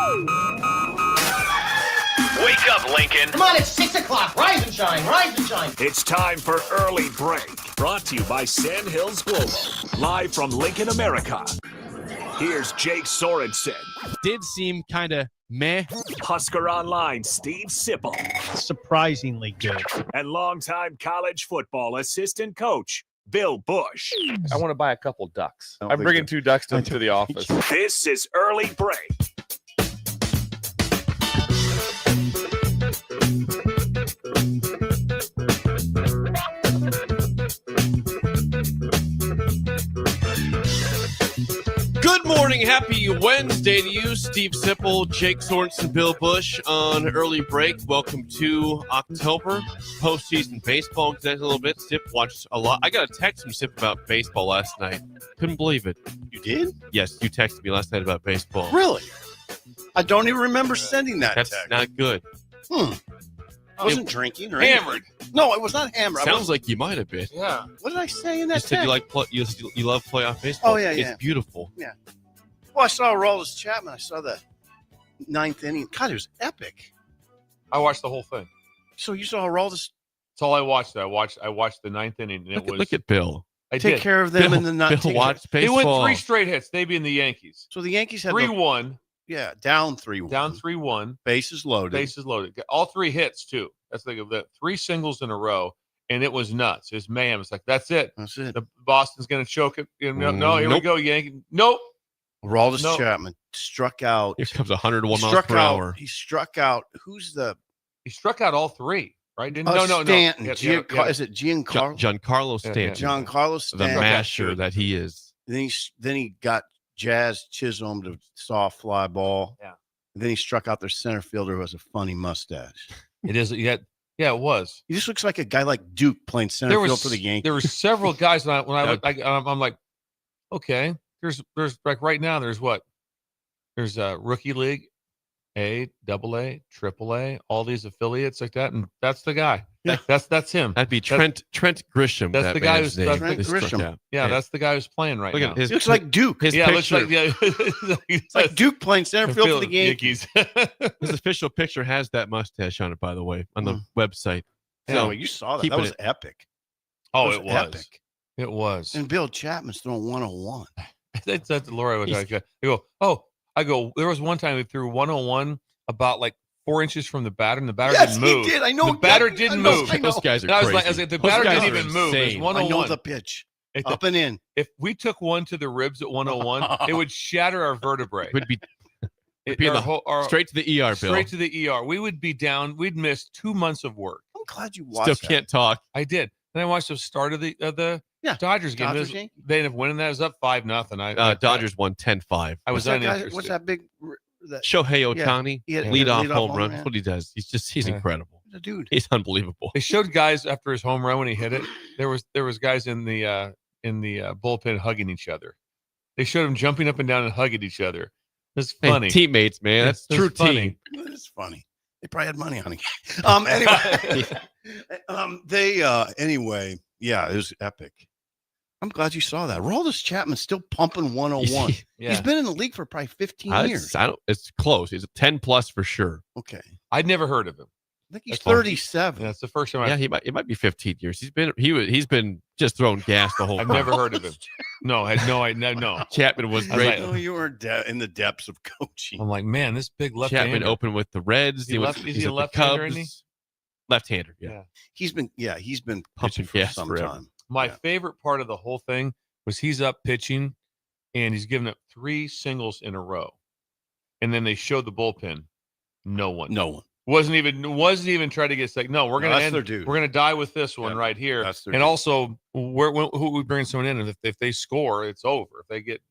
Wake up, Lincoln. Come on, it's 6 o'clock. Rise and shine, rise and shine. It's time for Early Break. Brought to you by Sand Hills Global. Live from Lincoln, America. Here's Jake Sorensen. Did seem kind of meh. Husker Online, Steve Sipple. Surprisingly good. And longtime college football assistant coach, Bill Busch. I want to buy a couple ducks. I'm bringing 2 ducks to the office. This is Early Break. Good morning. Happy Wednesday to you, Steve Sipple, Jake Sorensen, Bill Busch on Early Break. Welcome to October. Postseason baseball exactly a little bit. Sip watched a lot. I got a text from Sip about baseball last night. Couldn't believe it. You did? Yes, you texted me last night about baseball. Really? I don't even remember sending that That's text. not good. I wasn't drinking or Hammered. anything. No, it was not hammered. Sounds like you might have been. Yeah. What did I say in that You text? said you like you love playoff baseball. Oh, yeah, It's yeah. beautiful. Well, I saw Aroldis Chapman. I saw the 9th inning. God, it was epic. I watched the whole thing. So you saw Aroldis That's all I watched. I watched the 9th inning, and Look at Bill. I take did. care of them in the ninth. Bill watched They baseball. went 3 straight hits. They being the Yankees. So the Yankees had 3-1, down 3-1. down 3-1, Bases loaded. bases loaded. All 3 hits too. That's like that 3 singles in a row, and it was nuts. It was mayhem. It's like that's it. That's it. The Boston's going to choke it. Here Nope. we go, Yankee. Nope. Aroldis No. Chapman struck out. Here comes 101 miles struck per out. hour. He struck out. Who's the? He struck out all 3, right? Didn't Stanton. No. Is it Giancarlo? Giancarlo Stanton. Giancarlo The Stanton. masher that he is. Then he got Jazz Chisholm to soft fly ball. Yeah. And then he struck out their center fielder who has a funny mustache. It is. Yeah, it was. He just looks like a guy like Duke playing center field for the Yankees. There were several guys I'm like, okay. There's like right now. There's what? There's a rookie league, A, AA, AAA, all these affiliates like that, and that's the guy. Yeah. That's him. That'd be Trent Grisham. That's that the guy man's who's- name. that's Trent They struck Grisham. out. Yeah, that's the guy who's playing right Look now. at his. He looks like Duke. His Yeah, it looks picture. like It's like Duke playing center field for the Yankees. His official picture has that mustache on it, by the way, on the website. So you saw that. keeping That was it- epic. Oh, That it was. epic. It was. And Bill Chapman's throwing 101. That's Laura was like, I go. There was one time he threw 101 about like 4 inches from the batter, and the batter Yes, didn't move. he did. I know. The batter exactly. didn't I know, move. I know. Those guys are And I was crazy. like, the Those batter guys didn't are even move. It was insane. 101. I know the pitch. If, Up and in. if we took one to the ribs at 101, it would shatter our vertebrae. It would be It- be in our the- whole- our- straight to the ER, Bill. straight to the ER. We would be down. We'd miss 2 months of work. I'm glad you watched Still that. can't talk. I did. Then I watched the start of the Dodgers game. Dodgers It was- game? They ended up winning that. It was up 5-0. Dodgers won 10-5. I was What's that guy? uninterested. What's that big? That Shohei Ohtani, he had lead off leadoff home home run. run. That's what he does. He's Yeah. incredible. the dude. He's unbelievable. They showed guys after his home run when he hit it. There was guys in the bullpen hugging each other. They showed him jumping up and down and hugging each other. It's Hey, funny. teammates, man. That's It's true funny. team. It's funny. They probably had money on it. Anyway, yeah, it was epic. I'm glad you saw that. Aroldis Chapman's still pumping 101. Yeah. He's been in the league for probably 15 years. It's close. He's a 10 plus for sure. Okay. I'd never heard of him. I think he's That's fine. 37. That's the first time Yeah, it might be 15 years. He's been just throwing gas the whole I've time. never heard of him. No, no. Chapman was I was great. like, Oh, you were in the depths of coaching. I'm like, man, this big left Chapman hander. opened with the Reds. Is he went- left- is he's he a at the left-hander, isn't he? Cubs. Left-hander, yeah. Yeah. He's been pitching Pumping for gas some forever. time. My Yeah. favorite part of the whole thing was he's up pitching and he's giving up 3 singles in a row. And then they showed the bullpen. No one. No one. Wasn't even trying to get sick. No, we're No, gonna that's their dude. We're gonna die with this one Yeah, right here. that's their And dude. also, who we bring someone in, and if they score, it's over. If they get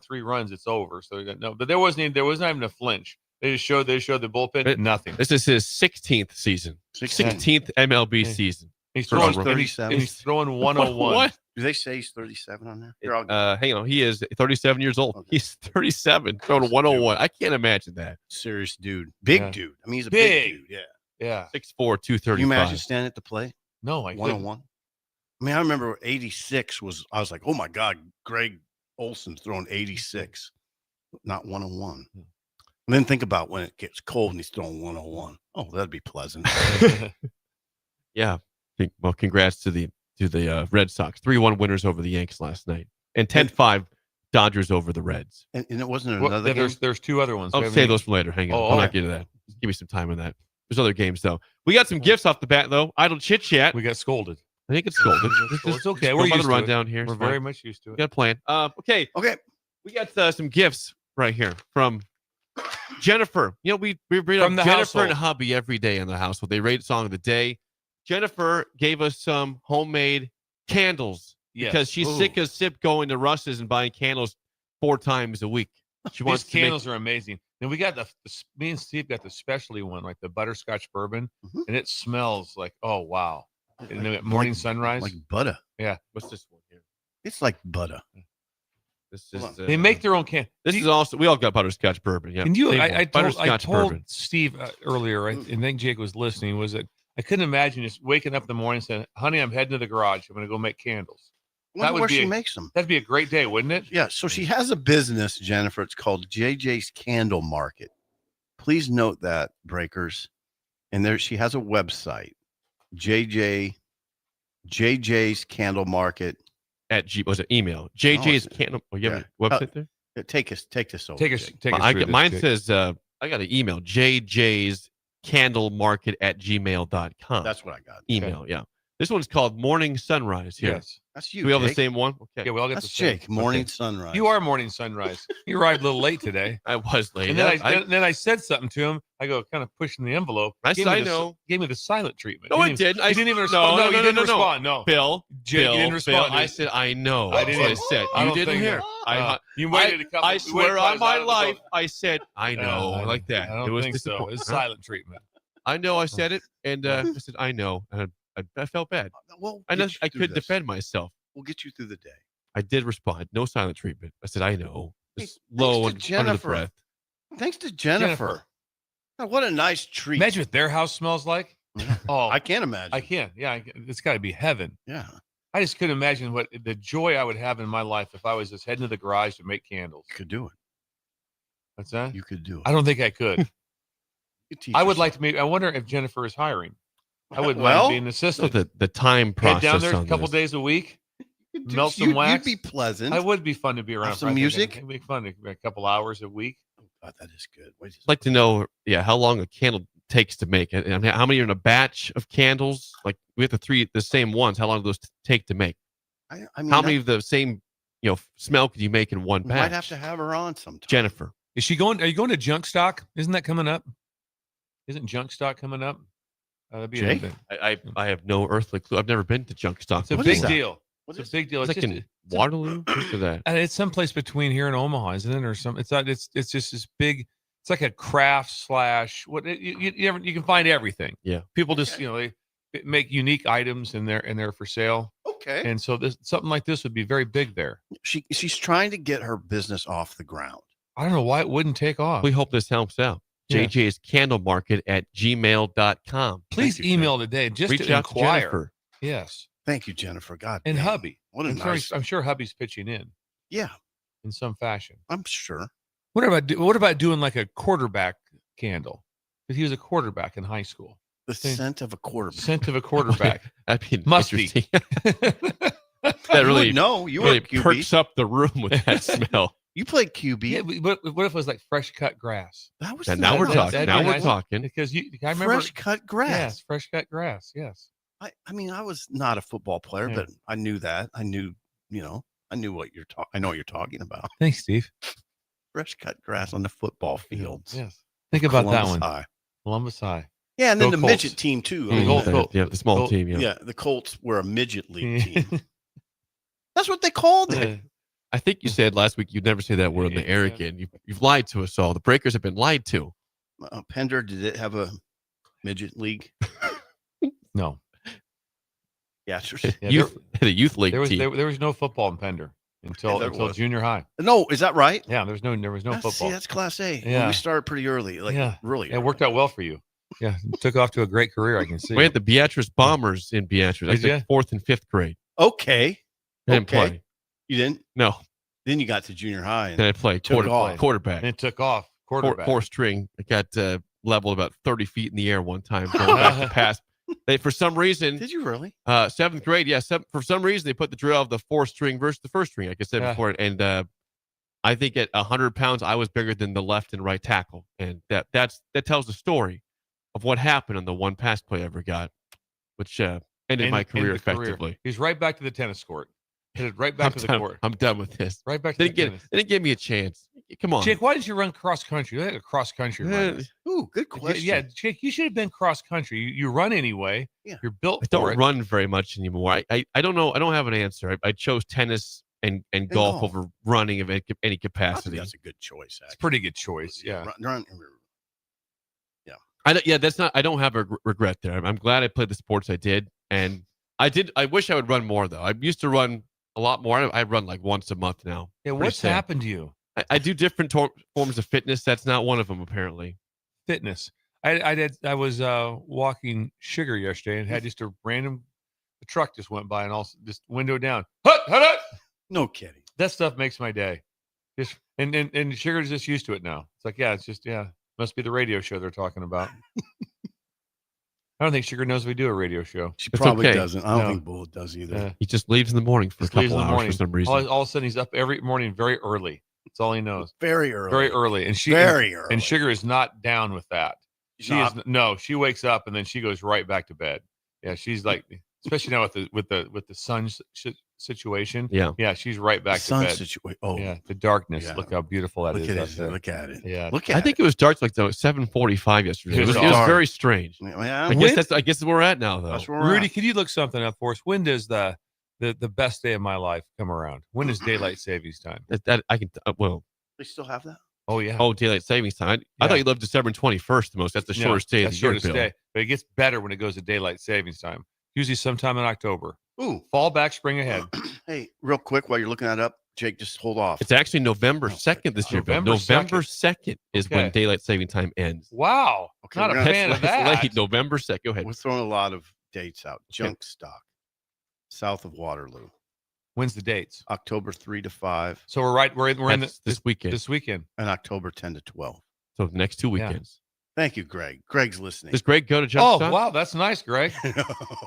3 runs, it's over. So no, but there wasn't even a flinch. They just showed the bullpen. Nothing. This is his 16th season. 16th MLB season. He's for throwing number 37. and he's throwing 101. What? Do they say he's 37 on there? They're all Hang on. He is 37 years old. Okay. He's 37, throwing 101. I can't imagine that. serious dude. Big Yeah. dude. I mean, he's a Big. big dude. Yeah. Yeah. 6'4", Can you imagine 235. standing at the plate? No, I couldn't. 101. I mean, I remember 86 I was like, oh my God, Greg Olson's throwing 86, not 101. And then think about when it gets cold and he's throwing 101. Oh, that'd be pleasant. Yeah. Well, congrats to the Red Sox. 3-1 winners over the Yankees last night. And 10-5 Dodgers over the Reds. And it wasn't Well, another game? there's two other ones. I'll save those for later. Hang on. Oh, I'm not okay. getting to that. Just give me some time on that. There's other games, though. We got some gifts off the bat, though. Idle Chit Chat. We got scolded. I think it's scolded. It's okay. We're We're used used to to rundown here. We're It's fine. very much used to We it. got a plan. Okay. Okay. We got some gifts right here from Jennifer. You know, we read From up the Jennifer household. and hubby every day in the household. They rate song of the day. Jennifer gave us some homemade candles because she's sick as sip going to Russ's and buying candles 4 times a week. She wants These to candles are amazing. And we got me and Steve got the specialty one, like the butterscotch bourbon, and it smells like, oh wow. And then at morning sunrise. Like butter. Yeah. What's this one here? It's like butter. This is They make their own can. This is also we all got butterscotch bourbon. Yeah. And you, Same one. I told butterscotch bourbon. Steve earlier, and I think Jake was listening, was that I couldn't imagine just waking up in the morning and saying, honey, I'm heading to the garage. I'm going to go make candles. Wonder would where be she a- makes them. That'd be a great day, wouldn't it? Yeah, so she has a business, Jennifer. It's called JJ's Candle Market. Please note that, breakers. And there she has a website, JJ's Candle Market. At was it email? JJ's candle. Oh, you have a website there? Take this over. Take us Jake. through this, Mine Jake. says I got an email, JJ's candle market at gmail.com. That's what I got. email. Yeah. This one's called Morning Sunrise here. Yes. That's Do you. we have the Jake. same one? Okay. Yeah, we all got That's the same. Jake. Morning sunrise. You are morning sunrise. You arrived a little late today. I was late. And then I said something to him. I go, kind of pushing the envelope. I Gave said, me I the- know. Gave me the silent treatment. No, You I didn't- didn't. You didn't even respond. No, you didn't respond. No. Bill, Jake, you didn't respond. Bill, I said, I know. I That's didn't- what I said. I You don't didn't think hear. that. You waited a couple. I you swear waited on my till I was life, over. I said, I know. Like that. I don't it was think so. disappointing. It's silent treatment. I know I said it, and I said, I know. And I felt bad. Well, I know get you I through couldn't this. defend myself. We'll get you through the day. I did respond. No silent treatment. I said, I know. Just Hey, low thanks to and under the Jennifer. breath. Thanks to Jennifer. God, what a nice treat. Imagine what their house smells like. Oh, I can't imagine. I can. Yeah, it's got to be heaven. Yeah. I just couldn't imagine what the joy I would have in my life if I was just heading to the garage to make candles. You could do it. What's that? You could do it. I don't think I could. You could teach I would like yourself. to meet. I wonder if Jennifer is hiring. I wouldn't Well, mind being an So assistant. the time Head process down there a on couple this. days a week. You'd do- melt some wax. You'd be pleasant. I would be fun to be around. some for, I think. music? It'd be fun to a couple hours a week. God, that is good. Wait, I'd like to know, how long a candle takes to make, and how many are in a batch of candles? Like we have the same ones. How long do those take to make? I mean, How many of the same, smell could you make in one we batch? might have to have her on sometime. Jennifer. Is she going? Are you going to Junk Stock? Isn't that coming up? Isn't Junk Stock coming up? That'd be Jake? amazing. I have no earthly clue. I've never been to Junk Stock. It's a What big is that? deal. What It's is a big deal. It's It's like just, in Waterloo. Look at that. and it's someplace between here and Omaha, isn't it, or something? It's not. It's just this big. It's like a craft slash. What you can find everything. Yeah. People just they make unique items and they're for sale. Okay. And so something like this would be very big there. She's trying to get her business off the ground. I don't know why it wouldn't take off. We hope this helps out. Yeah. JJ's Candle Market at gmail.com. Please Thank you, email today just Reach to out to inquire. Jennifer. Yes, Thank you, Jennifer. God. and dang. hubby. What a I'm, nice. sure, I'm sure hubby's pitching in Yeah, some fashion. I'm sure. What about doing like a quarterback candle? Because he was a quarterback in high school. The Thing- scent of a quarterback. Scent of a quarterback. That'd be Must be. interesting. That really, No, you really were QB. perks up the room with that smell. You played QB. Yeah, but what if it was like fresh cut grass? That was And the- now we're That'd talking. be Now we're nice. talking. Because I remember fresh cut grass. Yes, fresh cut grass. Yes. I mean, I was not a football player, Yeah. but I knew that. I knew, I knew what you're talking. I know what you're talking about. Thanks, Steve. Fresh cut grass on the football fields. Yes. Think about that Columbus one. High. Columbus High. Yeah, and then Go the Colts. midget team too. I Mm, mean, Gold the- Colt. Yeah, the small Gold- team. Yeah. yeah, the Colts were a midget league team. That's what they called it. I think you said last week you'd never say that word in the air Yeah. again. You've lied to us all. The Breakers have been lied to. Pender, did it have a midget league? No. Yeah, sure. Yeah, Youth, the youth league there was team. there was no football in Pender until there was. junior high. No, is that right? Yeah, there was no See, football. that's Class A. Yeah. We started pretty early, like Yeah. really. It worked out well for you. Yeah, took off to a great career. I can see. We had the Beatrice Bombers in Beatrice. I Did ya? think 4th and 5th grade. Okay, I didn't Okay. You didn't. No. Then you got to junior high. Then I played Took off. quarterback. and it took off. quarterback. Four string. It got leveled about 30 feet in the air one time going back to pass. They, for some reason, Did you really? 7th grade, yeah. For some reason, they put the drill of the 4th string versus the 1st string, like I said before. And I think at 100 pounds, I was bigger than the left and right tackle. And that tells the story of what happened on the one pass play I ever got, which ended my career effectively. He's right back to the tennis court. Headed right back to the court. I'm done with this. Right back to the tennis. They didn't give me a chance. Come on. Jake, why did you run cross country? You had a cross country run. Ooh, good question. Yeah, Jake, you should have been cross country. You run anyway. Yeah. You're built I for don't run very much anymore. I don't know. I don't have an answer. I chose tennis and golf over running of any capacity. That's a good choice. Actually. It's a pretty good choice. Yeah. Run. Yeah. That's not. I don't have a regret there. I'm glad I played the sports I did, and I wish I would run more though. I used to run a lot more. I run like once a month now. Yeah. What's happened to you? I do different forms of fitness. That's not one of them, apparently. Fitness. I was walking Sugar yesterday and had just a random truck just went by and also just window down. Hut. No kidding. That stuff makes my day. Just and Sugar's just used to it now. It's like, it's just must be the radio show they're talking about. I don't think Sugar knows we do a radio show. She probably okay. doesn't. I don't think Bullet does either. He just leaves in the morning for a couple hours for some reason. All of a sudden, he's up every morning very early. That's all he knows. Very early. Very early. And very early. And Sugar is not down with that. She wakes up and then she goes right back to bed. Yeah, she's like, especially now with the sun situation. Yeah, she's right back to bed. Situation. Oh, yeah, the darkness. Yeah. Look how beautiful that is. Look at it. Yeah, I think it was dark like 7:45 yesterday. It was very strange. Yeah, I guess that's where we're at now, though. Rudy, can you look something up for us? When does the best day of my life come around? When is daylight savings time? That I can. Well, they still have that. Oh yeah. Oh, daylight savings time. I thought you loved December 21st the most. That's the shortest day of the year. Day. But it gets better when it goes to daylight savings time. Usually sometime in October. Ooh. Fall back, spring ahead. Hey, real quick while you're looking that up, Jake, just hold off. It's actually November 2nd this year. November 2nd is when daylight saving time ends. Wow. Okay, not a fan of that. Late November 2nd. Go ahead. We're throwing a lot of dates out. Junk stock, south of Waterloo. When's the dates? October 3 to 5. So we're in this weekend. This weekend. And October 10 to 12. So the next 2 weekends. Thank you, Greg. Greg's listening. Does Greg go to Junk Stock? Oh, wow. That's nice, Greg.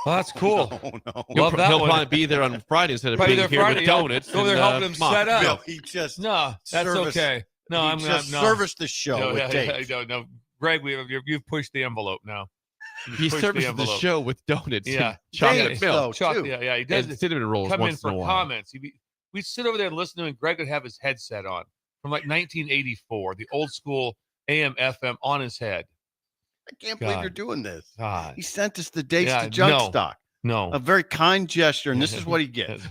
That's cool. No. Love that He'll one. probably be there on Friday instead of being here Friday, with donuts. Go there helping him set up. Bill, he just no, that's okay. No, I'm not. Service the show with dates. No, Greg, you've pushed the envelope now. He services the show with donuts. Yeah, chocolate milk. Yeah, he does. And cinnamon rolls. Come once in for a while. comments. We'd sit over there and listen to him, and Greg would have his headset on from like 1984, the old school AM FM on his head. I can't believe you're doing this. God. He sent us the dates to Junk Stock. No. A very kind gesture, and this is what he gets.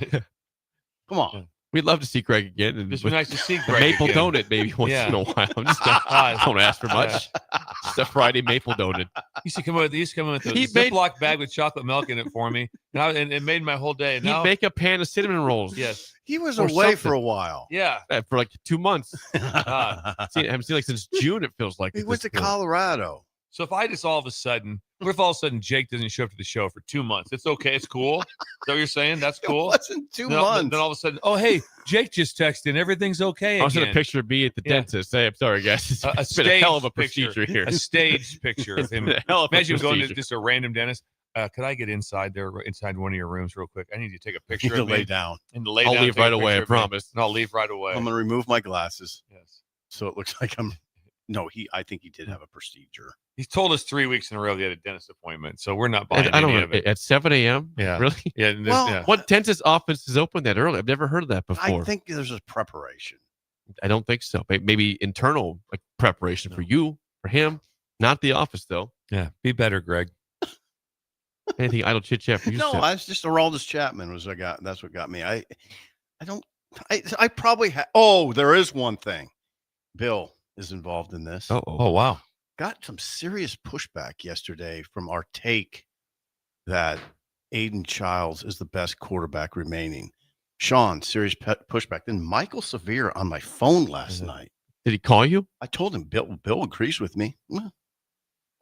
Come on. We'd love to see Greg again. And just be nice to see Greg maple again. donut maybe once in a while. I'm just don't ask for much. Just a Friday maple donut. He used to come in with a Ziploc bag with chocolate milk in it for me, and it made my whole day. He'd make a pan of cinnamon rolls. Yes. He was away for a while. Yeah. For like 2 months. I haven't seen like since June, it feels like. He went to Colorado. So if I just all of a sudden Jake doesn't show up to the show for 2 months, it's okay. It's cool. Is that what you're saying? That's cool. It wasn't 2 months. Then all of a sudden, oh, hey, Jake just texted in. Everything's okay. I was in a picture of me at the dentist. Say, I'm sorry, guys. It's been a hell of a procedure here. A staged picture of him. Imagine going to just a random dentist. Could I get inside one of your rooms real quick? I need you to take a picture of me. Lay down. And lay I'll down. I'll leave right away, I promise. And I'll leave right away. I'm going to remove my glasses. Yes. So it looks like I think he did have a procedure. He's told us 3 weeks in a row he had a dentist appointment, so we're not buying any of it. At 7 a.m.? Yeah. Really? Yeah. What dentist office is open that early? I've never heard of that before. I think there's a preparation. I don't think so. Maybe internal preparation for you, for him. Not the office, though. Yeah. Be better, Greg. Anything idle chit chat for you? No, I was just Araldus Chapman that's what got me. I probably have. Oh, there is one thing. Bill is involved in this. Oh, wow. Got some serious pushback yesterday from our take that Aiden Childs is the best quarterback remaining. Sean, serious pushback. Then Michael Severe on my phone last night. Did he call you? I told him Bill agrees with me.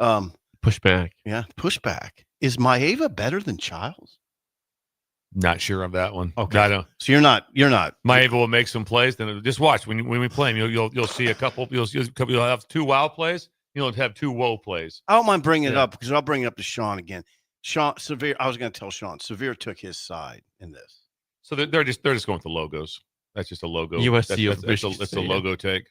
Pushback. Yeah, pushback. Is Maeva better than Childs? Not sure of that one. Okay. I don't. So you're not. Maeva will make some plays. Then just watch when we play him. You'll see a couple. You'll have 2 wow plays. You'll have 2 whoa plays. I don't mind bringing it up because I'll bring it up to Sean again. Sean Severe. I was going to tell Sean Severe took his side in this. So they're just going with the logos. That's just a logo. USC That's a logo take.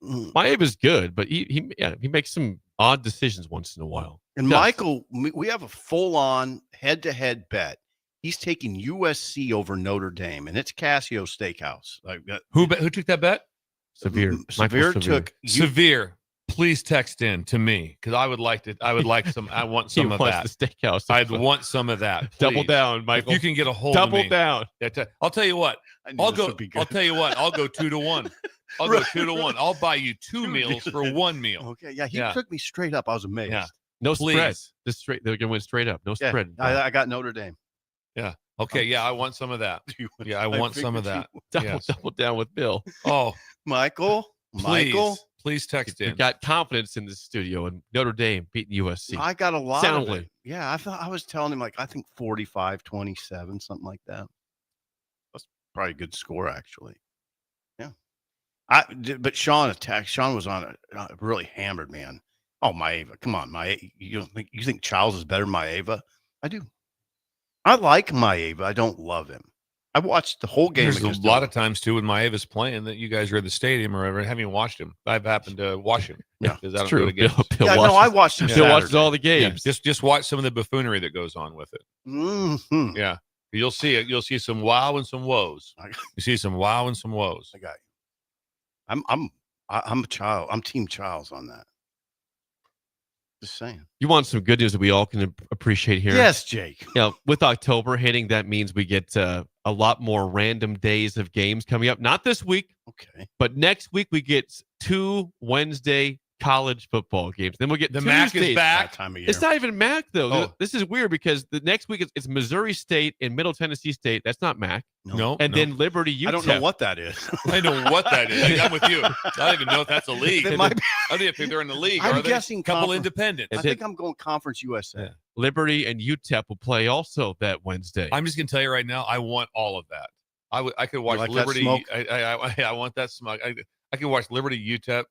Maeva's good, but he makes some odd decisions once in a while. And Michael, we have a full-on head-to-head bet. He's taking USC over Notre Dame, and it's Casio Steakhouse. Who took that bet? Severe. Severe took Severe. Please text in to me because I would like some. I want some of that. The steakhouse. I'd want some of that. Please. Double down, Michael. If you can get a hold of me. Double down. I'll tell you what. I'll go 2 to 1. I'll go 2 to 1. I'll buy you 2 meals for 1 meal. Okay, yeah, he took me straight up. I was amazed. Yeah. No Please. spread. They're gonna win straight up. No spread. I got Notre Dame. Yeah. Okay. Yeah, I want some of that. Yeah, I want some of that. Double down with Bill. Oh, Michael. Please text in. You got confidence in the studio, and Notre Dame beating USC. I got a lot Soundly. of it. Yeah, I was telling him I think 45-27, something like that. That's probably a good score, actually. Yeah. But Sean was on it, really hammered, man. Oh, Maeva, come on, Maeva. You think Charles is better than Maeva? I do. I like Maeva. I don't love him. I watched the whole game. There's a lot of times too when Maeva's playing that you guys are at the stadium or ever haven't even watched him. I've happened to watch him. Yeah, because I don't true. go to games. I watched him. Bill watches all the games. Yeah, just watch some of the buffoonery that goes on with it. Mm-hmm. Yeah, you'll see it. You'll see some wow and some woes. You see some wow and some woes. I got you. I'm a child. I'm Team Childs on that. Just saying. You want some good news that we all can appreciate here? Yes, Jake. Yeah, with October hitting, that means we get a lot more random days of games coming up. Not this week, okay, but next week we get 2 Wednesday college football games. Then we'll get the Tuesdays. MAC is back. That time of year. It's not even MAC though. Oh. This is weird because the next week it's Missouri State and Middle Tennessee State. That's not MAC. No. Then Liberty UTEP. I don't know what that is. I know what that is. I'm with you. I don't even know if that's a league. It might be. I don't even think they're in the league. I'm Are they? guessing Couple independents. I think I'm going Conference USA. Yeah. Liberty and UTEP will play also that Wednesday. I'm just gonna tell you right now. I want all of that. I could watch like that Liberty. smoke? I want that smoke. I could watch Liberty UTEP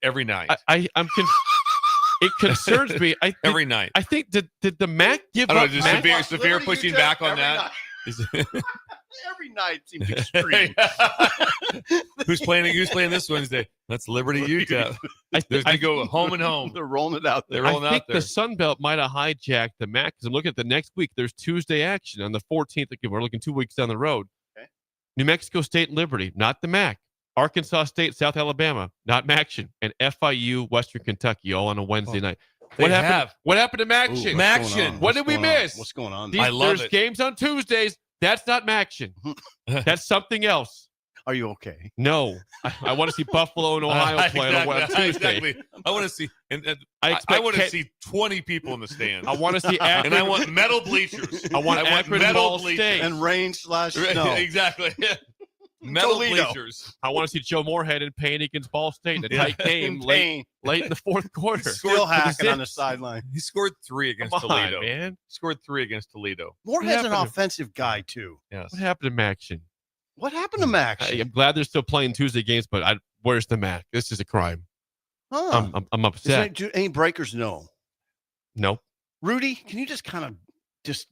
every night. It concerns me. I think, every night. I think did the MAC give I don't up? know. MAC? Severe pushing back on that. Every night seems extreme. Who's playing this Wednesday? That's Liberty UTEP. They go home and home. They're rolling it out there. I think the Sun Belt might have hijacked the MAC because I'm looking at the next week. There's Tuesday action on the 14th. We're looking 2 weeks down the road. Okay. New Mexico State, Liberty, not the MAC. Arkansas State, South Alabama, not MACtion, and FIU, Western Kentucky, all on a Wednesday night. What happened to MACtion? MACtion. What did we miss? What's going on? I love There's it. games on Tuesdays. That's not MACtion. That's something else. Are you okay? No. I want to see Buffalo and Ohio play on Tuesday. Exactly. I want to see, I want to see 20 people in the stands. I want to see Akron. And I want metal bleachers. I want Akron and Ball State. And rain/snow. Exactly. Metal Toledo. bleachers. I want to see Joe Moorhead in pain against Ball State in a tight game late in the fourth quarter. Still hacking on the sideline. He scored 3 against Toledo. Man. Scored 3 against Toledo. Moorhead's an offensive guy, too. Yes. What happened to MACtion? What happened to Max? I'm glad they're still playing Tuesday games, but where's the MAC? This is a crime. Huh. I'm upset. Do any breakers know? No. Rudy, can you just kind of just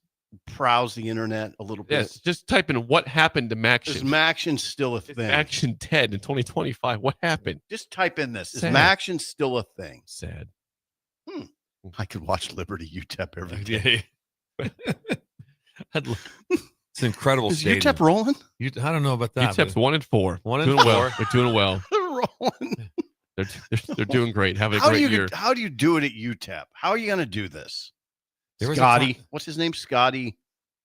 browse the internet a little bit? Yes, just type in what happened to MACtion. Is MACtion still a thing? MACtion dead in 2025. What happened? Just type in this. Is Sad. MACtion still a thing? Sad. I could watch Liberty UTEP every day. It's an incredible Is stadium. UTEP rolling? I don't know about that. UTEP's 1-4. 1-4. They're doing well. They're rolling. They're doing great. Having a great year. How do you do it at UTEP? How are you going to do this? Scotty. What's his name? Scotty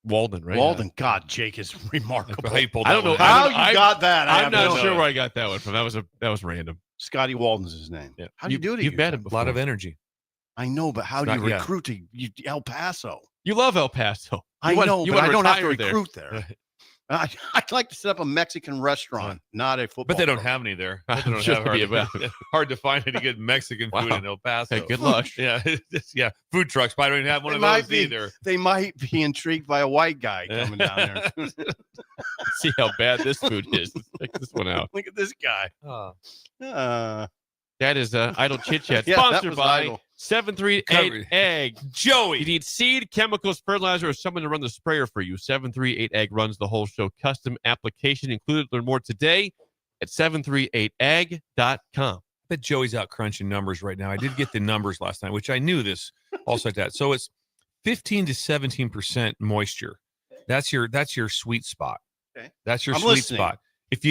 Walden, right? Walden. God, Jake is remarkable. How you pulled I don't that know one. How you got that? I'm not sure where I got that one from. That was random. Scotty Walden's his name. Yeah. How do you do it? You've met him A before. lot of energy. I know, but how do you recruit to El Paso? You love El Paso. I know, but I don't have to recruit there. I'd like to set up a Mexican restaurant, not a football. But they don't program. have any there. I'm They don't sure have there'll be hard to find any good Mexican food in El Paso. Hey, good luck. Yeah, yeah. Food trucks probably don't even have one of those either. They might be intrigued by a white guy coming down there. See how bad this food is. Let's check this one out. Look at this guy. That is Idle Chit Chat, Yeah, that sponsored was by Idle. 738 Egg. Joey. You need seed, chemicals, fertilizer, or someone to run the sprayer for you. 738 Egg runs the whole show. Custom application included. Learn more today at 738egg.com. Bet Joey's out crunching numbers right now. I did get the numbers last night, which I knew this also like that. So it's 15 to 17% moisture. That's your sweet spot. Okay. That's your I'm sweet listening. spot. If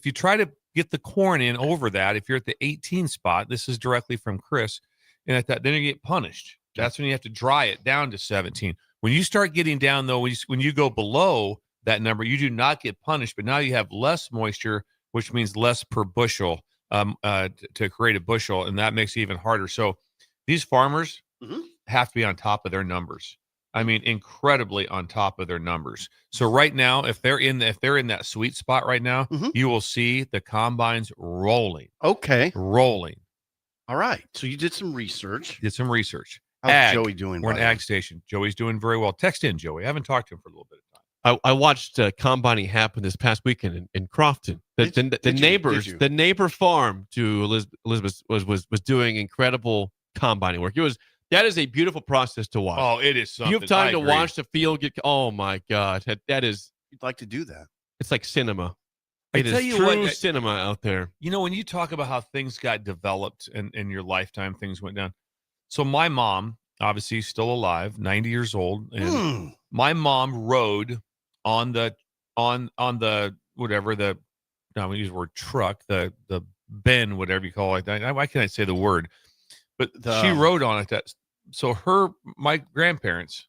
you try to get the corn in over that, if you're at the 18 spot, this is directly from Chris, and at that, then you get punished. That's when you have to dry it down to 17. When you start getting down, though, when you go below that number, you do not get punished, but now you have less moisture, which means less per bushel to create a bushel, and that makes it even harder. So these farmers have to be on top of their numbers. I mean, incredibly on top of their numbers. So right now, if they're in that sweet spot right now, you will see the combines rolling. Okay. Rolling. All right. So you did some research. Did some research. How's Ag. Joey doing? We're by an the way? ag station. Joey's doing very well. Text in, Joey. I haven't talked to him for a little bit of time. I watched combining happen this past weekend in Crofton. The neighbor farm to Elizabeth was doing incredible combining work. That is a beautiful process to watch. Oh, it is something. You have time to watch the field get. Oh my God, that is. You'd like to do that. It's like cinema. I It tell is you true what, cinema out there. You know, when you talk about how things got developed in your lifetime, things went down. So my mom, obviously still alive, 90 years old, and my mom rode on the whatever the no, we use the word truck, the Ben, whatever you call it. Why can't I say the word? But she rode on it. So my grandparents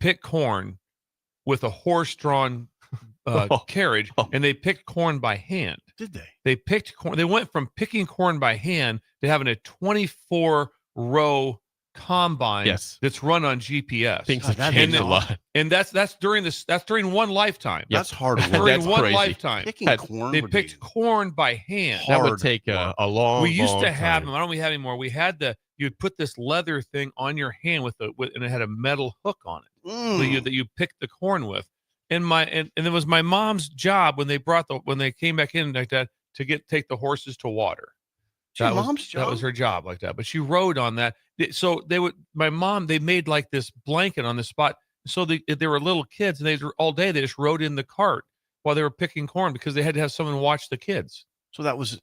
picked corn with a horse-drawn carriage, and they picked corn by hand. Did they? They picked corn. They went from picking corn by hand to having a 24-row combine that's run on GPS. Things have changed a lot. And that's during one lifetime. That's hard work. During one crazy. lifetime. Picking corn. They picked corn by hand. That would take a long. We used long to have time. them. I don't we have anymore. We had you'd put this leather thing on your hand and it had a metal hook on it that you picked the corn with. And it was my mom's job when they came back in like that to take the horses to water. That was her job like that. But she rode on that. So they made like this blanket on the spot. So they were little kids, and all day they just rode in the cart while they were picking corn because they had to have someone watch the kids. So that was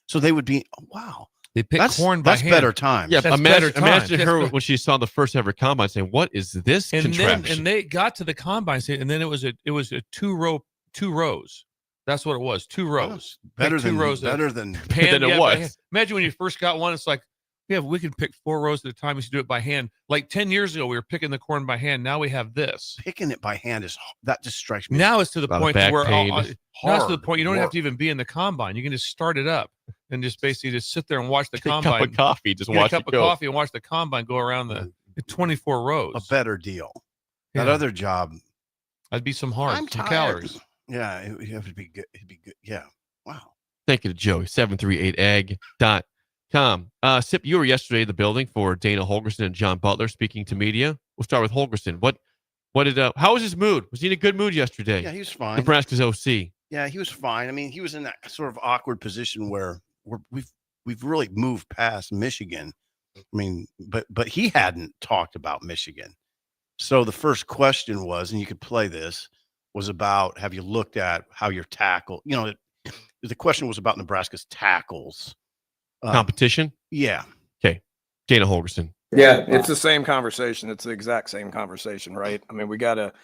So they would be wow. They picked corn by hand. That's better times. Yeah, That's imagine better her times. when she saw the first ever combine saying, "What is this contraption?" And they got to the combine, and then it was a two rows. That's what it was. 2 rows. Better Like 2 than rows better of than hand, than it by was. hand. Imagine when you first got one, it's like, yeah, we can pick 4 rows at a time. We should do it by hand. Like 10 years ago, we were picking the corn by hand. Now we have this. picking it by hand that just strikes me. Now it's to the lot of point back where pain. now it's to the point you don't have to even be in the combine. You can just start it up and just basically just sit there and watch the Take a combine. cup of coffee, just Get watch a cup it of go. coffee and watch the combine go around the 24 rows. a better deal. That Yeah. other job. That'd be some hard I'm some tired. calories. Yeah, it would be good. It'd be good. Yeah. Wow. Thank you to Joey, 738egg.com. Sip, you were yesterday in the building for Dana Holgerson and John Butler speaking to media. We'll start with Holgerson. How was his mood? Was he in a good mood yesterday? Yeah, he was fine. Nebraska's OC. Yeah, he was fine. I mean, he was in that sort of awkward position where we've really moved past Michigan. I mean, but he hadn't talked about Michigan. So the first question was, and you could play this, was about, have you looked at how your tackle, the question was about Nebraska's tackles. Competition? Yeah. Okay. Dana Holgerson. Yeah, it's the same conversation. It's the exact same conversation, right? I mean, we got to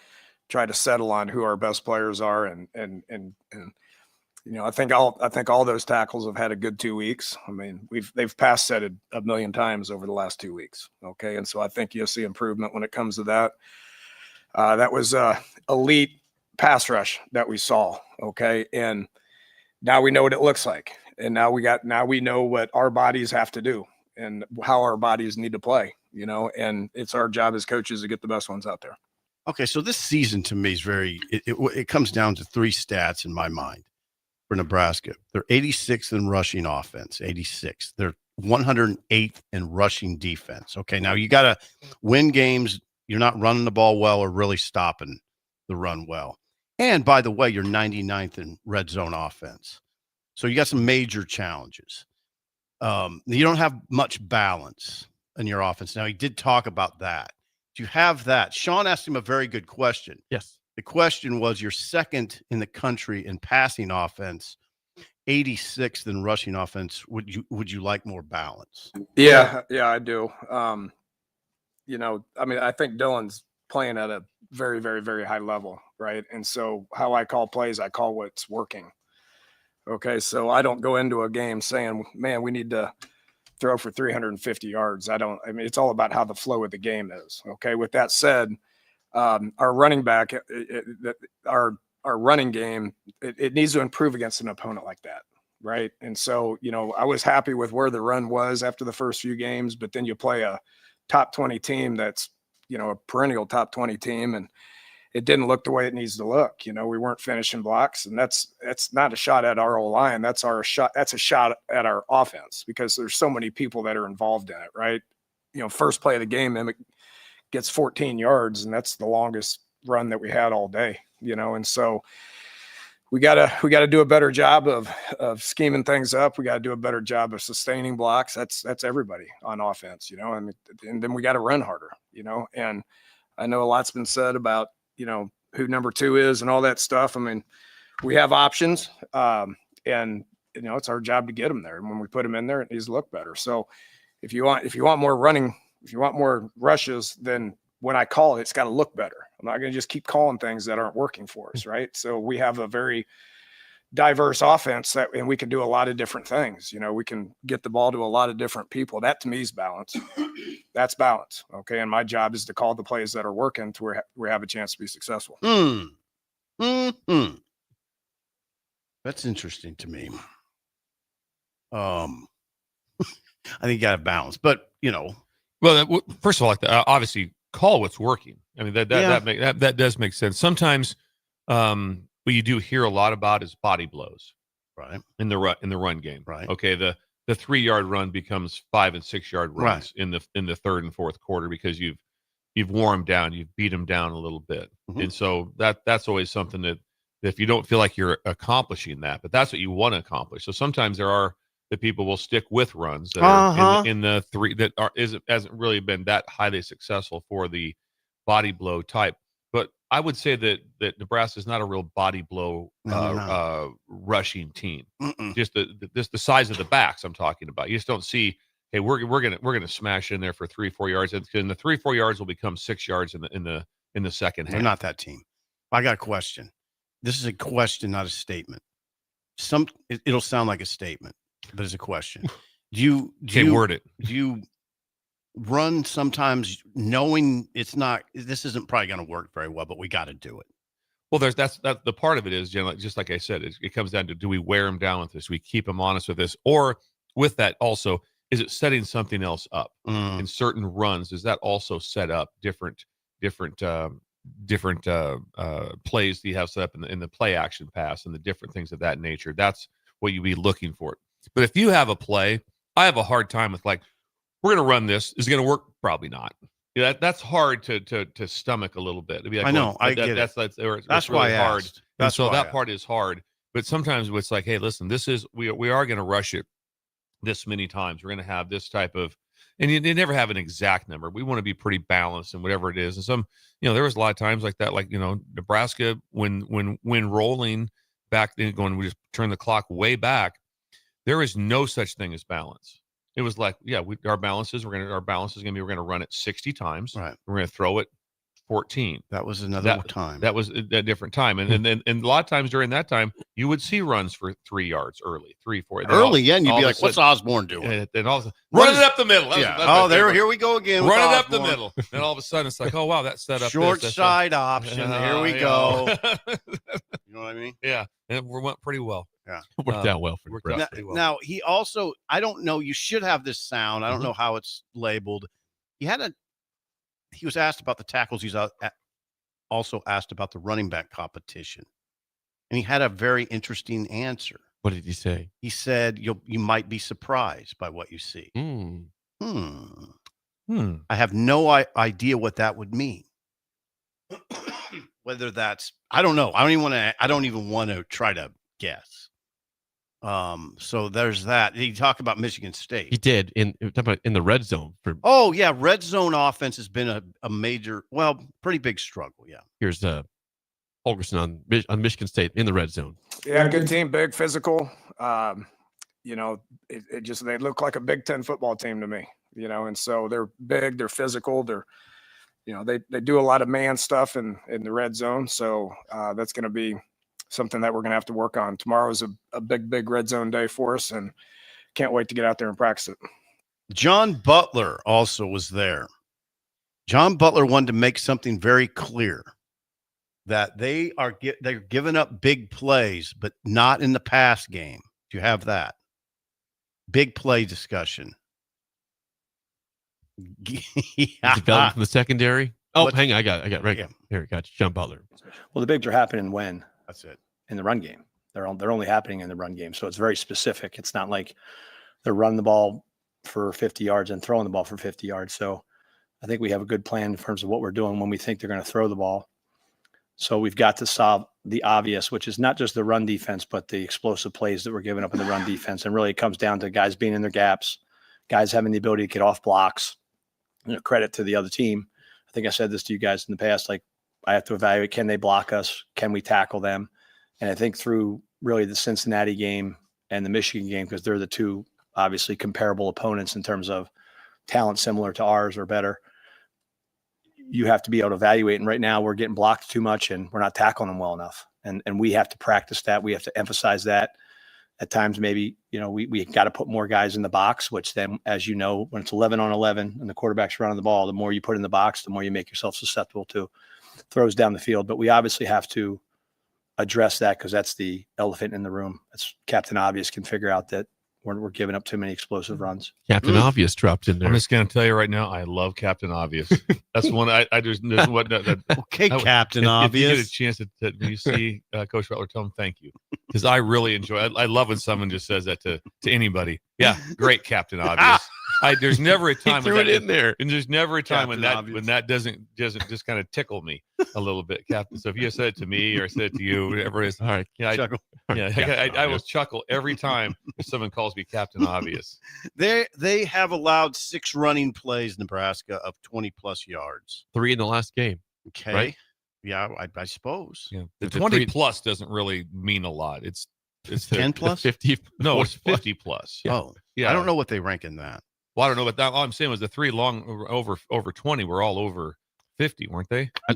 try to settle on who our best players are, and I think all those tackles have had a good 2 weeks. I mean, they've pass setted a million times over the last 2 weeks. Okay, and so I think you'll see improvement when it comes to that. That was elite pass rush that we saw. Okay, and now we know what it looks like, and now we know what our bodies have to do and how our bodies need to play. And it's our job as coaches to get the best ones out there. Okay, so this season to me is it comes down to 3 stats in my mind for Nebraska. They're 86th in rushing offense, 86th. They're 108th in rushing defense. Okay, now you got to win games. You're not running the ball well or really stopping the run well. And by the way, you're 99th in red zone offense. So you got some major challenges. You don't have much balance in your offense. Now, he did talk about that. Do you have that? Sean asked him a very good question. Yes. The question was, you're second in the country in passing offense, 86th in rushing offense. Would you like more balance? Yeah, I do. I think Dylan's playing at a very, very, very high level, right? And so how I call plays, I call what's working. Okay, so I don't go into a game saying, man, we need to throw for 350 yards. It's all about how the flow of the game is. Okay, with that said, our running back, our running game, it needs to improve against an opponent like that, right? And so, I was happy with where the run was after the first few games, but then you play a top 20 team that's, a perennial top 20 team, and it didn't look the way it needs to look. We weren't finishing blocks, and that's not a shot at our O-line. That's a shot at our offense, because there's so many people that are involved in it, right? First play of the game, Emmett gets 14 yards, and that's the longest run that we had all day, and so we gotta do a better job of scheming things up. We gotta do a better job of sustaining blocks. That's everybody on offense, and then we gotta run harder, and I know a lot's been said about, who number 2 is and all that stuff. We have options, and it's our job to get them there. And when we put them in there, it needs to look better. So if you want more running, if you want more rushes, then when I call it, it's got to look better. I'm not going to just keep calling things that aren't working for us, right? So we have a very diverse offense and we can do a lot of different things. We can get the ball to a lot of different people. That to me is balance. That's balance. Okay. And my job is to call the plays that are working to where we have a chance to be successful. That's interesting to me. I think you got to balance, but well, first of all, obviously call what's working. That does make sense. Sometimes, what you do hear a lot about is body blows, right? In the run game, right? Okay, the 3-yard run becomes 5 and 6 yard runs, right, in the third and fourth quarter, because you've worn them down, you've beat them down a little bit, and so that's always something that if you don't feel like you're accomplishing that, but that's what you want to accomplish. So sometimes there are the people will stick with runs that are in the 3 that hasn't really been that highly successful for the body blow type. But I would say that Nebraska is not a real body blow rushing team. Just the size of the backs I'm talking about. You just don't see, hey, we're gonna smash in there for 3-4 yards, and the 3-4 yards will become 6 yards in the second half. They're not that team. I got a question. This is a question, not a statement. It'll sound like a statement, but it's a question. Do you word it? Do you run sometimes knowing this isn't probably going to work very well, but we got to do it? Well, that's the part of it is, just like I said, it comes down to, do we wear them down with this? Do we keep them honest with this? Or with that also, is it setting something else up in certain runs? Does that also set up different plays that you have set up in the play action pass and the different things of that nature? That's what you'd be looking for. But if you have a play, I have a hard time with, like, we're going to run this. Is it going to work? Probably not. That's hard to stomach a little bit. To be like, I know. I get it. That's why really hard. That's so that part is hard. But sometimes it's like, hey, listen, we are going to rush it this many times. We're going to have this type of, and you never have an exact number. We want to be pretty balanced in whatever it is. And some, there was a lot of times like that, like, Nebraska, when rolling back then, we just turn the clock way back, there is no such thing as balance. It was like, our balance is we're going to run it 60 times. Right. We're going to throw it 14. That was another time. That was a different time. And then a lot of times during that time, you would see runs for 3 yards early, 3, 4. Early, and you'd be like, what's Osborne doing? And all of a sudden, run it up the middle. Here we go again. Run it up the middle. And all of a sudden, it's like, oh, wow, that set up. Short side option. Here we go. You know what I mean? Yeah. And it went pretty well. Yeah. Worked out well for Nebraska. Now, he also, I don't know, you should have this sound. I don't know how it's labeled. He was asked about the tackles he's also asked about the running back competition, and he had a very interesting answer. What did he say? He said, you might be surprised by what you see. I have no idea what that would mean. Whether that's, I don't know. I don't even want to try to guess. So there's that. He talked about Michigan State. He did in the red zone. Oh yeah, red zone offense has been a major, pretty big struggle. Yeah. Here's Holgerson on Michigan State in the red zone. Yeah, good team, big, physical. You know, it just, they look like a Big Ten football team to me. You know, and so they're big, they're physical, they do a lot of man stuff in the red zone. So that's going to be something that we're going to have to work on. Tomorrow is a big red zone day for us, and can't wait to get out there and practice it. John Butler also was there. John Butler wanted to make something very clear, that they're giving up big plays, but not in the pass game. Do you have that? Big play discussion. Development from the secondary. Hang on, I got it right here. Got you, John Butler. Well, the bigs are happening when? That's it. In the run game. They're only happening in the run game. So it's very specific. It's not like they're running the ball for 50 yards and throwing the ball for 50 yards. So I think we have a good plan in terms of what we're doing when we think they're going to throw the ball. So we've got to solve the obvious, which is not just the run defense, but the explosive plays that we're giving up in the run defense. And really it comes down to guys being in their gaps, guys having the ability to get off blocks. Credit to the other team. I think I said this to you guys in the past. Like, I have to evaluate, can they block us? Can we tackle them? And I think through really the Cincinnati game and the Michigan game, because they're the two obviously comparable opponents in terms of talent similar to ours or better, you have to be able to evaluate. And right now we're getting blocked too much and we're not tackling them well enough. And we have to practice that. We have to emphasize that. At times, maybe, we got to put more guys in the box, which then, as you know, when it's 11 on 11 and the quarterback's running the ball, the more you put in the box, the more you make yourself susceptible to throws down the field. But we obviously have to address that because that's the elephant in the room. It's Captain Obvious can figure out that we're giving up too many explosive runs. Captain Obvious dropped in there. I'm just going to tell you right now, I love Captain Obvious. That's one there's what. Okay, Captain Obvious. If you get a chance to when you see Coach Butler, tell him thank you, because I really enjoy. I love when someone just says that to anybody. Yeah, great, Captain Obvious. There's never a time when that in there, and there's never a time when that doesn't just kind of tickle me a little bit, Captain. So if you said it to me or said it to you, whatever it is, all right, I will chuckle every time if someone calls me Captain Obvious. They have allowed 6 running plays, Nebraska, of 20 plus yards. 3 in the last game. Okay, right? Yeah, I suppose. Yeah, the 20 plus doesn't really mean a lot. It's 10 plus, 50. No, it's 50 plus. Yeah. Oh, yeah. I don't know what they rank in that. Well, I don't know, but all I'm saying was the 3 long over 20 were all over 50, weren't they? I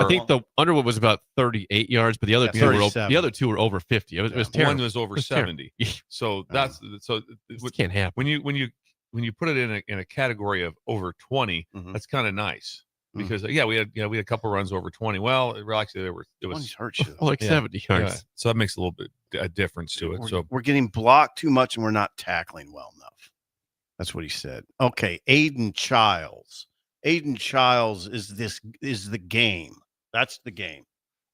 think the Underwood was about 38 yards, but the other two were over 50. It was terrible. One was over 70. So that's it can't happen. When you put it in a category of over 20, that's kind of nice. Because we had a couple runs over 20. Well, actually it was hurt you. Like 70 yards. Yeah. So that makes a little bit a difference to it. We're getting blocked too much and we're not tackling well enough. That's what he said. Okay, Aiden Childs. Aiden Childs is the game. That's the game.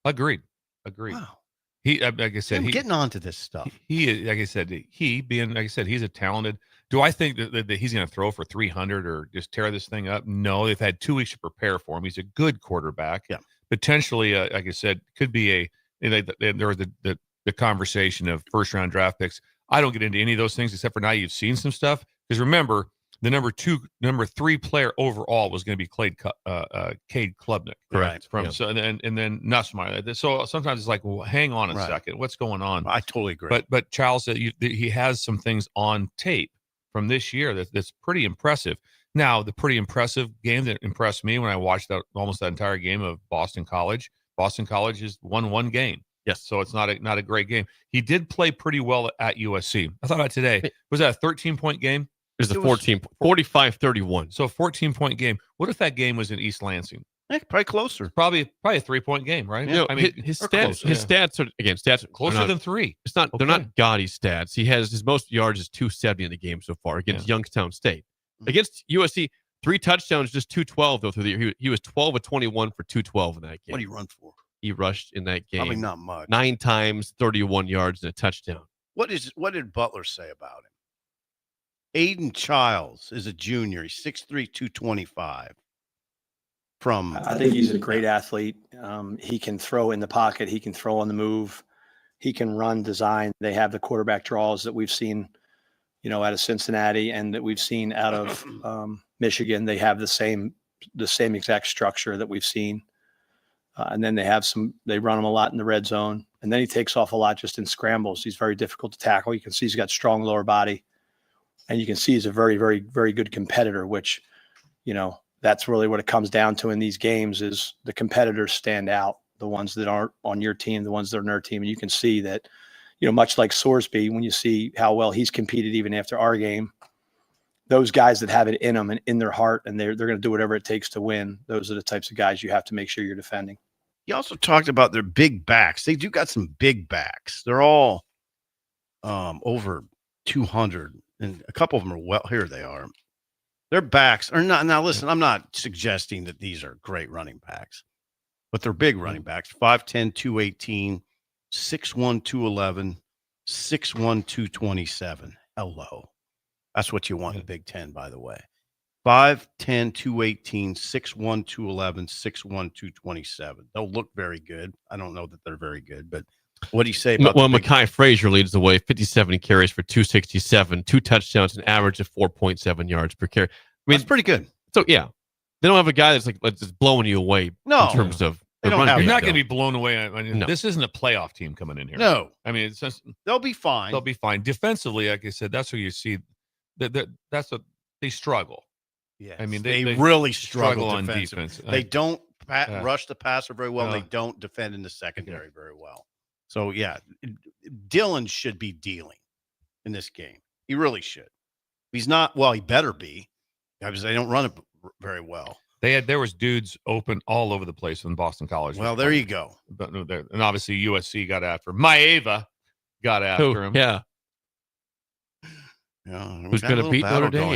Agreed. Wow. He, like I said, I'm getting onto this stuff. He, like I said, he's a talented. Do I think that he's going to throw for 300 or just tear this thing up? No, they've had 2 weeks to prepare for him. He's a good quarterback. Yeah. Potentially, like I said, could be there was the conversation of first round draft picks. I don't get into any of those things except for now you've seen some stuff. Because remember, the number 3 player overall was going to be Cade Klubnik. Correct. So and then Nussmeier. So sometimes it's like, well, hang on a second, what's going on? I totally agree. But Charles said he has some things on tape from this year that's pretty impressive. Now, the pretty impressive game that impressed me when I watched almost that entire game of Boston College. Boston College has won 1 game. Yes, so it's not a great game. He did play pretty well at USC. I thought about today. Was that a 13-point game? It was a 45-31. So a 14-point game. What if that game was in East Lansing? Probably closer. Probably a 3-point game, right? Yeah, I mean, his stats are closer than 3. It's not. They're not gaudy stats. He has his most yards is 270 in the game so far against Youngstown State. Against USC, 3 touchdowns, just 212 though through the year. He was 12 of 21 for 212 in that game. What did he run for? He rushed in that game. Probably not much. 9 times, 31 yards and a touchdown. What did Butler say about him? Aiden Childs is a junior. He's 6'3", 225. I think he's a great athlete. He can throw in the pocket. He can throw on the move. He can run design. They have the quarterback draws that we've seen, out of Cincinnati and that we've seen out of Michigan. They have the same exact structure that we've seen. And then they run him a lot in the red zone. And then he takes off a lot just in scrambles. He's very difficult to tackle. You can see he's got strong lower body. And you can see he's a very, very, very good competitor, which, that's really what it comes down to in these games is the competitors stand out, the ones that aren't on your team, the ones that are on their team. And you can see that, much like Sorsby, when you see how well he's competed even after our game, those guys that have it in them and in their heart, and they're going to do whatever it takes to win, those are the types of guys you have to make sure you're defending. You also talked about their big backs. They do got some big backs. They're all over 200, and a couple of them are here they are. Their backs are not. Now, listen, I'm not suggesting that these are great running backs, but they're big running backs. 5'10", 218, 6'1", 211, 6'1", 227. Hello. That's what you want in the Big Ten, by the way. 5'10", 218, 6'1", 211, 6'1", 227. They'll look very good. I don't know that they're very good, but what do you say about Mekhi Frazier leads the way, 57 carries for 267, 2 touchdowns, an average of 4.7 yards per carry. That's pretty good. So, yeah. They don't have a guy that's just blowing you away in terms of the run. You're not going to be blown away. This isn't a playoff team coming in here. No. It's just, they'll be fine. They'll be fine. Defensively, like I said, that's where you see that's what they struggle. Yeah, they really struggle on defense. They don't rush the passer very well. They don't defend in the secondary very well. So, yeah, Dillon should be dealing in this game. He really should. He's not. Well, he better be because they don't run it very well. There was dudes open all over the place in Boston College. Well, there you go. And obviously USC got after him. Maeva got after him. Yeah. Yeah, who's going to beat Notre Dame?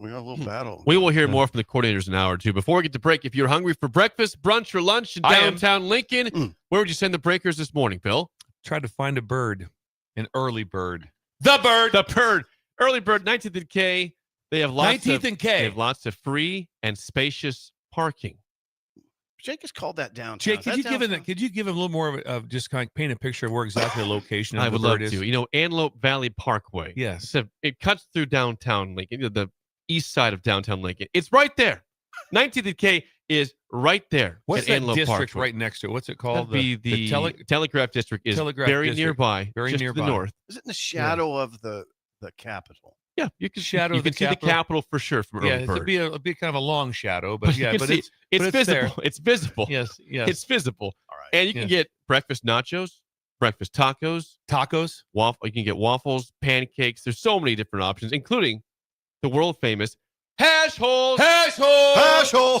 We got a little battle. We will hear more from the coordinators in an hour or two. Before we get to break, if you're hungry for breakfast, brunch, or lunch in downtown Lincoln, where would you send the breakers this morning, Bill? Tried to find a bird, an early bird. The bird. Early bird, 19th and K. They have lots 19th and K. They have lots of free and spacious parking. Jake has called that downtown. Jake, could you give him a little more of just kind of paint a picture of where exactly the location of I the would bird love is? to. Antelope Valley Parkway. Yes. So it cuts through downtown Lincoln, the east side of downtown Lincoln. It's right there. 19th and K is right there. What's that Antelope district Parkway. right next to it? What's it called? The Telegraph District is very nearby, very just nearby. to the north. Is it in the shadow of the Capitol? Yeah, you can see the Capitol for sure from early bird. It'd be kind of a long shadow, but it's visible. There. It's visible. Yes, it's visible. All right, and you can get breakfast nachos, breakfast tacos, waffle. You can get waffles, pancakes. There's so many different options, including the world famous hash holes.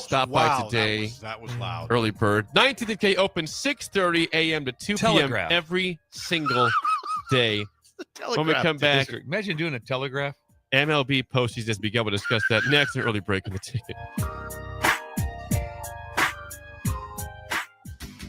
Stop by today. That was loud. Early bird. 19th and K open 6:30 a.m. to 2 p.m. every single day. When we come back, district. Imagine doing a telegraph. MLB postseason has begun. We'll discuss that next in early break in the ticket.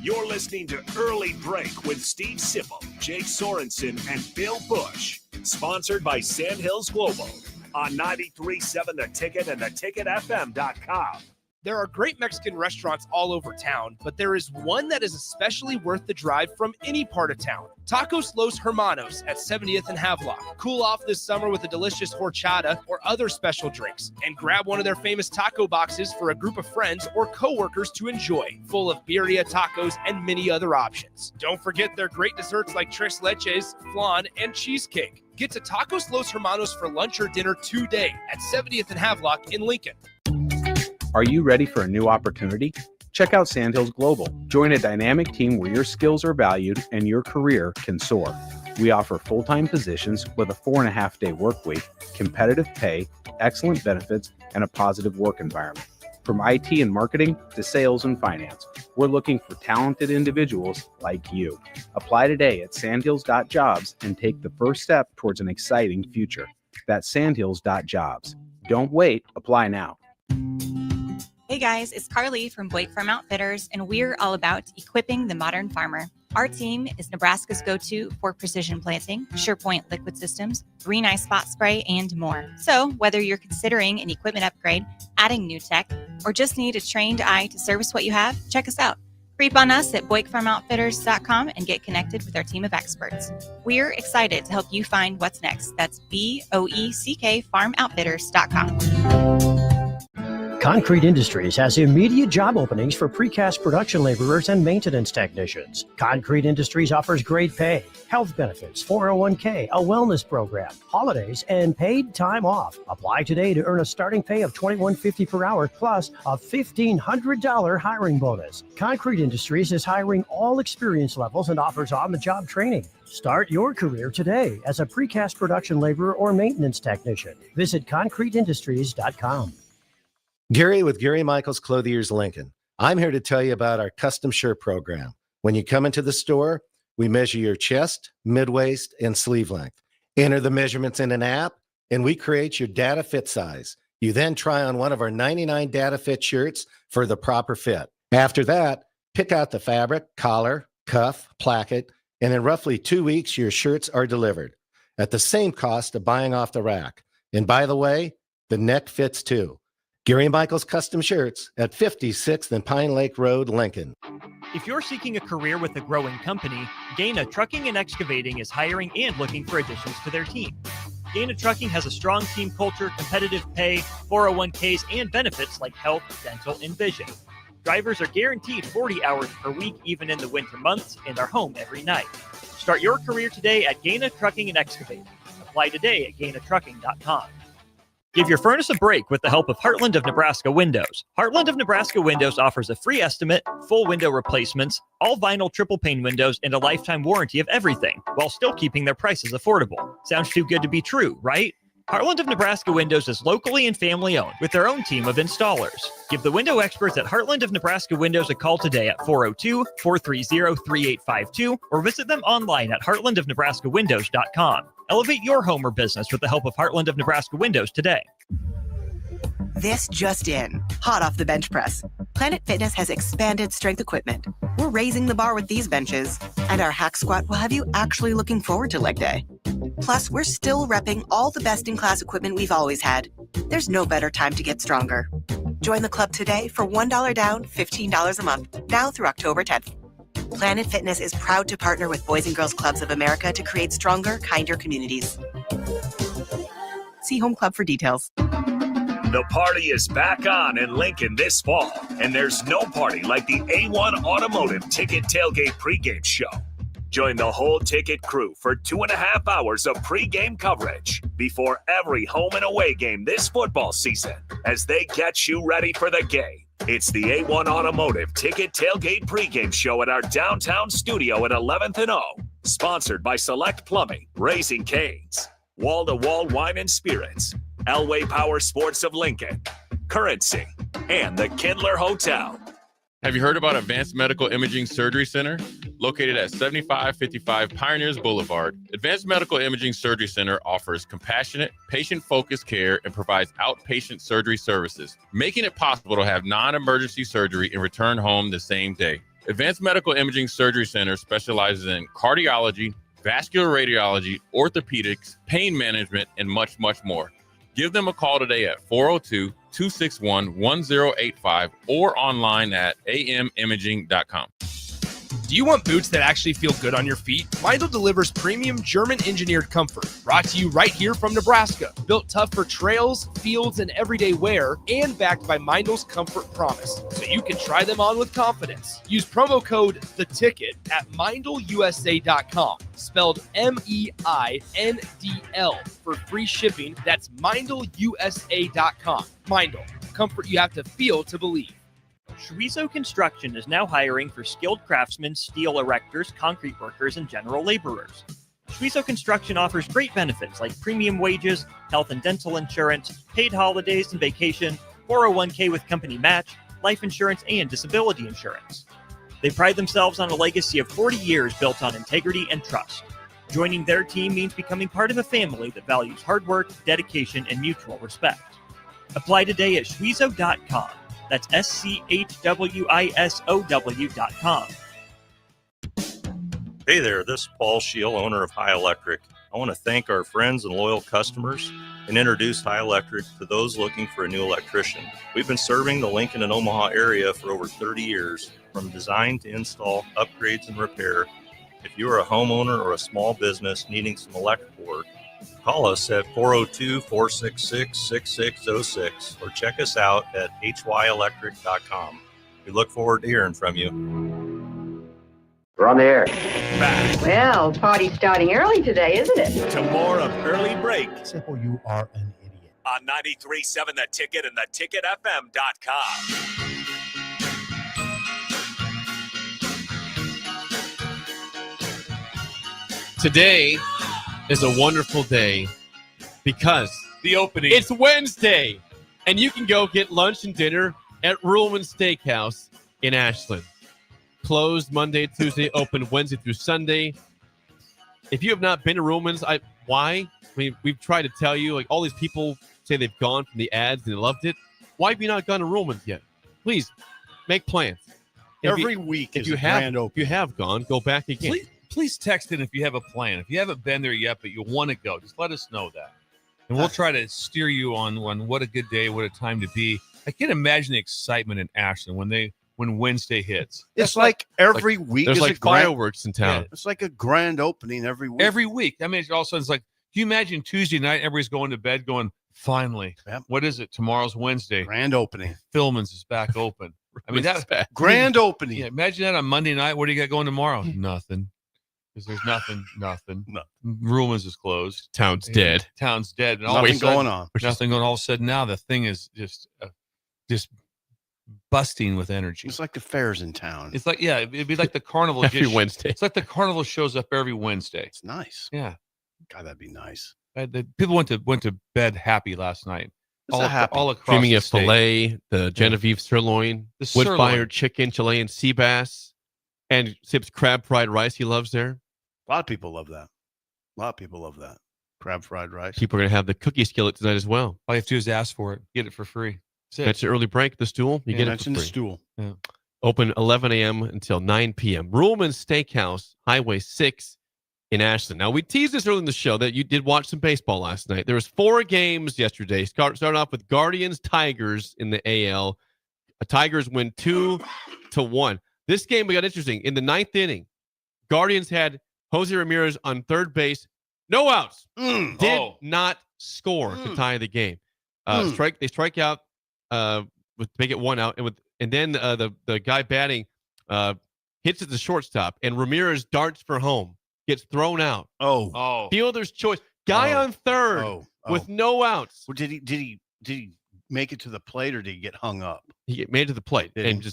You're listening to Early Break with Steve Sipple, Jake Sorensen, and Bill Busch. Sponsored by Sandhills Global on 93.7 The Ticket and theticketfm.com. There are great Mexican restaurants all over town, but there is one that is especially worth the drive from any part of town. Tacos Los Hermanos at 70th and Havelock. Cool off this summer with a delicious horchata or other special drinks, and grab one of their famous taco boxes for a group of friends or coworkers to enjoy, full of birria tacos and many other options. Don't forget their great desserts like tres leches, flan, and cheesecake. Get to Tacos Los Hermanos for lunch or dinner today at 70th and Havelock in Lincoln. Are you ready for a new opportunity? Check out Sandhills Global. Join a dynamic team where your skills are valued and your career can soar. We offer full-time positions with a 4.5-day work week, competitive pay, excellent benefits, and a positive work environment. From IT and marketing to sales and finance, we're looking for talented individuals like you. Apply today at sandhills.jobs and take the first step towards an exciting future. That's sandhills.jobs. Don't wait, apply now. Hey guys, it's Carly from Blake Farm Outfitters, and we're all about equipping the modern farmer. Our team is Nebraska's go-to for precision planting, SurePoint liquid systems, Green Eye Spot Spray, and more. So whether you're considering an equipment upgrade, adding new tech, or just need a trained eye to service what you have, check us out. Creep on us at BlakeFarmOutfitters.com and get connected with our team of experts. We're excited to help you find what's next. That's BOECK FarmOutfitters.com. Concrete Industries has immediate job openings for precast production laborers and maintenance technicians. Concrete Industries offers great pay, health benefits, 401k, a wellness program, holidays, and paid time off. Apply today to earn a starting pay of $21.50 per hour plus a $1,500 hiring bonus. Concrete Industries is hiring all experience levels and offers on-the-job training. Start your career today as a precast production laborer or maintenance technician. Visit concreteindustries.com. Gary with Gary Michaels Clothiers Lincoln. I'm here to tell you about our custom shirt program. When you come into the store, we measure your chest, mid-waist, and sleeve length. Enter the measurements in an app, and we create your data fit size. You then try on one of our 99 data fit shirts for the proper fit. After that, pick out the fabric, collar, cuff, placket, and in roughly 2 weeks, your shirts are delivered at the same cost of buying off the rack. And by the way, the neck fits too. Gary Michaels Custom Shirts at 56th and Pine Lake Road, Lincoln. If you're seeking a career with a growing company, Dana Trucking and Excavating is hiring and looking for additions to their team. Dana Trucking has a strong team culture, competitive pay, 401ks, and benefits like health, dental, and vision. Drivers are guaranteed 40 hours per week, even in the winter months, and are home every night. Start your career today at Dana Trucking and Excavating. Apply today at GainaTrucking.com. Give your furnace a break with the help of Heartland of Nebraska Windows. Heartland of Nebraska Windows offers a free estimate, full window replacements, all vinyl triple pane windows, and a lifetime warranty of everything, while still keeping their prices affordable. Sounds too good to be true, right? Heartland of Nebraska Windows is locally and family owned with their own team of installers. Give the window experts at Heartland of Nebraska Windows a call today at 402-430-3852 or visit them online at heartlandofnebraskawindows.com. Elevate your home or business with the help of Heartland of Nebraska Windows today. This just in, hot off the bench press. Planet Fitness has expanded strength equipment. We're raising the bar with these benches, and our hack squat will have you actually looking forward to leg day. Plus, we're still repping all the best-in-class equipment we've always had. There's no better time to get stronger. Join the club today for $1 down, $15 a month, now through October 10th. Planet Fitness is proud to partner with Boys and Girls Clubs of America to create stronger, kinder communities. See Home Club for details. The party is back on in Lincoln this fall, and there's no party like the A1 Automotive Ticket Tailgate pregame show. Join the whole ticket crew for 2.5 hours of pregame coverage before every home and away game this football season as they get you ready for the game. It's the A1 Automotive Ticket Tailgate pregame show at our downtown studio at 11th and O. Sponsored by Select Plumbing, Raising Cane's, Wall to Wall Wine and Spirits, Elway Power Sports of Lincoln, Currency, and the Kindler Hotel. Have you heard about Advanced Medical Imaging Surgery Center? Located at 7555 Pioneers Boulevard, Advanced Medical Imaging Surgery Center offers compassionate, patient-focused care and provides outpatient surgery services, making it possible to have non-emergency surgery and return home the same day. Advanced Medical Imaging Surgery Center specializes in cardiology, vascular radiology, orthopedics, pain management, and much, much more. Give them a call today at 402-261-1085 or online at amimaging.com. Do you want boots that actually feel good on your feet? Meindl delivers premium German-engineered comfort, brought to you right here from Nebraska. Built tough for trails, fields, and everyday wear, and backed by Meindl's Comfort Promise, so you can try them on with confidence. Use promo code THETICKET at MeindlUSA.com, spelled MEINDL, for free shipping. That's MeindlUSA.com. Meindl, comfort you have to feel to believe. Chorizo Construction is now hiring for skilled craftsmen, steel erectors, concrete workers, and general laborers. Chorizo Construction offers great benefits like premium wages, health and dental insurance, paid holidays and vacation, 401k with company match, life insurance, and disability insurance. They pride themselves on a legacy of 40 years built on integrity and trust. Joining their team means becoming part of a family that values hard work, dedication, and mutual respect. Apply today at Schwizo.com. That's SCHWISOW.com. Hey there, this is Paul Scheel, owner of High Electric. I want to thank our friends and loyal customers and introduce High Electric to those looking for a new electrician. We've been serving the Lincoln and Omaha area for over 30 years, from design to install, upgrades, and repair. If you are a homeowner or a small business needing some electrical work, call us at 402-466-6606 or check us out at hyelectric.com. We look forward to hearing from you. We're on the air. Back Well, party's starting early today, isn't it? to more of Early Break Simple, you are an idiot. on 93.7 The Ticket and theticketfm.com. Today is a wonderful day because The opening. it's Wednesday, and you can go get lunch and dinner at Ruhlman Steakhouse in Ashland. Closed Monday, Tuesday, open Wednesday through Sunday. If you have not been to Ruhlman's, why? I mean, we've tried to tell you, like, all these people say they've gone from the ads and they loved it. Why have you not gone to Ruhlman's yet? Please make plans. Every week if is you a have, grand opening. If you have gone, go back again. Please text in if you have a plan. If you haven't been there yet, but you want to go, just let us know that. And we'll try to steer you on what a good day, what a time to be. I can't imagine the excitement in Ashland when Wednesday hits. It's like every week There's is like a grand, fireworks in town. it's like a grand opening every week. Every week. I mean, all of a sudden it's like, can you imagine Tuesday night, everybody's going to bed going, finally, what is it? Tomorrow's Wednesday. Grand opening. Philman's is back open. I mean, that's grand opening. Yeah, imagine that on Monday night. What do you got going tomorrow? Nothing. Because there's nothing. Ruhlman's is closed. Town's dead. Town's dead. And Nothing all of a sudden, going on. Nothing going on. All of a sudden now the thing is just busting with energy. It's like the fairs in town. It's like, yeah, it'd be like the carnival. Every Wednesday. It's like the carnival shows up every Wednesday. It's nice. Yeah. God, that'd be nice. People went to bed happy last night. All across Dreaming the of state. filet, the Genevieve sirloin, The wood-fired chicken, Chilean sea bass, and Sip's crab fried rice he loves there. A lot of people love that. Crab fried rice. People are going to have the cookie skillet tonight as well. All you have to do is ask for it. Get it for free. That's an early break, the stool. You get it for the free. stool. Yeah. Open 11 a.m. until 9 p.m. Ruhlman Steakhouse, Highway 6 in Ashland. Now, we teased this early in the show that you did watch some baseball last night. There was 4 games yesterday. Started off with Guardians Tigers in the AL. The Tigers win 2-1. This game got interesting. In the 9th inning, Guardians had Jose Ramirez on third base. No outs. Did not score to tie the game. They strike out with make it 1 out, and then the guy batting hits at the shortstop, and Ramirez darts for home, gets thrown out. Fielder's choice. Guy on third with no outs. Well, did he make it to the plate, or did he get hung up? He made it to the plate and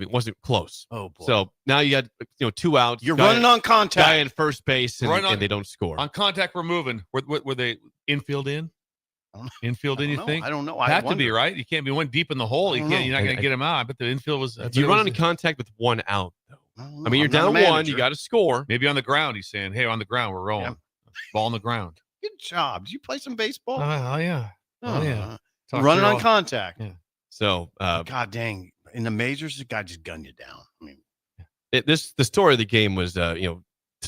wasn't close. Oh boy. So now you got 2 outs. You're running on contact. Guy in first base, and they don't score. On contact, we're moving. Were they infield in? Infield in, you think? I don't know. Have to be, right? You can't be one deep in the hole. You're not going to get him out. But the infield was. Do you run on contact with 1 out, though? I mean, you're down 1. You got to score. Maybe on the ground. He's saying, "Hey, on the ground, we're rolling. Yeah. Ball on the ground." Good job. Did you play some baseball? Oh yeah. Running on contact. Yeah. So, God dang! In the majors, the guy just gunned you down. I mean, the story of the game was, Tarek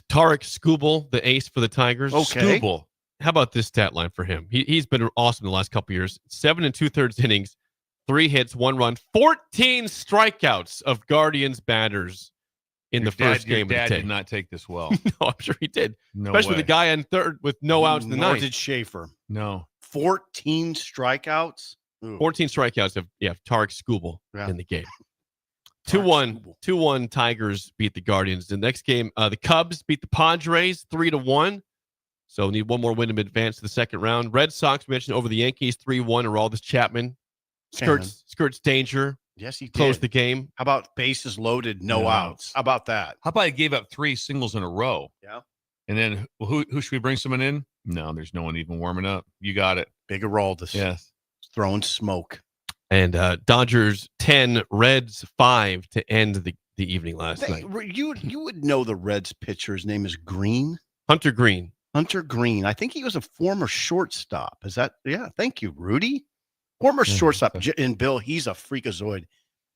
Skubal, the ace for the Tigers. Okay. Skubal. How about this stat line for him? He's been awesome the last couple of years. 7 2/3 innings, 3 hits, 1 run, 14 strikeouts of Guardians batters in the first game. Your dad did not take this well. No, I'm sure he did. No Especially way. the guy on third with no outs in the nor ninth. did Schaefer. No. 14 strikeouts. Ooh. 14 strikeouts of Tarek Skubal in the game. 2-1 Tigers beat the Guardians. The next game, the Cubs beat the Padres 3-1. So need one more win to advance to the second round. Red Sox mentioned over the Yankees 3-1. Aroldis Chapman skirts danger. Yes, he closed did. the game. How about bases loaded, no outs? How about that? How about he gave up 3 singles in a row? Yeah. And then who should we bring someone in? No, there's no one even warming up. You got it. Big Aroldis. Yes. Throwing smoke. And Dodgers 10, Reds 5 to end the evening last night. You would know the Reds pitcher. His name is Green. Hunter Green. I think he was a former shortstop. Is that? Yeah. Thank you, Rudy. Former shortstop, and Bill, he's a freakazoid.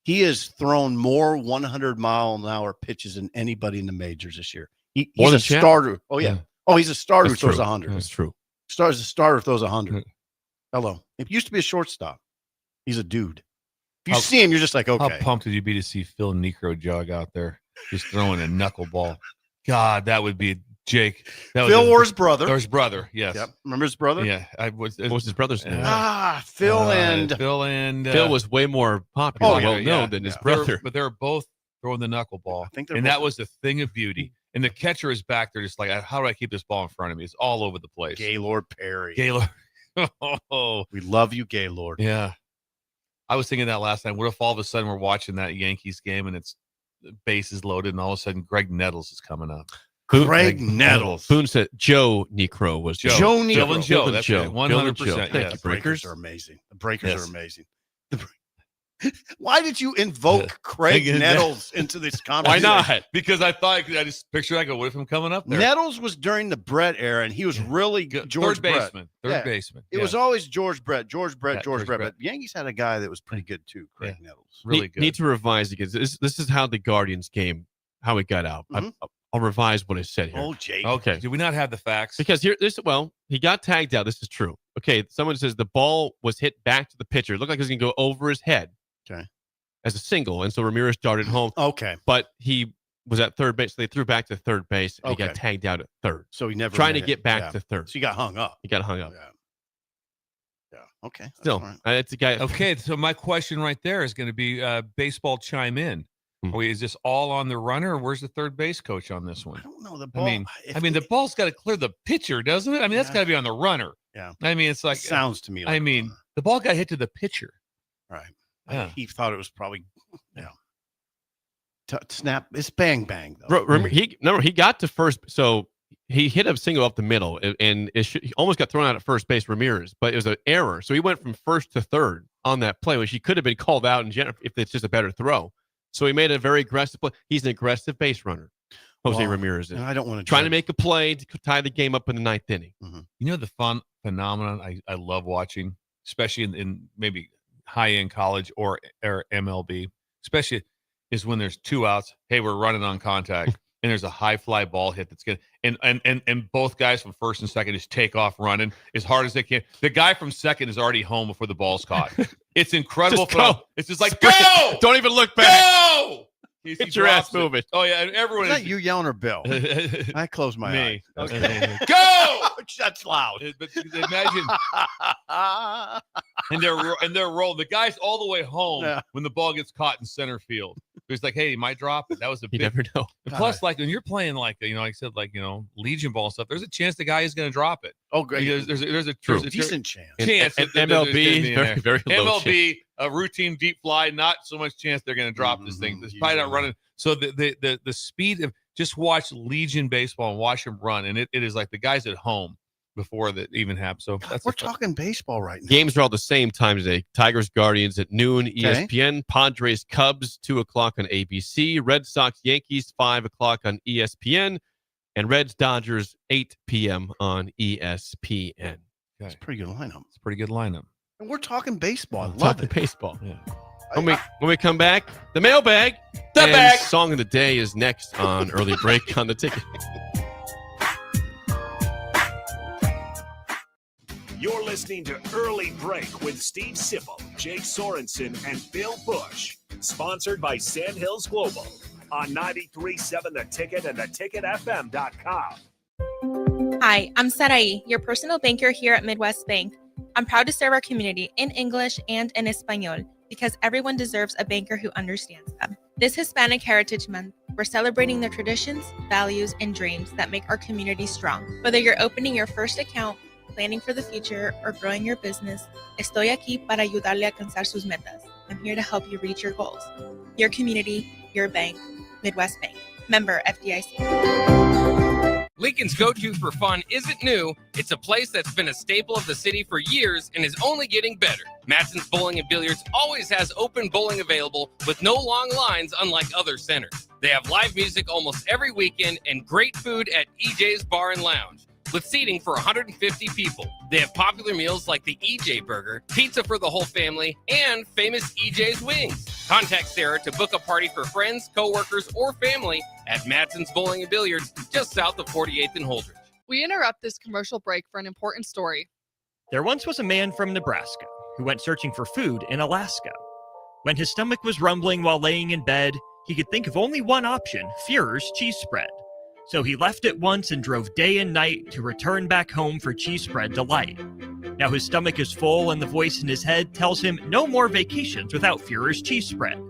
He has thrown more 100-mile-an-hour pitches than anybody in the majors this year. He's a starter. Oh, yeah. Oh, he's a starter who throws 100. That's true. A starter who throws 100. Hello. It used to be a shortstop. He's a dude. If you see him, you're just like, okay. How pumped would you be to see Phil Necro jog out there just throwing a knuckleball? God, that would be Jake. Phil or his brother. Or his brother, yes. Yep. Remember his brother? Yeah. What was his brother's name? Phil was way more popular than his brother. But they were both throwing the knuckleball. That was a thing of beauty. And the catcher is back there just like, how do I keep this ball in front of me? It's all over the place. Gaylord Perry. Oh, we love you, Gaylord. Yeah. I was thinking that last night. What if all of a sudden we're watching that Yankees game and it's the base is loaded and all of a sudden Greg Nettles is coming up? Greg Nettles. Boone said Joe Necro was Joe Necro. Bill and Joe. That's Joe. 100%. Thank you. Breakers are amazing. The Breakers are amazing. Why did you invoke Craig Nettles into this conversation? Why not? Because I thought I just pictured. I go, what if I'm coming up there? Nettles was during the Brett era, and he was really good. Third baseman. It was always George Brett. But Yankees had a guy that was pretty good too, Craig Nettles. Really good. Need to revise because this is how the Guardians game, how it got out. I'll revise what I said here. Oh, Jake. Okay. Do we not have the facts? Because he got tagged out. This is true. Okay. Someone says the ball was hit back to the pitcher. It looked like it was going to go over his head. Okay. As a single. And so Ramirez started home. Okay. But he was at third base. So they threw back to third base and he got tagged out at third. So he never trying to get back to third. So he got hung up. Yeah. Okay. Still, it's a guy. Okay. So my question right there is going to be baseball chime in. Is this all on the runner, or where's the third base coach on this one? I don't know. The ball. The ball's got to clear the pitcher, doesn't it? I mean, that's got to be on the runner. Yeah. I mean, it's like sounds to me. Like the ball got hit to the pitcher. Right. Yeah. He thought it was probably snap. It's bang bang though. Remember, he got to first, so he hit a single up the middle, and he almost got thrown out at first base, Ramirez, but it was an error. So he went from first to third on that play, which he could have been called out in general if it's just a better throw. So he made a very aggressive play. He's an aggressive base runner, Jose Ramirez is. And I don't want to trying to make a play to tie the game up in the ninth inning. You know the fun phenomenon I love watching, especially in maybe high-end college or MLB, especially is when there's two outs. Hey, we're running on contact, and there's a high fly ball hit that's good, and both guys from first and second just take off running as hard as they can. The guy from second is already home before the ball's caught. It's incredible. It's just like, go! Don't even look back. Go! Get your ass moving. Oh, yeah. And everyone is that you yelling or Bill? I close my eyes. Okay. Go! That's loud. But imagine. and they're rolling. The guy's all the way home when the ball gets caught in center field. He's like, hey, he might drop it. That was a big. You never know. Plus, like when you're playing, like like I said, Legion ball stuff. There's a chance the guy is going to drop it. Oh, great. There's a decent chance. And MLB, very low MLB, a routine deep fly, not so much chance they're going to drop this thing. It's probably not running. So the speed of just watch Legion baseball and watch them run, and it is like the guys at home before that even happens. So we're talking baseball right now. Games are all the same time today. Tigers, Guardians at noon, ESPN. Padres, Cubs, 2:00 on ABC. Red Sox, Yankees, 5:00 on ESPN. And Reds, Dodgers, 8 p.m. on ESPN. That's a pretty good lineup. It's a pretty good lineup. And we're talking baseball. I love it. Baseball. Yeah. When we come back, the mailbag. The bag. Song of the day is next on Early Break on the Ticket. You're listening to Early Break with Steve Sipple, Jake Sorensen, and Bill Busch. Sponsored by Sandhills Global on 93.7 The Ticket and theticketfm.com. Hi, I'm Sarai, your personal banker here at Midwest Bank. I'm proud to serve our community in English and in Espanol because everyone deserves a banker who understands them. This Hispanic Heritage Month, we're celebrating the traditions, values, and dreams that make our community strong. Whether you're opening your first account, planning for the future, or growing your business, estoy aquí para ayudarle a alcanzar sus metas. I'm here to help you reach your goals. Your community, your bank, Midwest Bank. Member FDIC. Lincoln's go-to for fun isn't new. It's a place that's been a staple of the city for years and is only getting better. Matson's Bowling and Billiards always has open bowling available with no long lines unlike other centers. They have live music almost every weekend and great food at EJ's Bar and Lounge. with seating for 150 people. They have popular meals like the EJ Burger, pizza for the whole family, and famous EJ's Wings. Contact Sarah to book a party for friends, coworkers, or family at Madsen's Bowling and Billiards, just south of 48th and Holdridge. We interrupt this commercial break for an important story. There once was a man from Nebraska who went searching for food in Alaska. When his stomach was rumbling while laying in bed, he could think of only one option, Führer's cheese spread. So he left at once and drove day and night to return back home for cheese spread delight. Now his stomach is full and the voice in his head tells him no more vacations without Führer's cheese spread.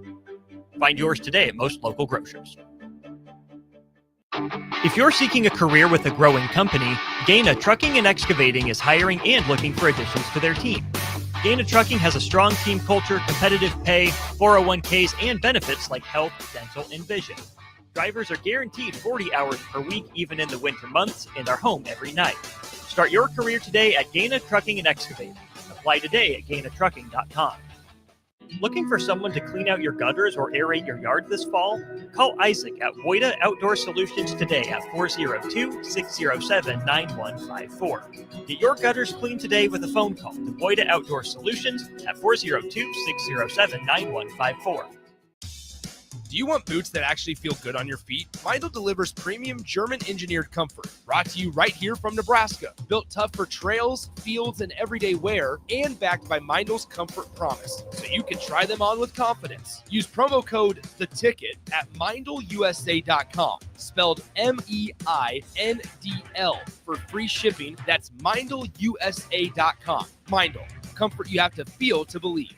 Find yours today at most local grocers. If you're seeking a career with a growing company, Gaina Trucking and Excavating is hiring and looking for additions to their team. Gaina Trucking has a strong team culture, competitive pay, 401ks, and benefits like health, dental, and vision. Drivers are guaranteed 40 hours per week, even in the winter months, and are home every night. Start your career today at Gaina Trucking and Excavating. Apply today at GainaTrucking.com. Looking for someone to clean out your gutters or aerate your yard this fall? Call Isaac at Woida Outdoor Solutions today at 402-607-9154. Get your gutters cleaned today with a phone call to Woida Outdoor Solutions at 402-607-9154. Do you want boots that actually feel good on your feet? Meindl delivers premium German-engineered comfort, brought to you right here from Nebraska. Built tough for trails, fields, and everyday wear, and backed by Meindl's Comfort Promise, so you can try them on with confidence. Use promo code THETICKET at MeindlUSA.com, spelled MEINDL, for free shipping. That's MeindlUSA.com. Meindl, comfort you have to feel to believe.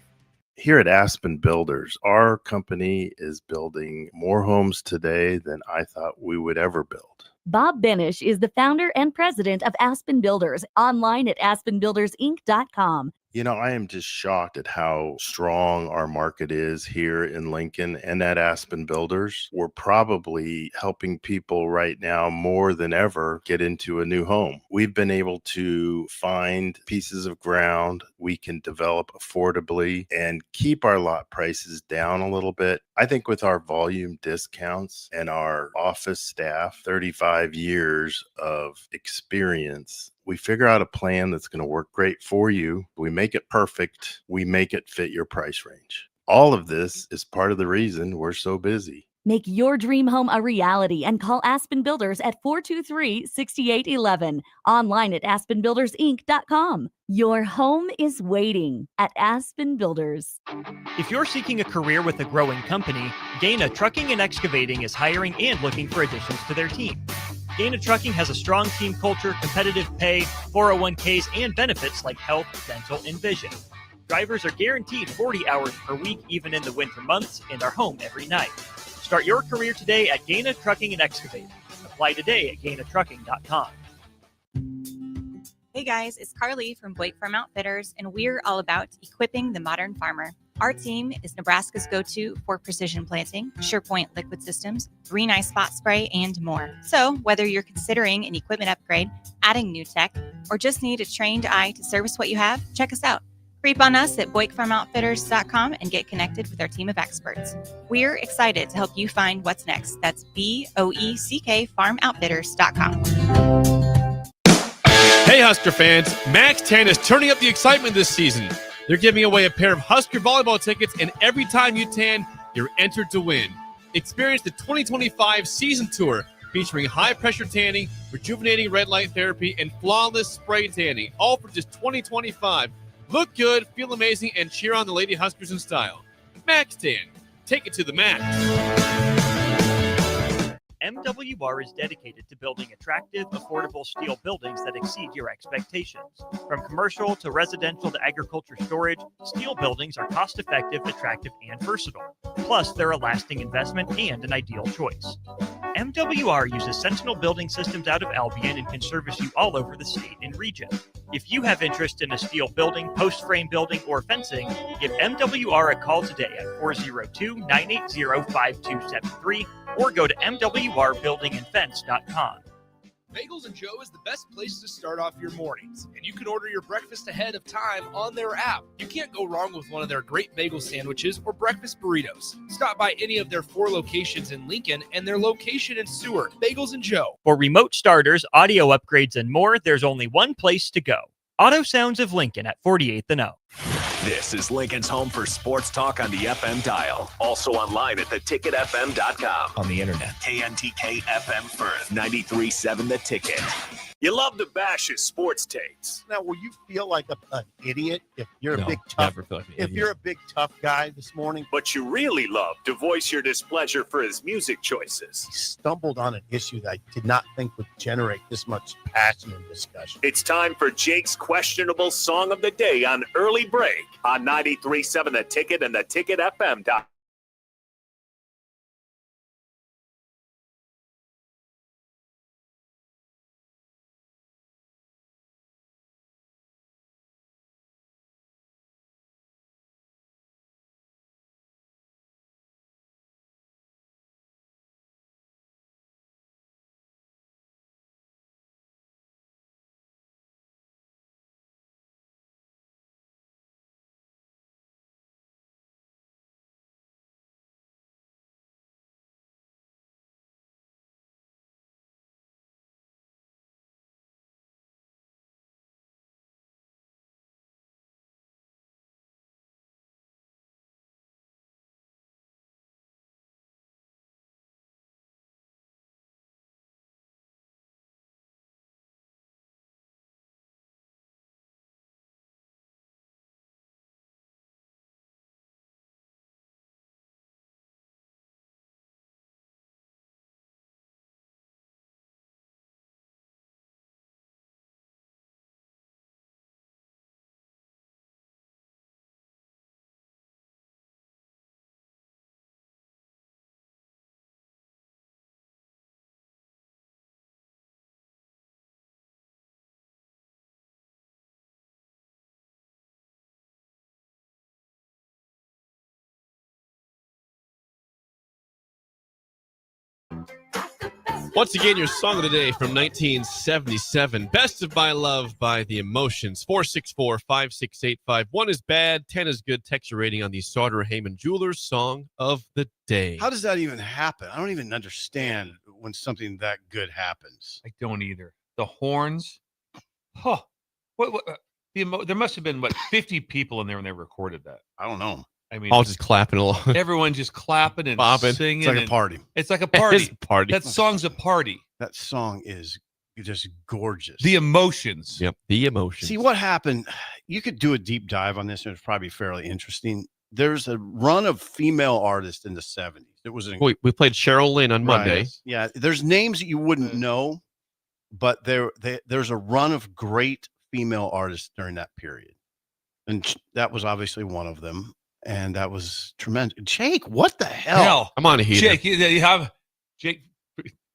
Here at Aspen Builders, our company is building more homes today than I thought we would ever build. Bob Benish is the founder and president of Aspen Builders, online at aspenbuildersinc.com. You know, I am just shocked at how strong our market is here in Lincoln and at Aspen Builders. We're probably helping people right now more than ever get into a new home. We've been able to find pieces of ground we can develop affordably and keep our lot prices down a little bit. I think with our volume discounts and our office staff, 35 years of experience, we figure out a plan that's going to work great for you. We make it perfect. We make it fit your price range. All of this is part of the reason we're so busy. Make your dream home a reality and call Aspen Builders at 423-6811. Online at aspenbuildersinc.com. Your home is waiting at Aspen Builders. If you're seeking a career with a growing company, Gaina Trucking and Excavating is hiring and looking for additions to their team. Gaina Trucking has a strong team culture, competitive pay, 401ks, and benefits like health, dental, and vision. Drivers are guaranteed 40 hours per week, even in the winter months, and are home every night. Start your career today at Gaina Trucking and Excavating. Apply today at GainaTrucking.com. Hey guys, it's Carly from Blake Farm Outfitters, and we're all about equipping the modern farmer. Our team is Nebraska's go-to for precision planting, SurePoint liquid systems, Green Eye spot spray, and more. So whether you're considering an equipment upgrade, adding new tech, or just need a trained eye to service what you have, check us out. Creep on us at BoykeFarmOutfitters.com and get connected with our team of experts. We're excited to help you find what's next. That's BOECK FarmOutfitters.com. Hey, Husker fans, Max 10 is turning up the excitement this season. They're giving away a pair of Husker volleyball tickets, and every time you tan, you're entered to win. Experience the 2025 season tour featuring high-pressure tanning, rejuvenating red light therapy, and flawless spray tanning, all for just $20.25. Look good, feel amazing, and cheer on the Lady Huskers in style. Max Tan, take it to the max. MWR is dedicated to building attractive, affordable steel buildings that exceed your expectations. From commercial to residential to agriculture storage, steel buildings are cost-effective, attractive, and versatile. Plus, they're a lasting investment and an ideal choice. MWR uses Sentinel Building Systems out of Albion and can service you all over the state and region. If you have interest in a steel building, post-frame building, or fencing, give MWR a call today at 402-980-5273 or go to mwrbuildingandfence.com. Bagels & Joe is the best place to start off your mornings, and you can order your breakfast ahead of time on their app. You can't go wrong with one of their great bagel sandwiches or breakfast burritos. Stop by any of their 4 locations in Lincoln and their location in Seward. Bagels & Joe. For remote starters, audio upgrades, and more, there's only one place to go. Auto Sounds of Lincoln at 48th and O. This is Lincoln's home for sports talk on the FM dial. Also online at theticketfm.com. On the internet. KNTK FM Firth, 93.7 The Ticket. You love to bash his sports takes. Now, will you feel like an idiot if you're No, a big tough? never feel like an If idiot. you're a big tough guy this morning, But you really love to voice your displeasure for his music choices. he stumbled on an issue that I did not think would generate this much passion and discussion. It's time for Jake's questionable song of the day on Early Break on 93.7 The Ticket and theticketfm.com. Once again, your song of the day from 1977, Best of My Love by The Emotions, 464-5685. 1 is bad, 10 is good. Text your rating on the Sauter Heyman Jewelers song of the day. How does that even happen? I don't even understand when something that good happens. I don't either. The horns. Huh. What there must have been, 50 people in there when they recorded that. I don't know. I mean, all just clapping along. Everyone just clapping and bobbing. singing. It's like a party. It's like a party. It is a party. That song's a party. That song is just gorgeous. The Emotions. Yep, The Emotions. See what happened. You could do a deep dive on this, and it's probably fairly interesting. There's a run of female artists in the 70s. It was we played Cheryl Lynn on Monday. Right. Yeah, there's names that you wouldn't know, but there's a run of great female artists during that period, and that was obviously one of them. And that was tremendous. Jake, what the hell? I'm on a heater. Jake, you have Jake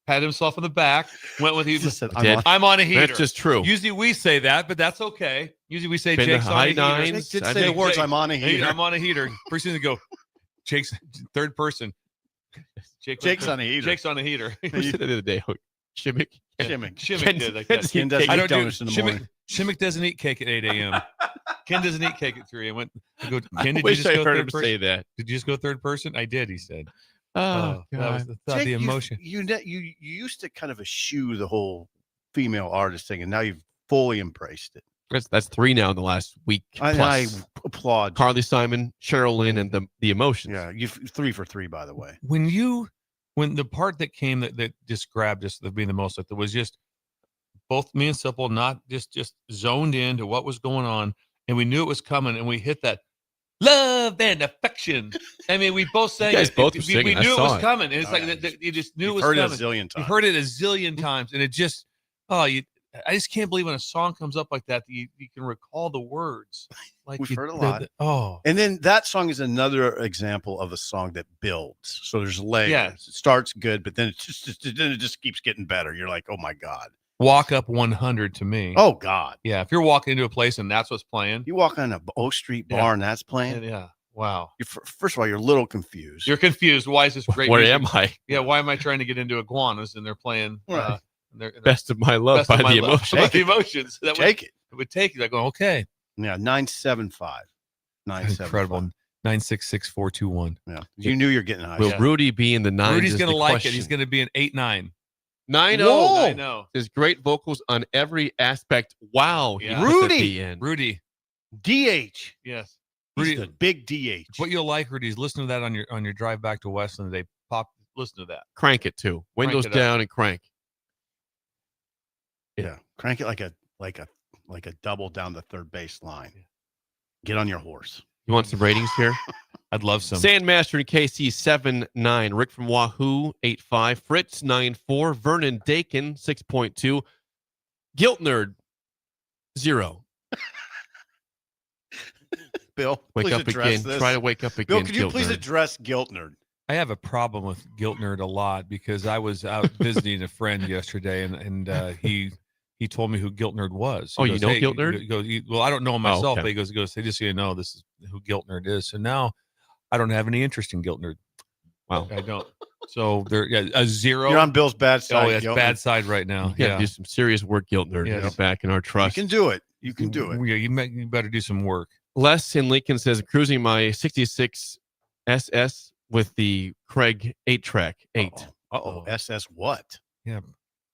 pat himself on the back. Went with you. Listen, I'm on a heater. That's just true. Usually we say that, but that's okay. Usually we say Been Jake's to on high a heater. nines. Jake did say the words, I'm on a heater. I'm on a heater. First thing to go, Jake's third person. Jake's on a heater. Jake's on a heater. Who said it the other day? Shimmick. Shimmick did like that. Ken doesn't eat donuts in the morning. Shimmick doesn't eat cake at 8 a.m. Ken doesn't eat cake at 3 a.m. Ken, did you wish just I go heard third him person? say that. Did you just go third person? I did, he said. Oh, that was Jake, the emotion. You used to kind of eschew the whole female artist thing, and now you've fully embraced it. That's 3 now in the last week. I plus. applaud Carly Simon, Cheryl Lynn, and the Emotions. Yeah, you 3 for 3, by the way. When the part that came that just grabbed us, that being the most, that was just both me and Simple not just zoned into what was going on, and we knew it was coming, and we hit that love and affection. I mean, we both sang. You guys it. both were we singing. knew I it saw was it. coming, and it's Oh, like yeah. you just knew You've it was heard it a coming. zillion times. You've heard it a zillion times, and it just I just can't believe when a song comes up like that you can recall the words. Like We've heard a lot. And then that song is another example of a song that builds. So there's layers. Yeah. It starts good, but then it just keeps getting better. You're like, oh my God. Walk Up 100 to me. Oh God. Yeah, if you're walking into a place and that's what's playing. You walk on a O Street bar and that's playing. Yeah. Wow. First of all, you're a little confused. You're confused. Why is this great Where music? am I? Yeah, why am I trying to get into iguanas and they're playing Right. Best of my love by the emotions. By the emotions. That Take it. It would take it. I go, okay. Yeah, 975. 975. Incredible. 966-421. Yeah. You knew you're getting high. Will Rudy be in the 9s? Rudy's going to like it. He's going to be an 8-9. 9-0. Whoa. I know. His great vocals on every aspect. Wow. Yeah. Rudy. DH. Yes. Rudy, the big DH. What you'll like, Rudy, is listen to that on your drive back to Westland. They listen to that. Crank it too. Windows down and crank. Yeah. Crank it like a double down the third base line. Get on your horse. You want some ratings here? I'd love some. Sandmaster and KC 7.9. Rick from Wahoo 8.5. Fritz 9.4. Vernon Dakin 6.2. Guilt Nerd 0. Bill, wake up again. This. Try to wake up again. Bill, could you please address Guilt Nerd? I have a problem with Guilt Nerd a lot because I was out visiting a friend yesterday, and he told me who Guilt Nerd was. He goes, you know Guilt Nerd? He goes, well, I don't know him myself, okay. but he goes, hey, just so you know, this is who Guilt Nerd is. So now I don't have any interest in Guilt Nerd. Wow. I don't. So there, a 0. You're on Bill's bad side. Oh, that's bad side right now. You do some serious work, Guilt Nerd. Yes. Get back in our trust. You can do it. You can do it. Yeah, you better do some work. Les in Lincoln says, cruising my 66 SS with the Craig 8-track 8. Uh-oh. SS what? Yeah.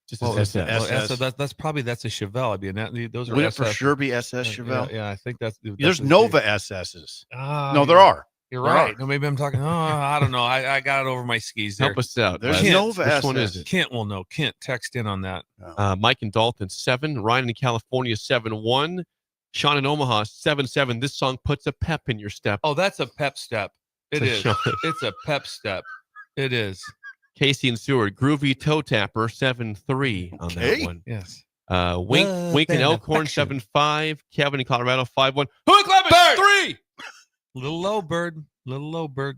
Just SS. That's probably a Chevelle. I mean, those are Would SS. it for sure be SS Chevelle? Yeah, I think that's There's Nova SSs. No, there are. You're right. No, maybe I'm talking. I don't know. I got it over my skis there. Help us out. There's Nova SS. Which one is it? Kent will know. Kent, text in on that. Mike in Dalton 7. Ryan in California 7-1. Sean in Omaha 7-7. This song puts a pep in your step. Oh, that's a pep step. It is. It's a pep step. It is. Casey and Seward, Groovy Toe Tapper 7-3 on that one. Yes. Wink in Elkhorn 7-5. Kevin in Colorado 5-1. Who Clemens 3. Little low bird.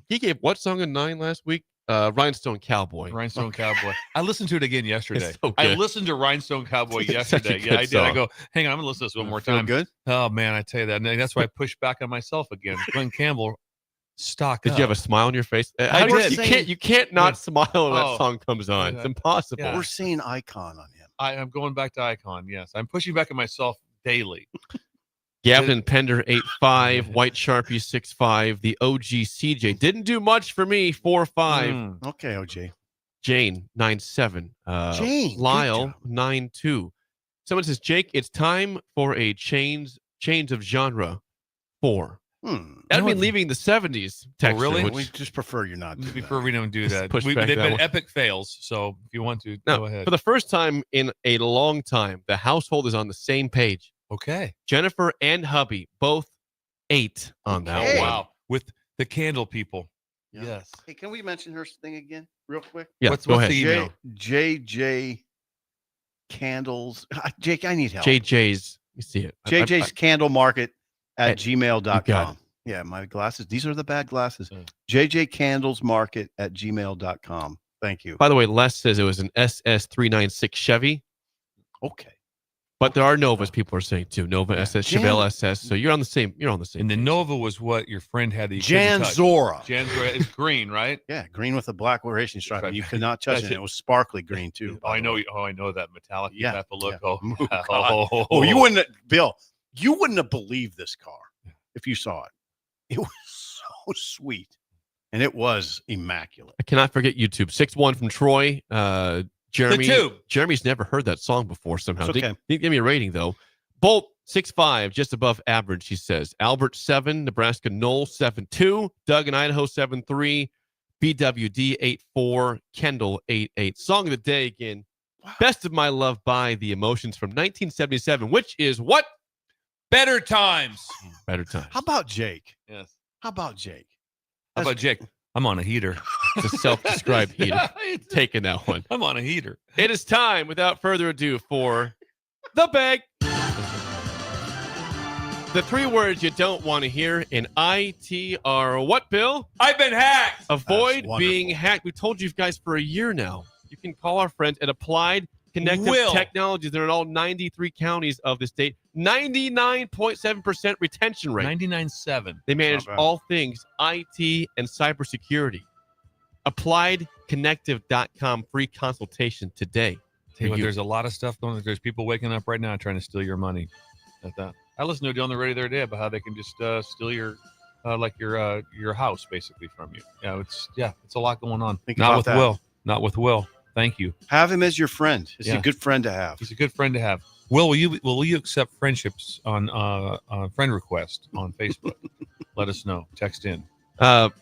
He gave what song a 9 last week? Rhinestone Cowboy. Rhinestone Cowboy. I listened to it again yesterday. So I listened to Rhinestone Cowboy yesterday. Yeah, I did. Song. I go, hang on, I'm gonna listen to this one more Feel time. good? Oh man, I tell you that. And that's why I pushed back on myself again. Glenn Campbell, stock Did up. you have a smile on your face? I did. You can't not smile when that song comes on. Yeah. It's impossible. Yeah. We're seeing Icon on him. I'm going back to Icon. Yes, I'm pushing back on myself daily. Gavin Pender 8-5. White Sharpie 6-5. The OG CJ didn't do much for me 4-5. Okay, OJ. Jane 9-7. Jane, good Lyle job. 9-2. Someone says, Jake, it's time for a change of genre 4. That'd be leaving the 70s. Texture, really? We just prefer you not to. Before we don't do that. push They've back that been one. epic fails. So if you want to, go ahead. For the first time in a long time, the household is on the same page. Okay. Jennifer and hubby, both 8 on that one. Wow. With the candle people. Yeah. Yes. Hey, can we mention her thing again, real quick? Yeah, What's go ahead. the email? JJ Candles. Jake, I need help. JJ's. You see it. JJ's Candle Market at You got gmail.com. it. Yeah, my glasses. These are the bad glasses. JJ Candles Market at gmail.com. Thank you. By the way, Les says it was an SS396 Chevy. Okay. But there are Novas, people are saying too. Nova SS, Chevelle SS. So you're on the same. You're on the same. And the Nova was what your friend had. That you couldn't touch. Janzora. Janzora is green, right? Yeah, green with a black racing stripe. Right. You could not touch That's it. it. It was sparkly green too. Oh, I know. Oh, I know that metallic. Yeah. Type of look. Yeah. Oh, Oh, you wouldn't, Bill. You wouldn't have believed this car if you saw it. It was so sweet, and it was immaculate. I cannot forget YouTube. 6-1 from Troy. Jeremy. The Tube. Jeremy's never heard that song before somehow. It's okay. Didn't give me a rating though. Bolt 6-5, just above average, he says. Albert 7, Nebraska Knoll 7-2, Doug in Idaho 7-3, BWD 8-4, Kendall 8-8. Song of the day again. Wow. Best of My Love by The Emotions from 1977, which is what? Better Times. Better Times. How about Jake? Yes. How about Jake? How about Jake? I'm on a heater. It's a self-described heater. Taking that one. I'm on a heater. It is time, without further ado, for the bag. The 3 words you don't want to hear in IT are what, Bill? I've been hacked. Avoid being hacked. We told you guys for a year now. You can call our friends at Applied Connective Technologies. They're in all 93 counties of the state. 99.7% retention rate. 99.7. They manage all things IT and cybersecurity. AppliedConnective.com free consultation today. Tell you what, there's a lot of stuff going on. There's people waking up right now trying to steal your money. I listened to it on the radio the other day about how they can just steal your house basically from you. It's a lot going on. Not with Will. Thank you. Have him as your friend. He's a good friend to have. He's a good friend to have. Will you accept friendships on friend request on Facebook? Let us know. Text in.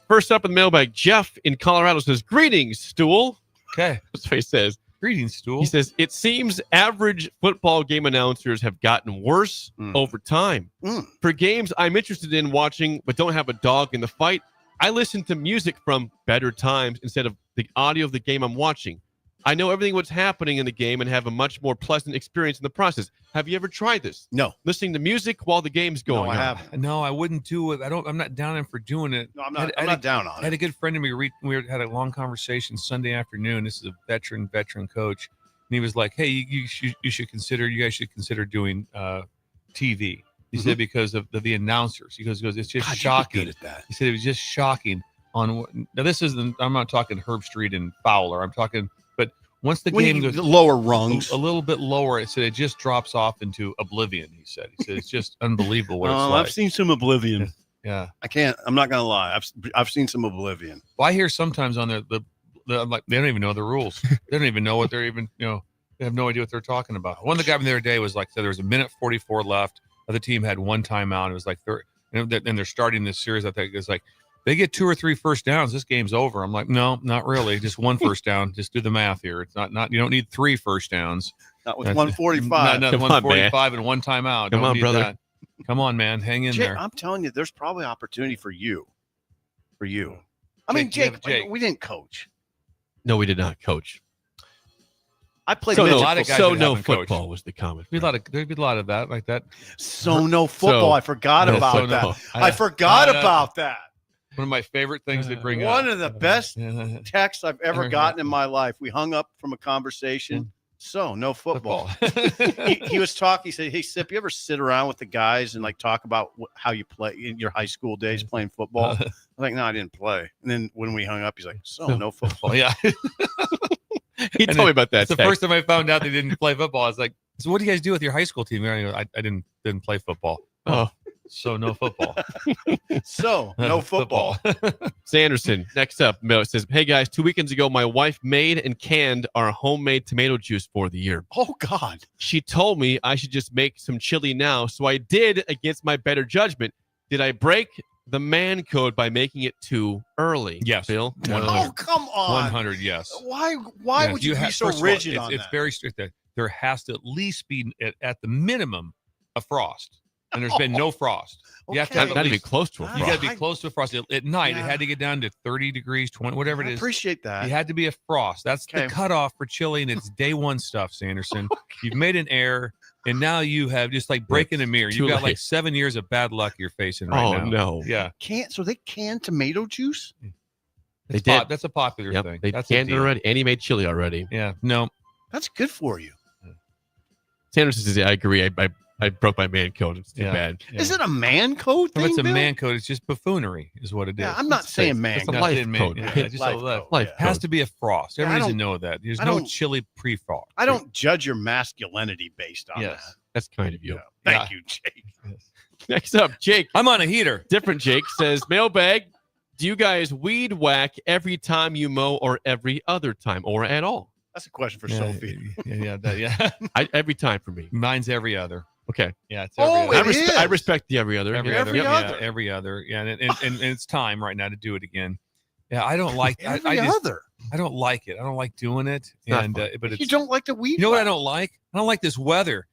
First up in the mailbag, Jeff in Colorado says, "Greetings, Stool." Okay. That's what he says. Greetings, Stool. He says, "It seems average football game announcers have gotten worse over time. For games I'm interested in watching but don't have a dog in the fight, I listen to music from better times instead of the audio of the game I'm watching. I know everything what's happening in the game and have a much more pleasant experience in the process. Have you ever tried this? No. Listening to music while the game's going No, I haven't. No, I wouldn't do it. I'm not down on him for doing it. No, I'm not down on it. I had a good friend of me. We had a long conversation Sunday afternoon. This is a veteran coach. And he was like, "Hey, you should consider. You guys should consider doing TV." He said because of the announcers. He goes, "It's just shocking." Good at that. He said it was just shocking. Now this isn't. I'm not talking Herb Street and Fowler. I'm talking. But once the game goes lower rungs, a little bit lower, it said it just drops off into oblivion. He said it's just unbelievable what it's like. I've seen some Oblivion. Yeah, I'm not gonna lie. I've seen some Oblivion. Well, I hear sometimes on I'm like, they don't even know the rules. They don't even know what they're even, they have no idea what they're talking about. One of the guys the other day was like, said there was a minute 44 left. The team had one timeout. It was like, and they're starting this series. I think it's like, they get 2 or 3 first downs, this game's over. I'm like, no, not really. Just 1 first down. Just do the math here. It's not. You don't need 3 first downs. Not with 145. Not 145 and 1 timeout. Come on, brother. That. Come on, man. Hang in there. I'm telling you, there's probably opportunity for you. I mean, Jake, we didn't coach. No, we did not coach. I played so midget no, football. so no football was the comment. There'd be a lot of that like that. So no football. I forgot about that. I forgot about that. One of my favorite things they bring up. One of the best texts I've ever gotten in my life. We hung up from a conversation. So no football. he was talking. He said, "Hey, Sip, you ever sit around with the guys and like talk about how you play in your high school days playing football?" I'm like, "No, I didn't play." And then when we hung up, he's like, "So no football." Yeah. He told me about that. It's the first time I found out they didn't play football. I was like, "So what do you guys do with your high school team?" I didn't play football. Oh. So no football. So no football. Sanderson, next up, says, "Hey guys, 2 weekends ago, my wife made and canned our homemade tomato juice for the year. Oh God. She told me I should just make some chili now. So I did against my better judgment. Did I break the man code by making it too early?" Yes. Bill? Oh, come on. 100, yes. Why Yes, would you be so rigid on it's that? very strict. There has to at least be, at the minimum, a frost. And there's been no frost. You have to have not even close to a You frost. got to be close to a frost. At night, it had to get down to 30 degrees, 20, whatever it is. I appreciate that. You had to be a frost. That's the cutoff for chili, and it's day one stuff, Sanderson. You've made an error, and now you have just like breaking a mirror. You've got like 7 years of bad luck you're facing right now. Oh, no. Yeah. So they canned tomato juice? They did. That's a popular thing. They That's a canned it deal. already, and he made chili already. Yeah. No. That's good for you. Sanderson says, "I agree. I broke my man code. It's too Yeah. bad." Yeah. Is it a man code thing? If it's a Bill? man code, it's just buffoonery, is what it is. Yeah, I'm not saying man It's a code. life Didn't code. mean- man. yeah, just Life a life. code, Life yeah. It has to be a frost. Yeah, I Everybody don't- doesn't know that. There's I no don't- chili pre-frost. I don't judge your masculinity based on Yes. that. That's kind of you. Yeah. Thank you, Jake. Next up, Jake. I'm on a heater. Different Jake says, "Mailbag, do you guys weed whack every time you mow or every other time or at all?" That's a question for Yeah, Sophie. Yeah. Every time for me. Mine's every other. Okay. Yeah, it's every Oh, other. it is. I respect the every other. Every Yeah. other. Every Yeah, other. every other. Yeah, and it's time right now to do it again. Yeah, I don't like. Every I just, other. I don't like it. I don't like doing it. not And fun. but it's, You don't like the weed? you know what I whack? don't like? I don't like this weather.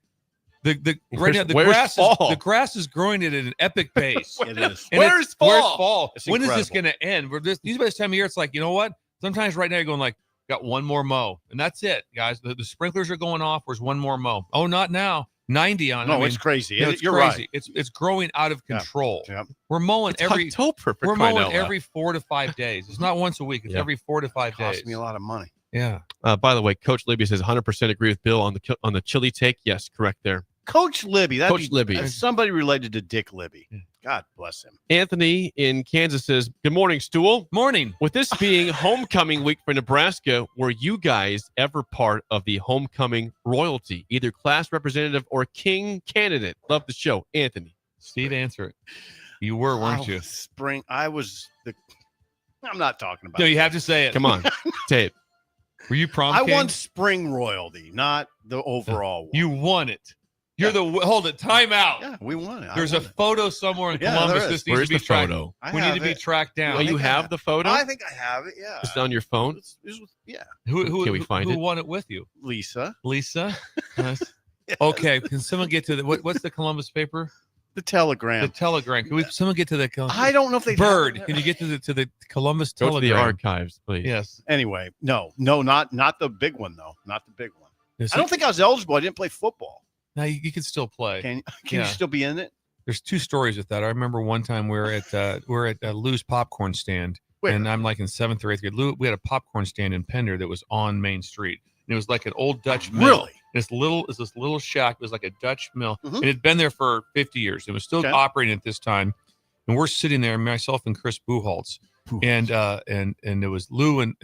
The right now the where's fall? grass is growing at an epic pace. It is. And Where's fall? Where's fall? It's When is this incredible. going to end? We're just these by this time of year. It's like, you know what? Sometimes right now you're going like, got one more mow, and that's it, guys. The sprinklers are going off. Where's one more mow? Oh, not now. 90 on. No, I mean, it's crazy. you know, it's You're crazy. right. It's growing out of Yeah. control. Yeah. We're mowing It's every October, for we're crying mowing out loud. every 4 to 5 days. It's not once a week. It's Yeah. every 4 to 5 days. Cost me a lot of money. Yeah. By the way, Coach Libby says 100% agree with Bill on the chili take. Yes, correct there. Coach Libby. Coach Libby. Somebody related to Dick Libby. God bless him. Anthony in Kansas says, good morning, Stool. Morning. With this being homecoming week for Nebraska, were you guys ever part of the homecoming royalty, either class representative or king candidate? Love the show. Anthony. Steve, answer it. You were, weren't you? I'm not talking about No, it. you have to say it. Come on. Say it. Were you prom I king? won spring royalty, not the overall one. You won it. You're hold it. Time out. Yeah, we won it. There's a photo somewhere in Columbus. This needs Where's to be the tracked. photo? We need to be tracked down. Oh, you have the photo? I think I have it, yeah. It's on your phone? Yeah. Who Can we find it? Who won it with you? Lisa. Yes. Okay. Can someone get to the what's the Columbus paper? The Telegram. The Telegram. Can someone get to the I don't know if they Bird? have- Can you get to the Columbus Go Telegram? to the archives, please. Yes. Anyway, no, not the big one though. Not the big one. Yes, I don't think I was eligible. I didn't play football. No, you can still play. Can you still be in it? There's two stories with that. I remember one time we're at Lou's popcorn stand, and I'm like in 7th or 8th grade. Lou, we had a popcorn stand in Pender that was on Main Street, and it was like an old Dutch mill. Really? This little shack. It was like a Dutch mill, and it had been there for 50 years. It was still operating at this time, and we're sitting there, myself and Chris Buchholz, and it was Lou and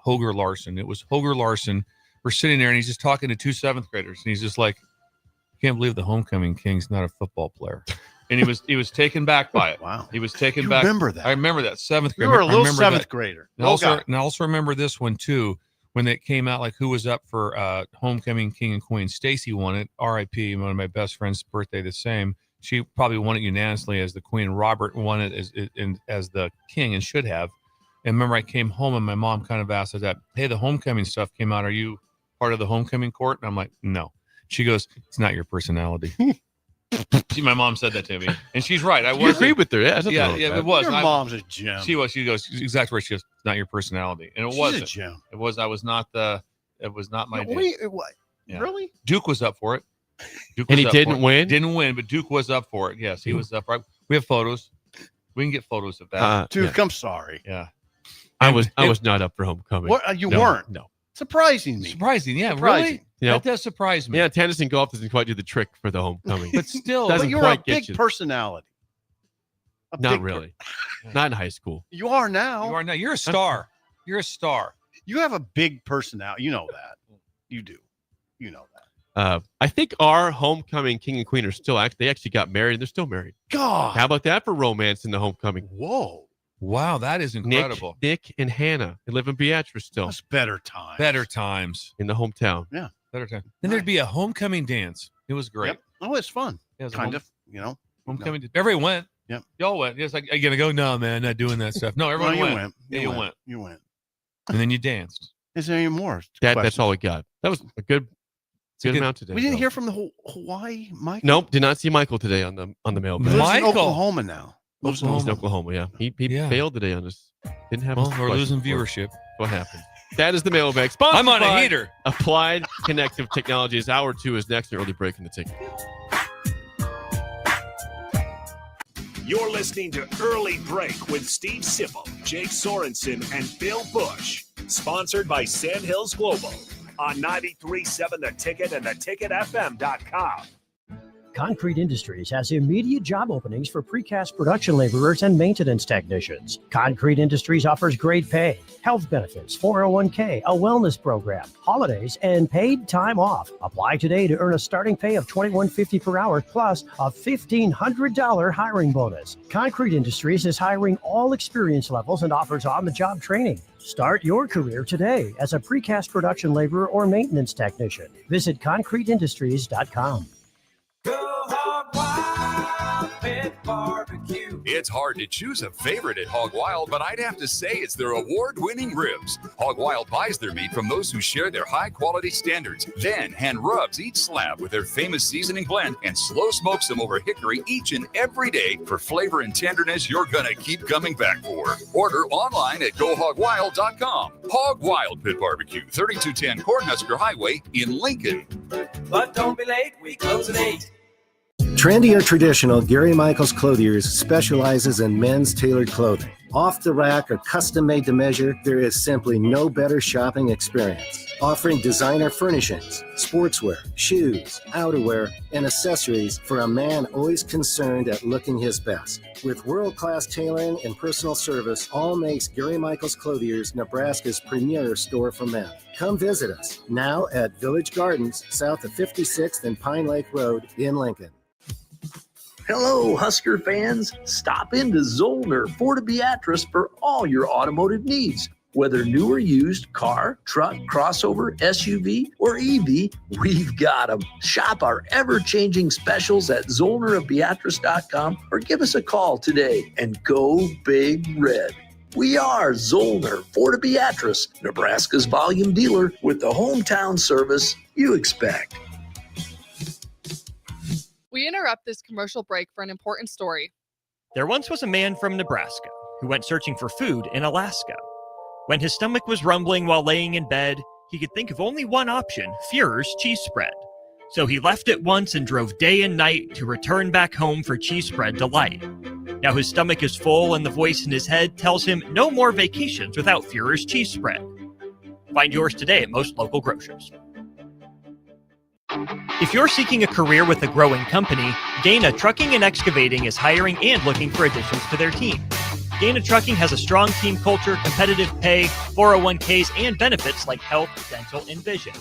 Hoger Larson. It was Hoger Larson. We're sitting there, and he's just talking to two 7th graders, and he's just like, I can't believe the homecoming king's not a football player. And he was taken back by it. Wow. He was taken You back. remember that? I remember that 7th grade. You were a I little remember 7th that. grader. And I also remember this one too, when it came out, like who was up for homecoming king and queen. Stacy won it. R.I.P. One of my best friend's birthday. The same. She probably won it unanimously as the queen. Robert won it as the king and should have. And remember, I came home and my mom kind of asked us that, hey, the homecoming stuff came out. Are you part of the homecoming court? And I'm like, no. She goes, it's not your personality. My mom said that to me, and she's right. You agree with her? Yeah, it was. Your mom's a gem. She was. She goes exactly right. She goes, it's not your personality, and it She's wasn't. a gem. It was. I was not the. It was not my. No, day. what? Yeah. Really? Duke was up for it. Duke And was he up didn't for it. win? Didn't win, but Duke was up for it. Yes, he was up for it. We have photos. We can get photos of that. Duke, I'm sorry. Yeah. I was not up for homecoming. What? You No, weren't? No. Surprising me. Surprising, yeah, Surprising. really. You know? That does surprise me. Yeah, tennis and golf doesn't quite do the trick for the homecoming. But still, Doesn't But you're a quite get big you. personality. Not really. Not in high school. You are now. You are now. You're a star. You're a star. You have a big personality. You know that. You do. You know that. I think our homecoming king and queen are still they actually got married and they're still married. God. How about that for romance in the homecoming? Whoa. Wow, that is incredible. Nick and Hannah. They live in Beatrice still. That's better times. Better times. In the hometown. Yeah. Better time. Then there'd be a homecoming dance. It was great. Yep. Oh, it's fun. Yeah, it was a Kind of. You know. homecoming. Everyone went. Yep. Y'all went. It's like, are you gonna go? No, man, not doing that stuff. No, everyone No, you went. went. Yeah, you went. You went. And then you danced. Is there any more? That's all we got. That was a good amount today. We didn't though. hear from the Hawaii Michael. Nope, did not see Michael today on the mailbag. Lives in Michael. Oklahoma now. He's in Oklahoma, yeah. He Yeah. failed today on us. Didn't have Well, his we're question losing for us. viewership. What happened? That is the mailbag. Sponsored I'm on a by heater. Applied Connective Technologies. Hour 2 is next. An early break in the ticket. You're listening to Early Break with Steve Sipple, Jake Sorensen, and Bill Busch. Sponsored by Sandhills Global on 93.7 The Ticket and theticketfm.com. Concrete Industries has immediate job openings for precast production laborers and maintenance technicians. Concrete Industries offers great pay, health benefits, 401k, a wellness program, holidays, and paid time off. Apply today to earn a starting pay of $21.50 per hour plus a $1,500 hiring bonus. Concrete Industries is hiring all experience levels and offers on-the-job training. Start your career today as a precast production laborer or maintenance technician. Visit concreteindustries.com. It's hard to choose a favorite at Hog Wild, but I'd have to say it's their award-winning ribs. Hog Wild buys their meat from those who share their high-quality standards, then hand rubs each slab with their famous seasoning blend and slow smokes them over hickory each and every day for flavor and tenderness you're gonna keep coming back for. Order online at GoHogWild.com. Hog Wild Pit Barbecue, 3210 Cornhusker Highway in Lincoln. But don't be late, we close at 8. Trendy or traditional, Gary Michaels Clothiers specializes in men's tailored clothing. Off the rack or custom made to measure, there is simply no better shopping experience. Offering designer furnishings, sportswear, shoes, outerwear, and accessories for a man always concerned at looking his best. With world-class tailoring and personal service, all makes Gary Michaels Clothiers Nebraska's premier store for men. Come visit us now at Village Gardens, south of 56th and Pine Lake Road in Lincoln. Hello, Husker fans. Stop into Zollner Ford Beatrice for all your automotive needs. Whether new or used, car, truck, crossover, SUV, or EV, we've got them. Shop our ever-changing specials at ZollnerofBeatrice.com or give us a call today and go Big Red. We are Zollner Ford Beatrice, Nebraska's volume dealer with the hometown service you expect. We interrupt this commercial break for an important story. There once was a man from Nebraska who went searching for food in Alaska. When his stomach was rumbling while laying in bed, he could think of only one option, Führer's cheese spread. So he left at once and drove day and night to return back home for cheese spread delight. Now his stomach is full and the voice in his head tells him no more vacations without Führer's cheese spread. Find yours today at most local grocers. If you're seeking a career with a growing company, Dana Trucking and Excavating is hiring and looking for additions to their team. Dana Trucking has a strong team culture, competitive pay, 401ks, and benefits like health, dental, and vision.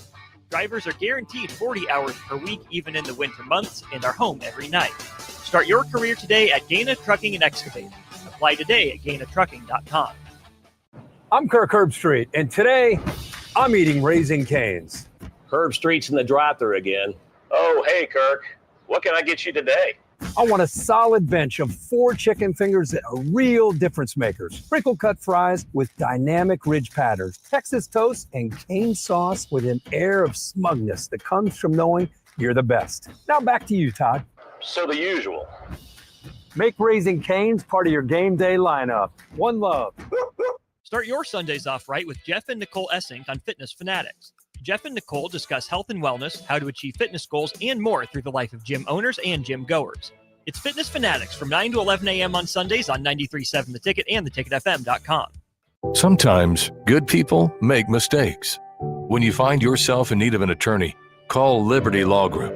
Drivers are guaranteed 40 hours per week, even in the winter months, and are home every night. Start your career today at Dana Trucking and Excavating. Apply today at GainaTrucking.com. I'm Kirk Herbstreit, and today I'm eating Raising Cane's. Herbstreit's in the drive-thru again. Oh, hey, Kirk. What can I get you today? I want a solid bench of 4 chicken fingers that are real difference makers. Crinkle cut fries with dynamic ridge patterns, Texas toast, and cane sauce with an air of smugness that comes from knowing you're the best. Now back to you, Todd. So the usual. Make Raising Cane's part of your game day lineup. One love. Start your Sundays off right with Jeff and Nicole Essink on Fitness Fanatics. Jeff and Nicole discuss health and wellness, how to achieve fitness goals, and more through the life of gym owners and gym goers. It's Fitness Fanatics from 9 to 11 a.m. on Sundays on 93.7 The Ticket and theticketfm.com. Sometimes good people make mistakes. When you find yourself in need of an attorney, call Liberty Law Group.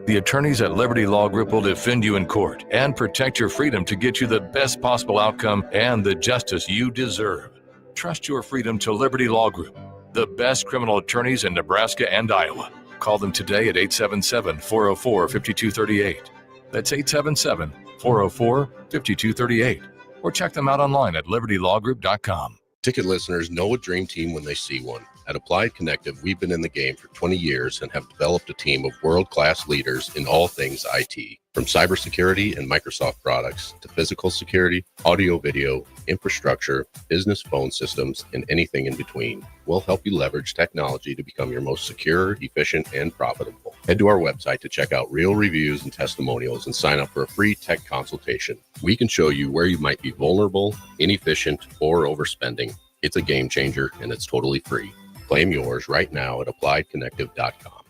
The attorneys at Liberty Law Group will defend you in court and protect your freedom to get you the best possible outcome and the justice you deserve. Trust your freedom to Liberty Law Group, the best criminal attorneys in Nebraska and Iowa. Call them today at 877-404-5238. That's 877-404-5238. Or check them out online at libertylawgroup.com. Ticket listeners know a dream team when they see one. At Applied Connective, we've been in the game for 20 years and have developed a team of world-class leaders in all things IT. From cybersecurity and Microsoft products to physical security, audio-video, infrastructure, business phone systems, and anything in between. We'll help you leverage technology to become your most secure, efficient, and profitable. Head to our website to check out real reviews and testimonials and sign up for a free tech consultation. We can show you where you might be vulnerable, inefficient, or overspending. It's a game changer, and it's totally free. Claim yours right now at appliedconnective.com.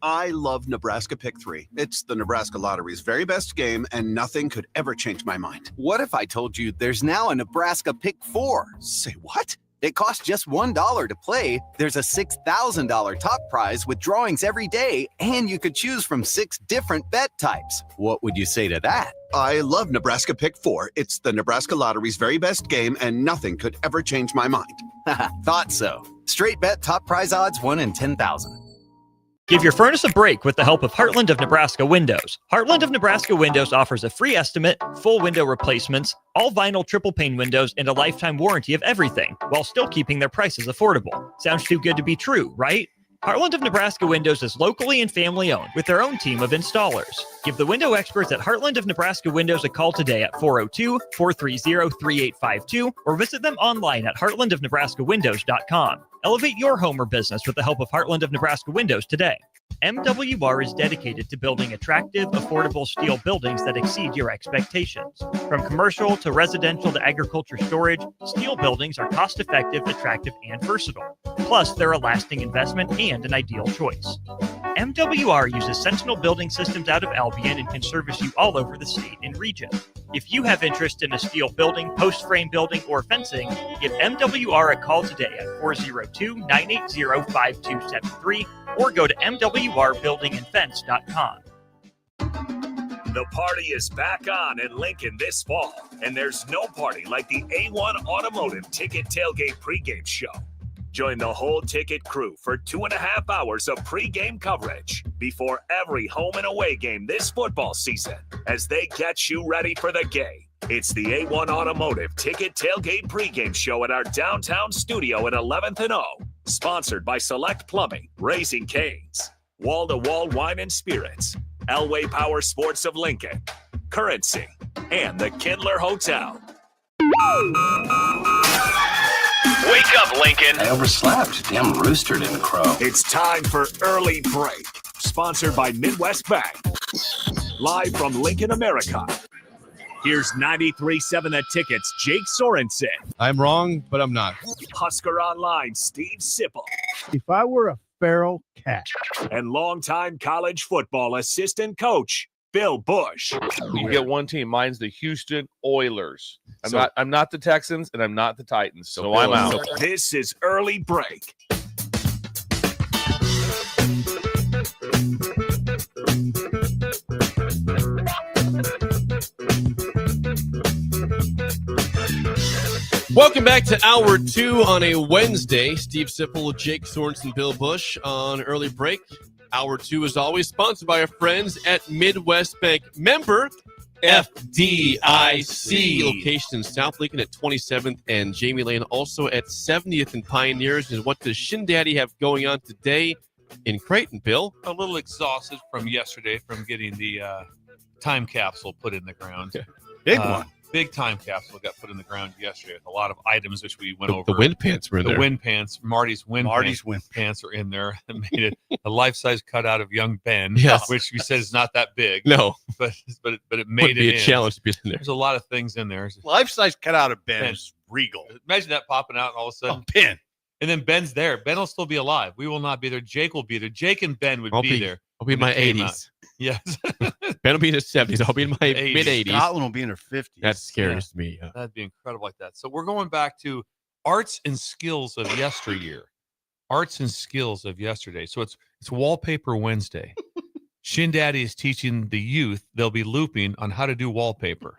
I love Nebraska Pick 3. It's the Nebraska Lottery's very best game, and nothing could ever change my mind. What if I told you there's now a Nebraska Pick 4? Say what? It costs just $1 to play. There's a $6,000 top prize with drawings every day, and you could choose from 6 different bet types. What would you say to that? I love Nebraska Pick 4. It's the Nebraska Lottery's very best game, and nothing could ever change my mind. Thought so. Straight bet top prize odds 1 in 10,000. Give your furnace a break with the help of Heartland of Nebraska Windows. Heartland of Nebraska Windows offers a free estimate, full window replacements, all vinyl triple pane windows, and a lifetime warranty of everything, while still keeping their prices affordable. Sounds too good to be true, right? Heartland of Nebraska Windows is locally and family owned with their own team of installers. Give the window experts at Heartland of Nebraska Windows a call today at 402-430-3852 or visit them online at heartlandofnebraskawindows.com. Elevate your home or business with the help of Heartland of Nebraska Windows today. MWR is dedicated to building attractive, affordable steel buildings that exceed your expectations. From commercial to residential to agriculture storage, steel buildings are cost-effective, attractive, and versatile. Plus, they're a lasting investment and an ideal choice. MWR uses Sentinel Building Systems out of Albion and can service you all over the state and region. If you have interest in a steel building, post frame building, or fencing, give MWR a call today at 402-980-5273 or go to mwrbuildingandfence.com. The party is back on in Lincoln this fall, and there's no party like the A1 Automotive Ticket Tailgate pregame show. Join the whole ticket crew for 2.5 hours of pregame coverage before every home and away game this football season as they get you ready for the game. It's the A1 Automotive Ticket Tailgate pregame show at our downtown studio at 11th and O. Sponsored by Select Plumbing, Raising Cane's, Wall to Wall Wine and Spirits, Elway Power Sports of Lincoln, Currency, and the Kindler Hotel. Wake up, Lincoln. I overslept. Damn rooster didn't crow. It's time for Early Break, sponsored by Midwest Bank. Live from Lincoln, America. Here's 93.7 The Ticket's Jake Sorensen. I'm wrong, but I'm not. Husker Online, Steve Sipple. If I were a feral cat. And longtime college football assistant coach, Bill Busch. You get one team. Mine's the Houston Oilers. I'm not the Texans, and I'm not the Titans, so I'm out. This is Early Break. Welcome back to Hour 2 on a Wednesday. Steve Sipple, Jake Sorensen, Bill Busch on Early Break. Hour 2 is always sponsored by our friends at Midwest Bank. Member FDIC. Location in South Lincoln at 27th and Jamie Lane, also at 70th and Pioneers. And what does Shin Daddy have going on today in Creighton, Bill? A little exhausted from yesterday from getting the time capsule put in the ground. Big one. Big time capsule got put in the ground yesterday with a lot of items which we went over. The wind pants were in there. The wind pants, Marty's wind pants are in there. It made it a life-size cutout of young Ben, yes. which we said is not that big. No. But it made Would it be a in. challenge to be in there. There's a lot of things in there. Life-size cutout of Ben is regal. Imagine that popping out and all of a sudden. Ben. And then Ben's there. Ben will still be alive. We will not be there. Jake will be there. Jake and Ben would be there. I'll be in my 80s. Yes. Ben will be in his 70s. I'll be in my mid-80s. Scotland will be in her 50s. That scares me. Yeah. That'd be incredible like that. So we're going back to arts and skills of yesteryear. Arts and skills of yesterday. So it's Wallpaper Wednesday. Shin Daddy is teaching the youth. They'll be looping on how to do wallpaper.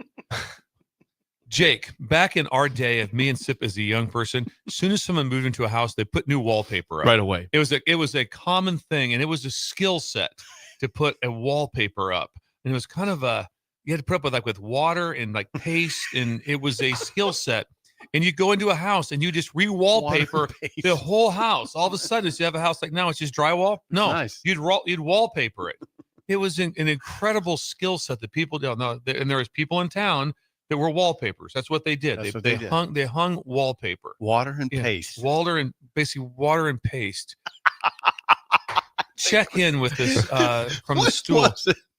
Jake, back in our day of me and Sip as a young person, as soon as someone moved into a house, they put new wallpaper up. Right away. It was a common thing, and it was a skill set to put a wallpaper up. And it was kind of you had to put up with water and like paste, and it was a skill set. And you go into a house and you just re-wallpaper the whole house. All of a sudden, you have a house like now it's just drywall. No, nice. You'd wallpaper it. It was an incredible skill set that people don't know. And there was people in town that were wallpapers. That's what they did. They hung wallpaper. Water and paste. Water and paste. Check in with this from the stool.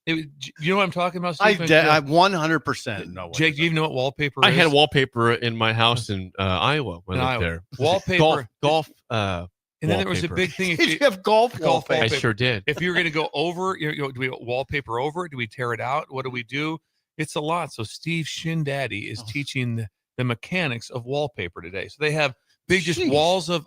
You know what I'm talking about, Steve? I 100% know. Jake, do you even know what wallpaper is? I had wallpaper in my house in Iowa when I lived there. Wallpaper. Golf and then there was a big thing. Did you have golf wallpaper? I sure did. If you were going to go over, do we wallpaper over? Do we tear it out? What do we do? It's a lot. So Steve Shin Daddy is teaching the mechanics of wallpaper today. So they have big just walls of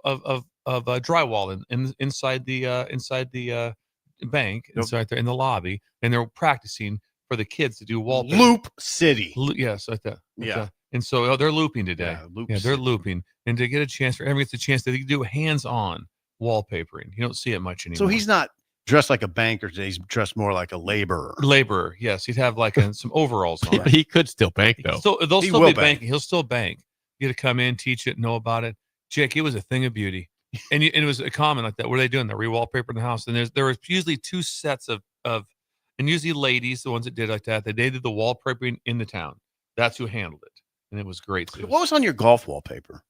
drywall inside the bank, inside there in the lobby, and they're practicing for the kids to do wallpaper. Loop City. Yes, like that. Yeah. And so they're looping today. Yeah, they're looping, and to get a chance for everyone gets a chance to do hands-on wallpapering. You don't see it much anymore. So he's not dressed like a banker today. He's dressed more like a laborer. Yes, he'd have like some overalls on. He could still bank though. So they'll still be banking. He'll still bank. You got to come in, teach it, know about it. Jake, it was a thing of beauty, and it was a common like that. What are they doing? They're re-wallpapering the house, and there was usually two sets of, and usually ladies, the ones that did like that. They did the wallpapering in the town. That's who handled it, and it was great. So what was on your golf wallpaper?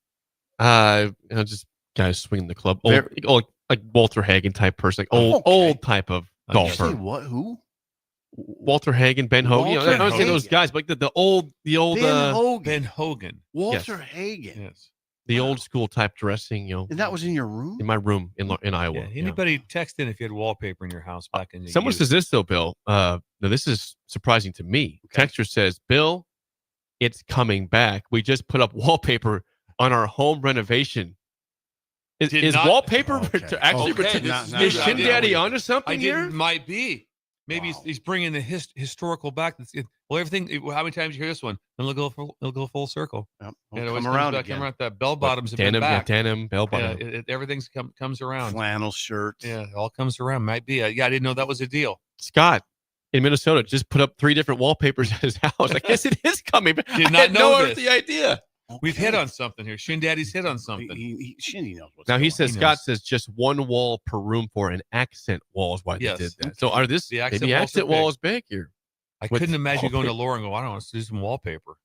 Just guys swinging the club. Old, like Walter Hagen type person, like old type of golfer. What? Who? Walter Hagen, Ben Hogan. I don't say those guys, but like the old Ben Hogan. Ben Hogan. Walter Hagen. Yes. The old school type dressing, And that was in your room? in my room in Iowa. Yeah. Anybody text in if you had wallpaper in your house back in the Someone youth? says this though, Bill. Now this is surprising to me. Texter says, Bill, it's coming back. We just put up wallpaper on our home renovation. Is wallpaper actually is Shin Daddy onto something here? Might be. Maybe he's bringing the historical back. Well, everything. How many times you hear this one? Then it'll go full circle. Yep. And it Come always around comes back, again. come around. That bell bottoms have Denim, been back. denim, bell bottom. Everything's comes around. Flannel shirts. Yeah, it all comes around. Might be. I didn't know that was a deal. Scott in Minnesota just put up 3 different wallpapers at his house. I guess it is coming. Did I not had know no this. the idea. We've hit on something here. Shin Daddy's hit on something. Shinny knows what's Now going he on. says Scott says just one wall per room for an accent wall is why Yes. they did that. So are this The accent maybe walls accent are big. wall is big here? I with couldn't imagine going to wallpaper. Laura and go, I don't want to do some wallpaper.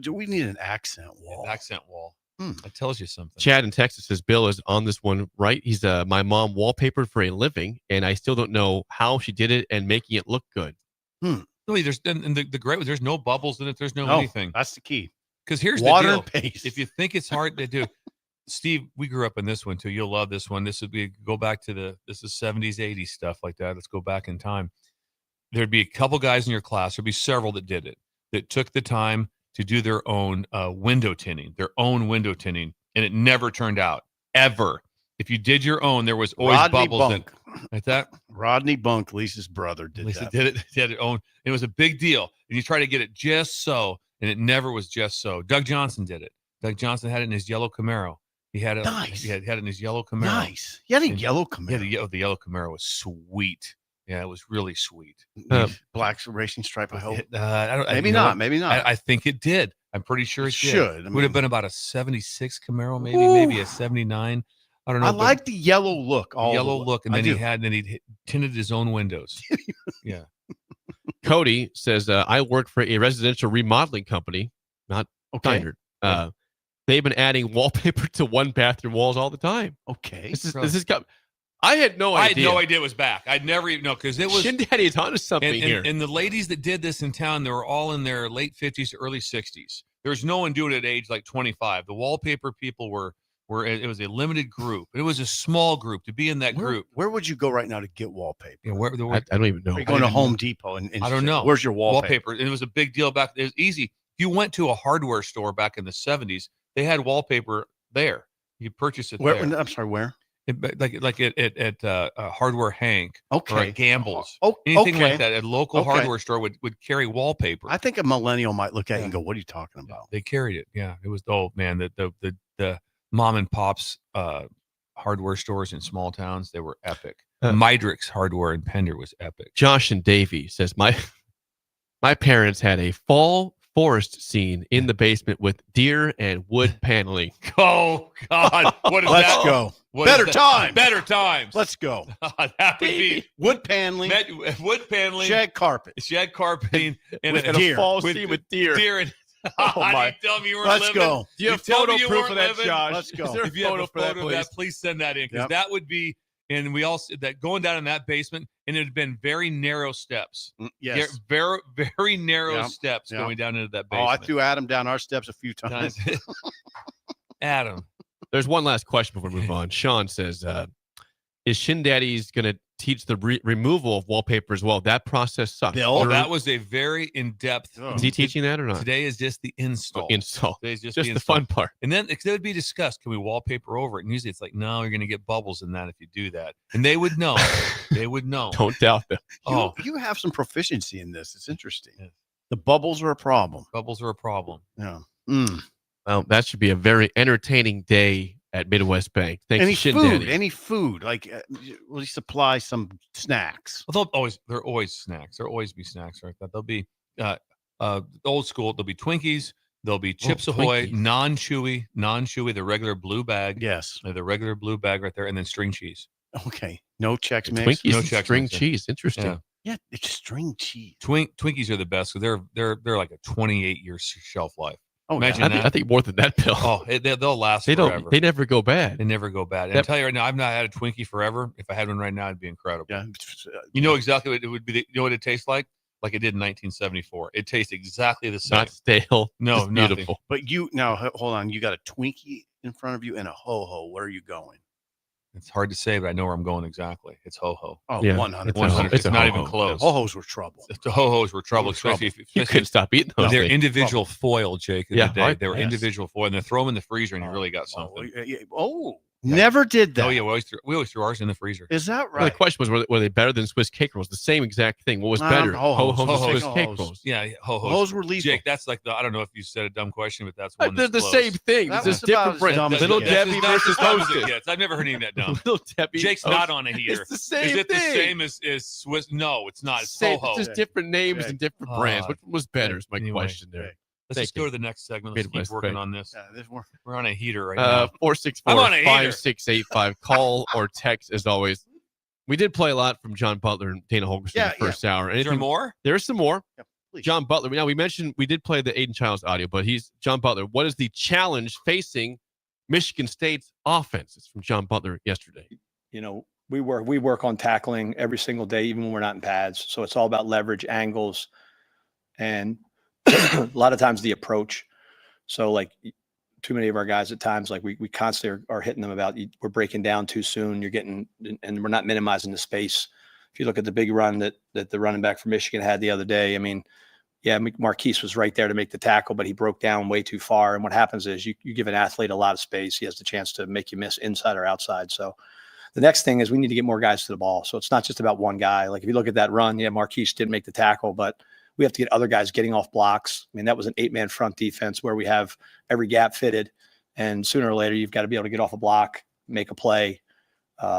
We need an accent wall. An accent wall. That tells you something. Chad in Texas says Bill is on this one right. He's my mom wallpapered for a living, and I still don't know how she did it and making it look good. Really, there's and the great there's no bubbles in it. There's no No, anything. that's the key. Because here's Water the and deal. paste. If you think it's hard to do, Steve, we grew up in this one too. You'll love this one. This would be go back to this is 70s, 80s stuff like that. Let's go back in time. There'd be a couple guys in your class. There'd be several that did it, that took the time to do their own window tinting, and it never turned out ever. If you did your own, there was always Rodney bubbles Bunk. like that. Rodney Bunk, Lisa's brother, did Lisa that. did it. He had it own. It was a big deal, and you try to get it just so, and it never was just so. Doug Johnson did it. Doug Johnson had it in his yellow Camaro. He had it. Nice. He had it in his yellow Camaro. Nice. He had a yellow Yeah, Camaro. the yellow Camaro was sweet. Yeah, it was really sweet. Black racing stripe, I hope. I don't, Maybe you know not. what? Maybe not. I think it did. I'm pretty sure it did. should. I Would have mean- been about a 76 Camaro, maybe a 79. I don't know. I but like the yellow look. All yellow the look, and I then do. he tinted his own windows. Yeah. Cody says I work for a residential remodeling company, not standard. They've been adding wallpaper to one bathroom walls all the time. Okay. This is I had no idea. I had no idea it was back. I'd never even know because it was. Shin Daddy is onto something here. And the ladies that did this in town, they were all in their late 50s to early 60s. There's no one doing it at age like 25. The wallpaper people were it was a limited group. It was a small group to be in that group. Where would you go right now to get wallpaper? Yeah, where I don't even know. Are you going to Home Depot and I don't know. Where's your wallpaper? And it was a big deal back. It was easy. If you went to a hardware store back in the 70s, they had wallpaper there. You purchase it Where? there. I'm sorry. Where? Like at Hardware Hank or Okay. at Gamble's. Oh, Anything okay. like that. A local Okay. hardware store would carry wallpaper. I think a millennial might look at you and go, "What are you talking about?" They carried it. Yeah, it was the mom and pops hardware stores in small towns. They were epic. Midrick's Hardware in Pender was epic. Josh and Davey says my parents had a fall forest scene in the basement with deer and wood paneling. Oh God! What is Let's that? go. What Better is that? times. Better times. Let's go. That would be Wood paneling, wood paneling, shed carpeting, and with a deer. fall scene with deer. Deer and Oh my! You tell me you weren't Let's living. go. Do you have tell me photo you proof weren't of that, living? Josh? Let's go. Is there a If you have photo a for that, photo of please? that, please send that in because Yep. that would be. And we all that going down in that basement, and it had been very narrow steps. Yes. Very, very narrow Yep. steps Yep. going down into that Oh, basement. I threw Adam down our steps a few times. Adam. There's one last question before we move on. Sean says, is Shin Daddy's going to teach the removal of wallpaper as well? That process sucks. Bill? Oh, that was a very in-depth. Is he teaching that or not? Today is just the install. Install. Today's just the install. fun part. And then it would be discussed. Can we wallpaper over it? And usually it's like, no, you're going to get bubbles in that if you do that. And they would know. They would know. Don't doubt them. Oh, You have some proficiency in this. It's interesting. Yeah. The bubbles are a problem. bubbles are a problem. Yeah. Well, that should be a very entertaining day at Midwest Bank. Thanks Any to Shin food? Daddy. Any food? Like, will you supply some snacks? Well, they're always snacks. There'll always be snacks like that. There'll be old school. There'll be Twinkies. There'll be Chips Ahoy, Twinkies. non-chewy, the regular blue bag. Yes. The regular blue bag right there, and then string cheese. Okay. No Chex Mix. Twinkies No and Chex string Mix, yeah. cheese. Interesting. Yeah. Yeah, it's string cheese. Twinkies are the best. So they're like a 28-year shelf life. Oh, Imagine yeah. that. I think more than that, Bill. Oh, they'll last They forever. don't. They never go bad. They never go bad. And I'll tell you right now, I've not had a Twinkie forever. If I had one right now, it'd be incredible. Yeah. You know exactly what it would be. You know what it tastes like? Like it did in 1974. It tastes exactly the same. Not stale. No, Just nothing. beautiful. But you now hold on. You got a Twinkie in front of you and a ho-ho, where are you going? It's hard to say, but I know where I'm going exactly. It's ho-ho. Oh, Yeah, 100. It's not ho-ho. even close. Ho-hos were trouble. The ho-hos were trouble, especially if You couldn't stop eating those. they're things. individual foil, Jake. In the day. They were yes. individual foil, and they throw them in the freezer, and you really got something. Never did that. Oh yeah, we always threw ours in the freezer. Is that right? Well, the question was, were they better than Swiss cake rolls? The same exact thing. What was better? Ho-hos. Ho-hos or Swiss Ho-hos. cake rolls? Yeah, ho-hos. Ho-hos were lethal. Jake, that's like I don't know if you said a dumb question, but that's one. They're that's the close. same thing. That It's was just different about as brand. dumb as Little it gets. Debbie versus Hostess. Yes, I've never heard any of that dumb. Little Debbie. Jake's not on it here. It's the same Is it thing. the same as Swiss? No, it's not. It's Same, ho-ho. it's just different names and different brands. Which was better? Is my Anyway. question there. Let's just go to the next segment. Let's keep working on this. We're on a heater right now. 464-5685. Call or text as always. We did play a lot from John Butler and Dana Holgerson in the first hour. Is there more? There's some more. Yeah, John Butler. Now we mentioned we did play the Aiden Childs audio, but he's John Butler. What is the challenge facing Michigan State's offense? It's from John Butler yesterday. You know, we work on tackling every single day, even when we're not in pads. So it's all about leverage, angles, and a lot of times the approach. So like too many of our guys at times, like we constantly are hitting them about we're breaking down too soon. You're getting, and we're not minimizing the space. If you look at the big run that the running back from Michigan had the other day, I mean, yeah, Marquise was right there to make the tackle, but he broke down way too far. And what happens is you give an athlete a lot of space. He has the chance to make you miss inside or outside. So the next thing is we need to get more guys to the ball. So it's not just about one guy. Like if you look at that run, yeah, Marquise didn't make the tackle, but we have to get other guys getting off blocks. I mean, that was an 8-man front defense where we have every gap fitted. And sooner or later, you've got to be able to get off a block, make a play,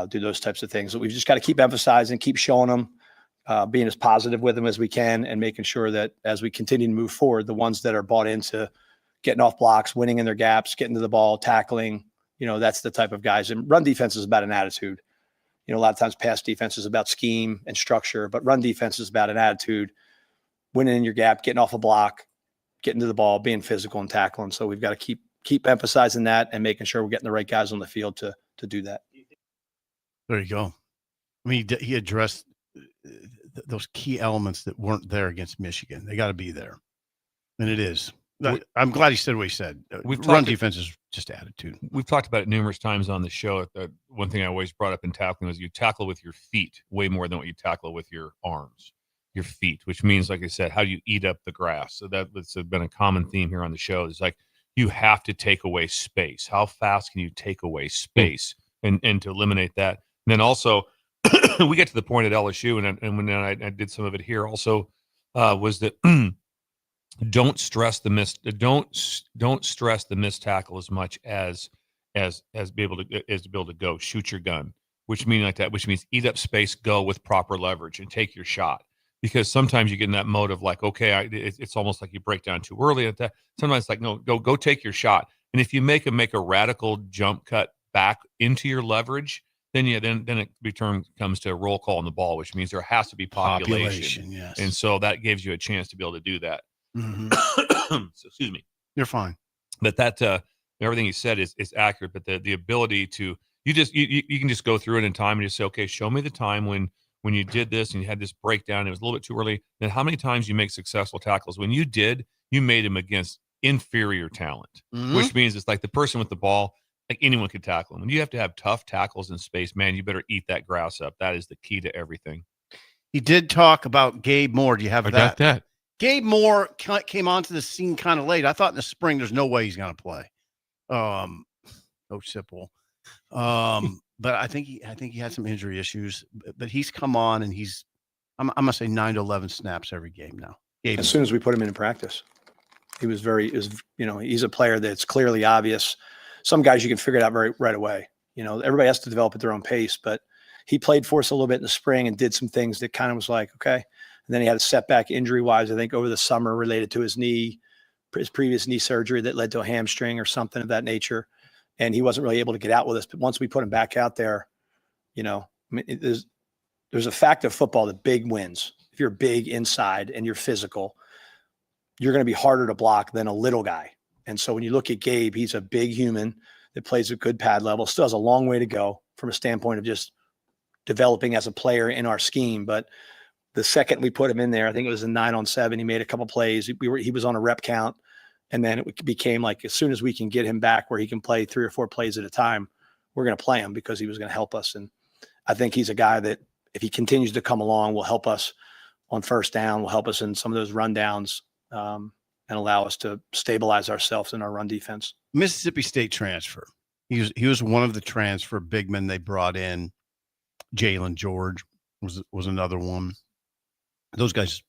do those types of things. So we've just got to keep emphasizing, keep showing them, being as positive with them as we can, and making sure that as we continue to move forward, the ones that are bought into getting off blocks, winning in their gaps, getting to the ball, tackling, you know, that's the type of guys. And run defense is about an attitude. You know, a lot of times pass defense is about scheme and structure, but run defense is about an attitude, winning in your gap, getting off a block, getting to the ball, being physical and tackling. So we've got to keep emphasizing that and making sure we're getting the right guys on the field to do that. There you go. I mean, he addressed those key elements that weren't there against Michigan. They got to be there. And it is. I'm glad he said what he said. Run defense is just attitude. We've talked about it numerous times on the show. One thing I always brought up in tackling was you tackle with your feet way more than what you tackle with your arms, your feet, which means, like I said, how do you eat up the grass? So that's been a common theme here on the show. It's like you have to take away space. How fast can you take away space and to eliminate that? And then also, we get to the point at LSU, and when I did some of it here also, was that don't stress the missed tackle as much as be able to go shoot your gun, which means eat up space, go with proper leverage, and take your shot. Because sometimes you get in that mode of like, okay, it's almost like you break down too early at that. Sometimes it's like, no, go take your shot. And if you make a radical jump cut back into your leverage, then it comes to a roll call on the ball, which means there has to be population. Yes. And so that gives you a chance to be able to do that. Mm-hmm. So, excuse me. You're fine. But that everything you said is accurate. But the ability to you can just go through it in time and just say, okay, show me the time when you did this and you had this breakdown. It was a little bit too early. Then how many times you make successful tackles? When you made them against inferior talent, which means it's like the person with the ball. Like anyone could tackle them. When you have to have tough tackles in space, man, you better eat that grass up. That is the key to everything. He did talk about Gabe Moore. Do you have that? I got that. Gabe Moore came onto the scene kind of late. I thought in the spring there's no way he's going to play. Coach Sipple. But I think he had some injury issues. But he's come on and I'm going to say 9 to 11 snaps every game now. Gabe. As soon as we put him in practice, he's a player that's clearly obvious. Some guys you can figure it out right away. You know, everybody has to develop at their own pace, but he played for us a little bit in the spring and did some things that kind of was like, okay. And then he had a setback injury wise, I think over the summer related to his previous knee surgery that led to a hamstring or something of that nature. And he wasn't really able to get out with us. But once we put him back out there, you know, I mean, there's a fact of football that big wins. If you're big inside and you're physical, you're going to be harder to block than a little guy. And so when you look at Gabe, he's a big human that plays a good pad level, still has a long way to go from a standpoint of just developing as a player in our scheme. But the second we put him in there, I think it was a 9-on-7, he made a couple plays. He was on a rep count And then it became like, as soon as we can get him back where he can play 3 or 4 plays at a time, we're going to play him because he was going to help us. And I think he's a guy that if he continues to come along, will help us on first down, will help us in some of those rundowns, and allow us to stabilize ourselves in our run defense. Mississippi State transfer. He was one of the transfer big men they brought in. Jalen George was another one. Those guys.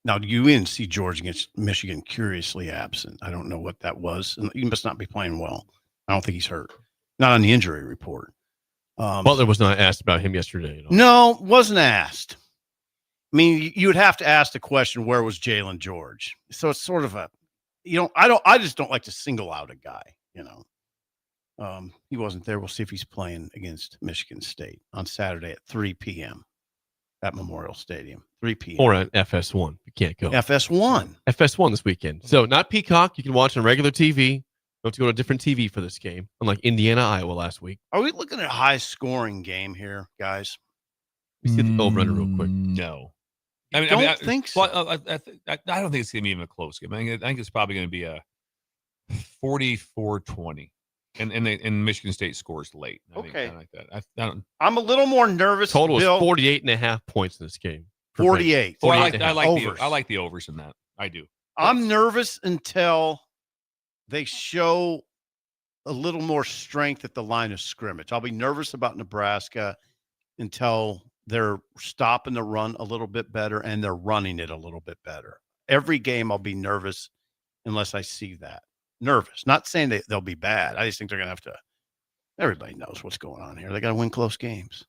Now, you didn't see George against Michigan curiously absent. I don't know what that was. And he must not be playing well. I don't think he's hurt. Not on the injury report. Butler was not asked about him yesterday. No, wasn't asked. I mean, you would have to ask the question, where was Jalen George? So it's sort of I just don't like to single out a guy, He wasn't there. We'll see if he's playing against Michigan State on Saturday at 3 p.m. at Memorial Stadium, 3 p.m. Or at FS1. You can't go. FS1. FS1 this weekend. So not Peacock. You can watch on regular TV. You have to go to a different TV for this game, unlike Indiana, Iowa last week. Are we looking at a high-scoring game here, guys? Let's get the over-under real quick. No. I don't think so. I don't think it's going to be even a close game. I think it's probably going to be a 44-20. And Michigan State scores late. I like that. I'm a little more nervous. Total is 48.5 points in this game. 48. Oh, I like the overs in that. I do. I'm nervous until they show a little more strength at the line of scrimmage. I'll be nervous about Nebraska until they're stopping the run a little bit better and they're running it a little bit better. Every game I'll be nervous unless I see that. Nervous. Not saying they'll be bad. I just think they're going to have to – everybody knows what's going on here. They got to win close games.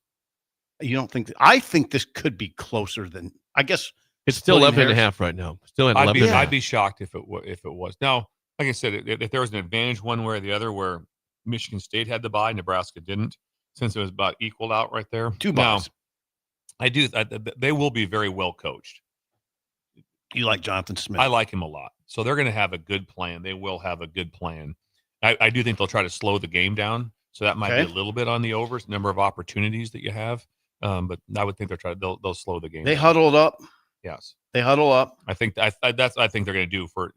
You don't think – I think this could be closer than – I guess – It's still 11.5 right now. Still at 11. I'd be shocked if it was. Now, like I said, if there was an advantage one way or the other where Michigan State had the bye, Nebraska didn't, since it was about equaled out right there. 2 buys. They will be very well coached. You like Jonathan Smith? I like him a lot. So they're going to have a good plan. They will have a good plan. I do think they'll try to slow the game down. So that might be a little bit on the overs, number of opportunities that you have. But I would think they'll slow the game. They huddled up. Yes. They huddle up. I think they're going to do for,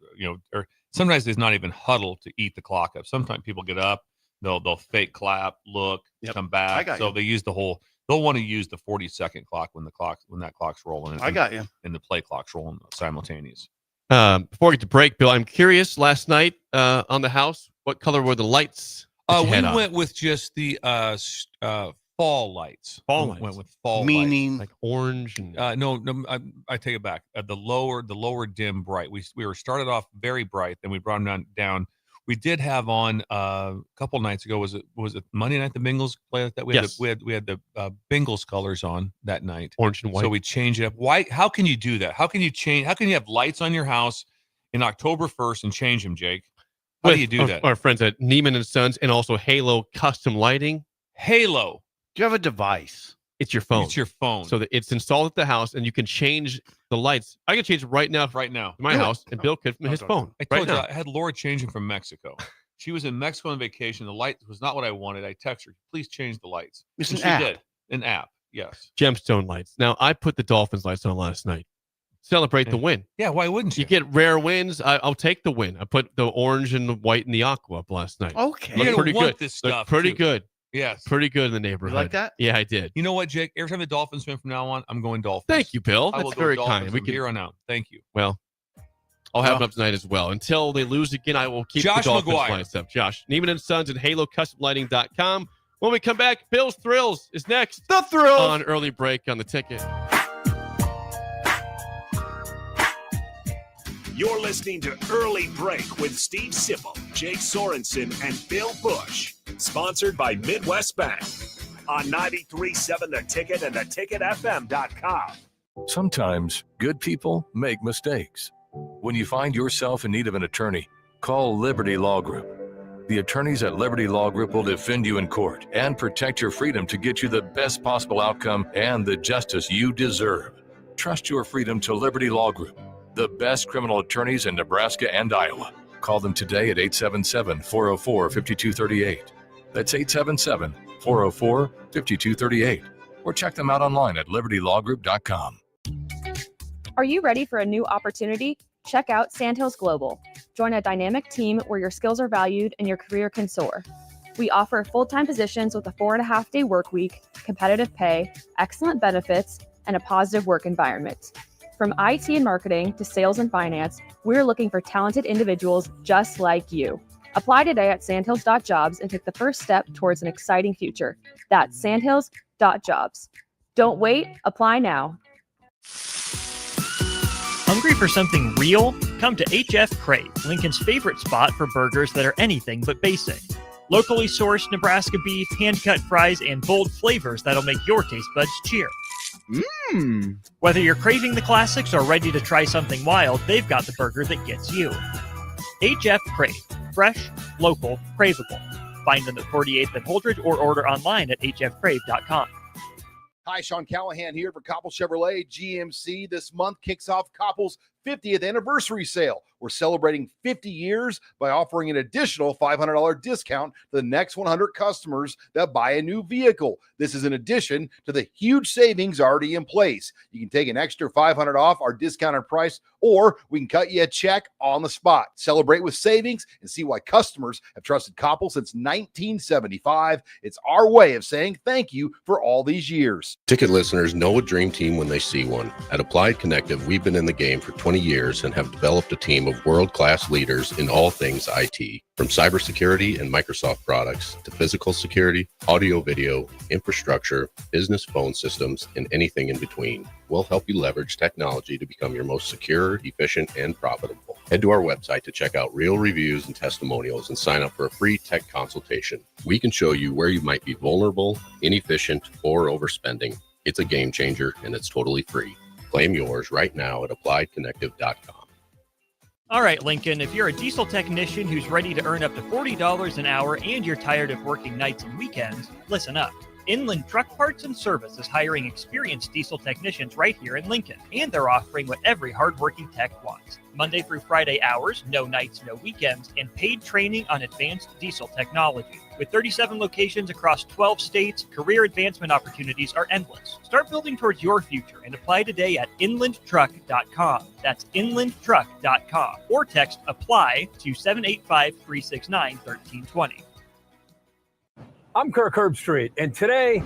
or sometimes it's not even huddle to eat the clock up. Sometimes people get up, they'll fake clap, look, come back. So they use they'll want to use the 40-second clock when that clock's rolling. I got you. And the play clock's rolling simultaneous. Before we get to break, Bill, I'm curious. Last night on the house, what color were the lights? We went with just the fall lights. Went with fall meaning lights. Like orange. And... No, I take it back. The lower dim bright. We were started off very bright, then we brought them down. We did have on a couple nights ago. Was it Monday night the Bengals play like that? We had the Bengals colors on that night, orange and white. So we changed it up. Why? How can you do that? How can you change? How can you have lights on your house in October 1st and change them, Jake? How do you do that? Our friends at Neiman and Sons and also Halo Custom Lighting. Halo. Do you have a device? It's your phone. It's your phone. So that it's installed at the house, and you can change the lights. I can change it right now. In my house, and Bill could from his phone. I told you I had Laura changing from Mexico. She was in Mexico on vacation. The light was not what I wanted. I texted her, please change the lights. It's and an app. She did. An app, yes. Gemstone lights. Now, I put the Dolphins lights on last night. Celebrate the win. Yeah, why wouldn't you? You get rare wins. I'll take the win. I put the orange and the white and the aqua up last night. Okay. You're pretty want good. This stuff pretty too. good. Yes. Pretty good in the neighborhood. You like that? Yeah, I did. You know what, Jake? Every time the Dolphins win from now on, I'm going Dolphins. Thank you, Bill. I will That's go very Dolphins kind. from here on out. Thank you. Well, I'll have it up tonight as well. Until they lose again, I will keep the Dolphins lights up. Josh, Neiman and Sons and HaloCustomLighting.com. When we come back, Bill's Thrills is next. The Thrills. On early break on the ticket. You're listening to Early Break with Steve Sipple, Jake Sorensen, and Bill Busch. Sponsored by Midwest Bank. On 93.7 The Ticket and theticketfm.com. Sometimes good people make mistakes. When you find yourself in need of an attorney, call Liberty Law Group. The attorneys at Liberty Law Group will defend you in court and protect your freedom to get you the best possible outcome and the justice you deserve. Trust your freedom to Liberty Law Group, the best criminal attorneys in Nebraska and Iowa. Call them today at 877-404-5238. That's 877-404-5238. Or check them out online at libertylawgroup.com. Are you ready for a new opportunity? Check out Sandhills Global. Join a dynamic team where your skills are valued and your career can soar. We offer full-time positions with a 4.5-day work week, competitive pay, excellent benefits, and a positive work environment. From IT and marketing to sales and finance, we're looking for talented individuals just like you. Apply today at sandhills.jobs and take the first step towards an exciting future. That's sandhills.jobs. Don't wait, apply now. Hungry for something real? Come to HF Crave, Lincoln's favorite spot for burgers that are anything but basic. Locally sourced Nebraska beef, hand-cut fries, and bold flavors that'll make your taste buds cheer. Mmm. Whether you're craving the classics or ready to try something wild, they've got the burger that gets you. HF Crave. Fresh, local, craveable. Find them at 48th and Holdridge or order online at hfcrave.com. Hi, Sean Callahan here for Koppel Chevrolet GMC. This month kicks off Koppel's 50th anniversary sale. We're celebrating 50 years by offering an additional $500 discount to the next 100 customers that buy a new vehicle. This is in addition to the huge savings already in place. You can take an extra $500 off our discounted price, or we can cut you a check on the spot. Celebrate with savings and see why customers have trusted Koppel since 1975. It's our way of saying thank you for all these years. Ticket listeners know a dream team when they see one. At Applied Connective, we've been in the game for 20 years and have developed a team of world-class leaders in all things IT. From cybersecurity and Microsoft products to physical security, audio-video, infrastructure, business phone systems, and anything in between, we'll help you leverage technology to become your most secure, efficient, and profitable. Head to our website to check out real reviews and testimonials and sign up for a free tech consultation. We can show you where you might be vulnerable, inefficient, or overspending. It's a game changer, and it's totally free. Claim yours right now at appliedconnective.com. All right, Lincoln, if you're a diesel technician who's ready to earn up to $40 an hour and you're tired of working nights and weekends, listen up. Inland Truck Parts and Service is hiring experienced diesel technicians right here in Lincoln, and they're offering what every hardworking tech wants. Monday through Friday hours, no nights, no weekends, and paid training on advanced diesel technology. With 37 locations across 12 states, career advancement opportunities are endless. Start building towards your future and apply today at inlandtruck.com. That's inlandtruck.com. Or text APPLY to 785-369-1320. I'm Kirk Herbstreit, and today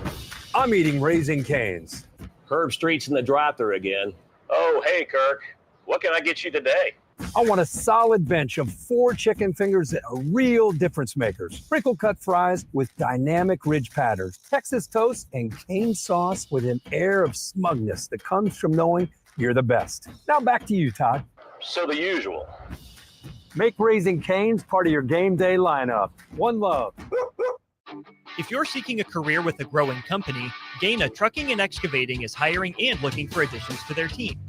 I'm eating Raising Cane's. Herbstreit's in the drive-thru again. Oh, hey, Kirk. What can I get you today? I want a solid bench of 4 chicken fingers that are real difference makers. Sprinkle cut fries with dynamic ridge patterns, Texas toast, and cane sauce with an air of smugness that comes from knowing you're the best. Now back to you, Todd. So the usual. Make Raising Cane's part of your game day lineup. One love. If you're seeking a career with a growing company, Gaina Trucking and Excavating is hiring and looking for additions to their team.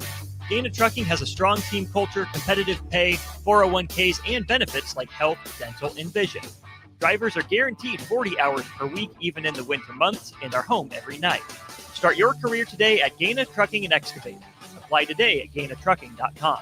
Gaina Trucking has a strong team culture, competitive pay, 401ks, and benefits like health, dental, and vision. Drivers are guaranteed 40 hours per week, even in the winter months, and are home every night. Start your career today at Gaina Trucking and Excavating. Apply today at gainatrucking.com.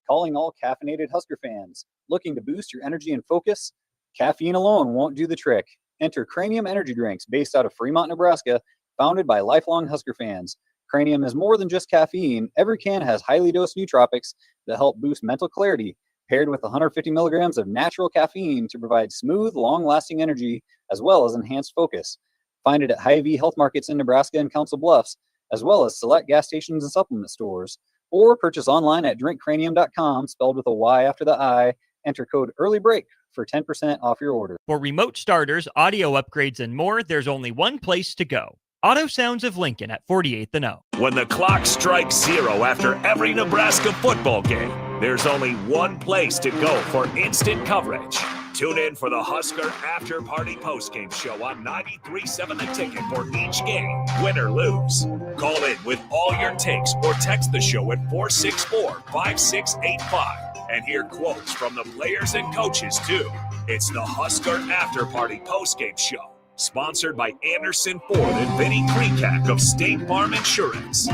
Calling all caffeinated Husker fans. Looking to boost your energy and focus? Caffeine alone won't do the trick. Enter Cranium Energy Drinks based out of Fremont, Nebraska, founded by lifelong Husker fans. Cranium is more than just caffeine. Every can has highly dosed nootropics that help boost mental clarity, paired with 150 milligrams of natural caffeine to provide smooth, long-lasting energy as well as enhanced focus. Find it at Hy-Vee Health Markets in Nebraska and Council Bluffs, as well as select gas stations and supplement stores. Or purchase online at drinkcranium.com, spelled with a Y after the I. Enter code EARLYBREAK for 10% off your order. For remote starters, audio upgrades, and more, there's only one place to go. Auto Sounds of Lincoln at 48th and O. When the clock strikes 0 after every Nebraska football game, there's only one place to go for instant coverage. Tune in for the Husker After Party Postgame Show on 93.7 The Ticket for each game, win or lose. Call in with all your takes or text the show at 464-5685 and hear quotes from the players and coaches, too. It's the Husker After Party Postgame Show, sponsored by Anderson Ford and Vinny Kreekak of State Farm Insurance.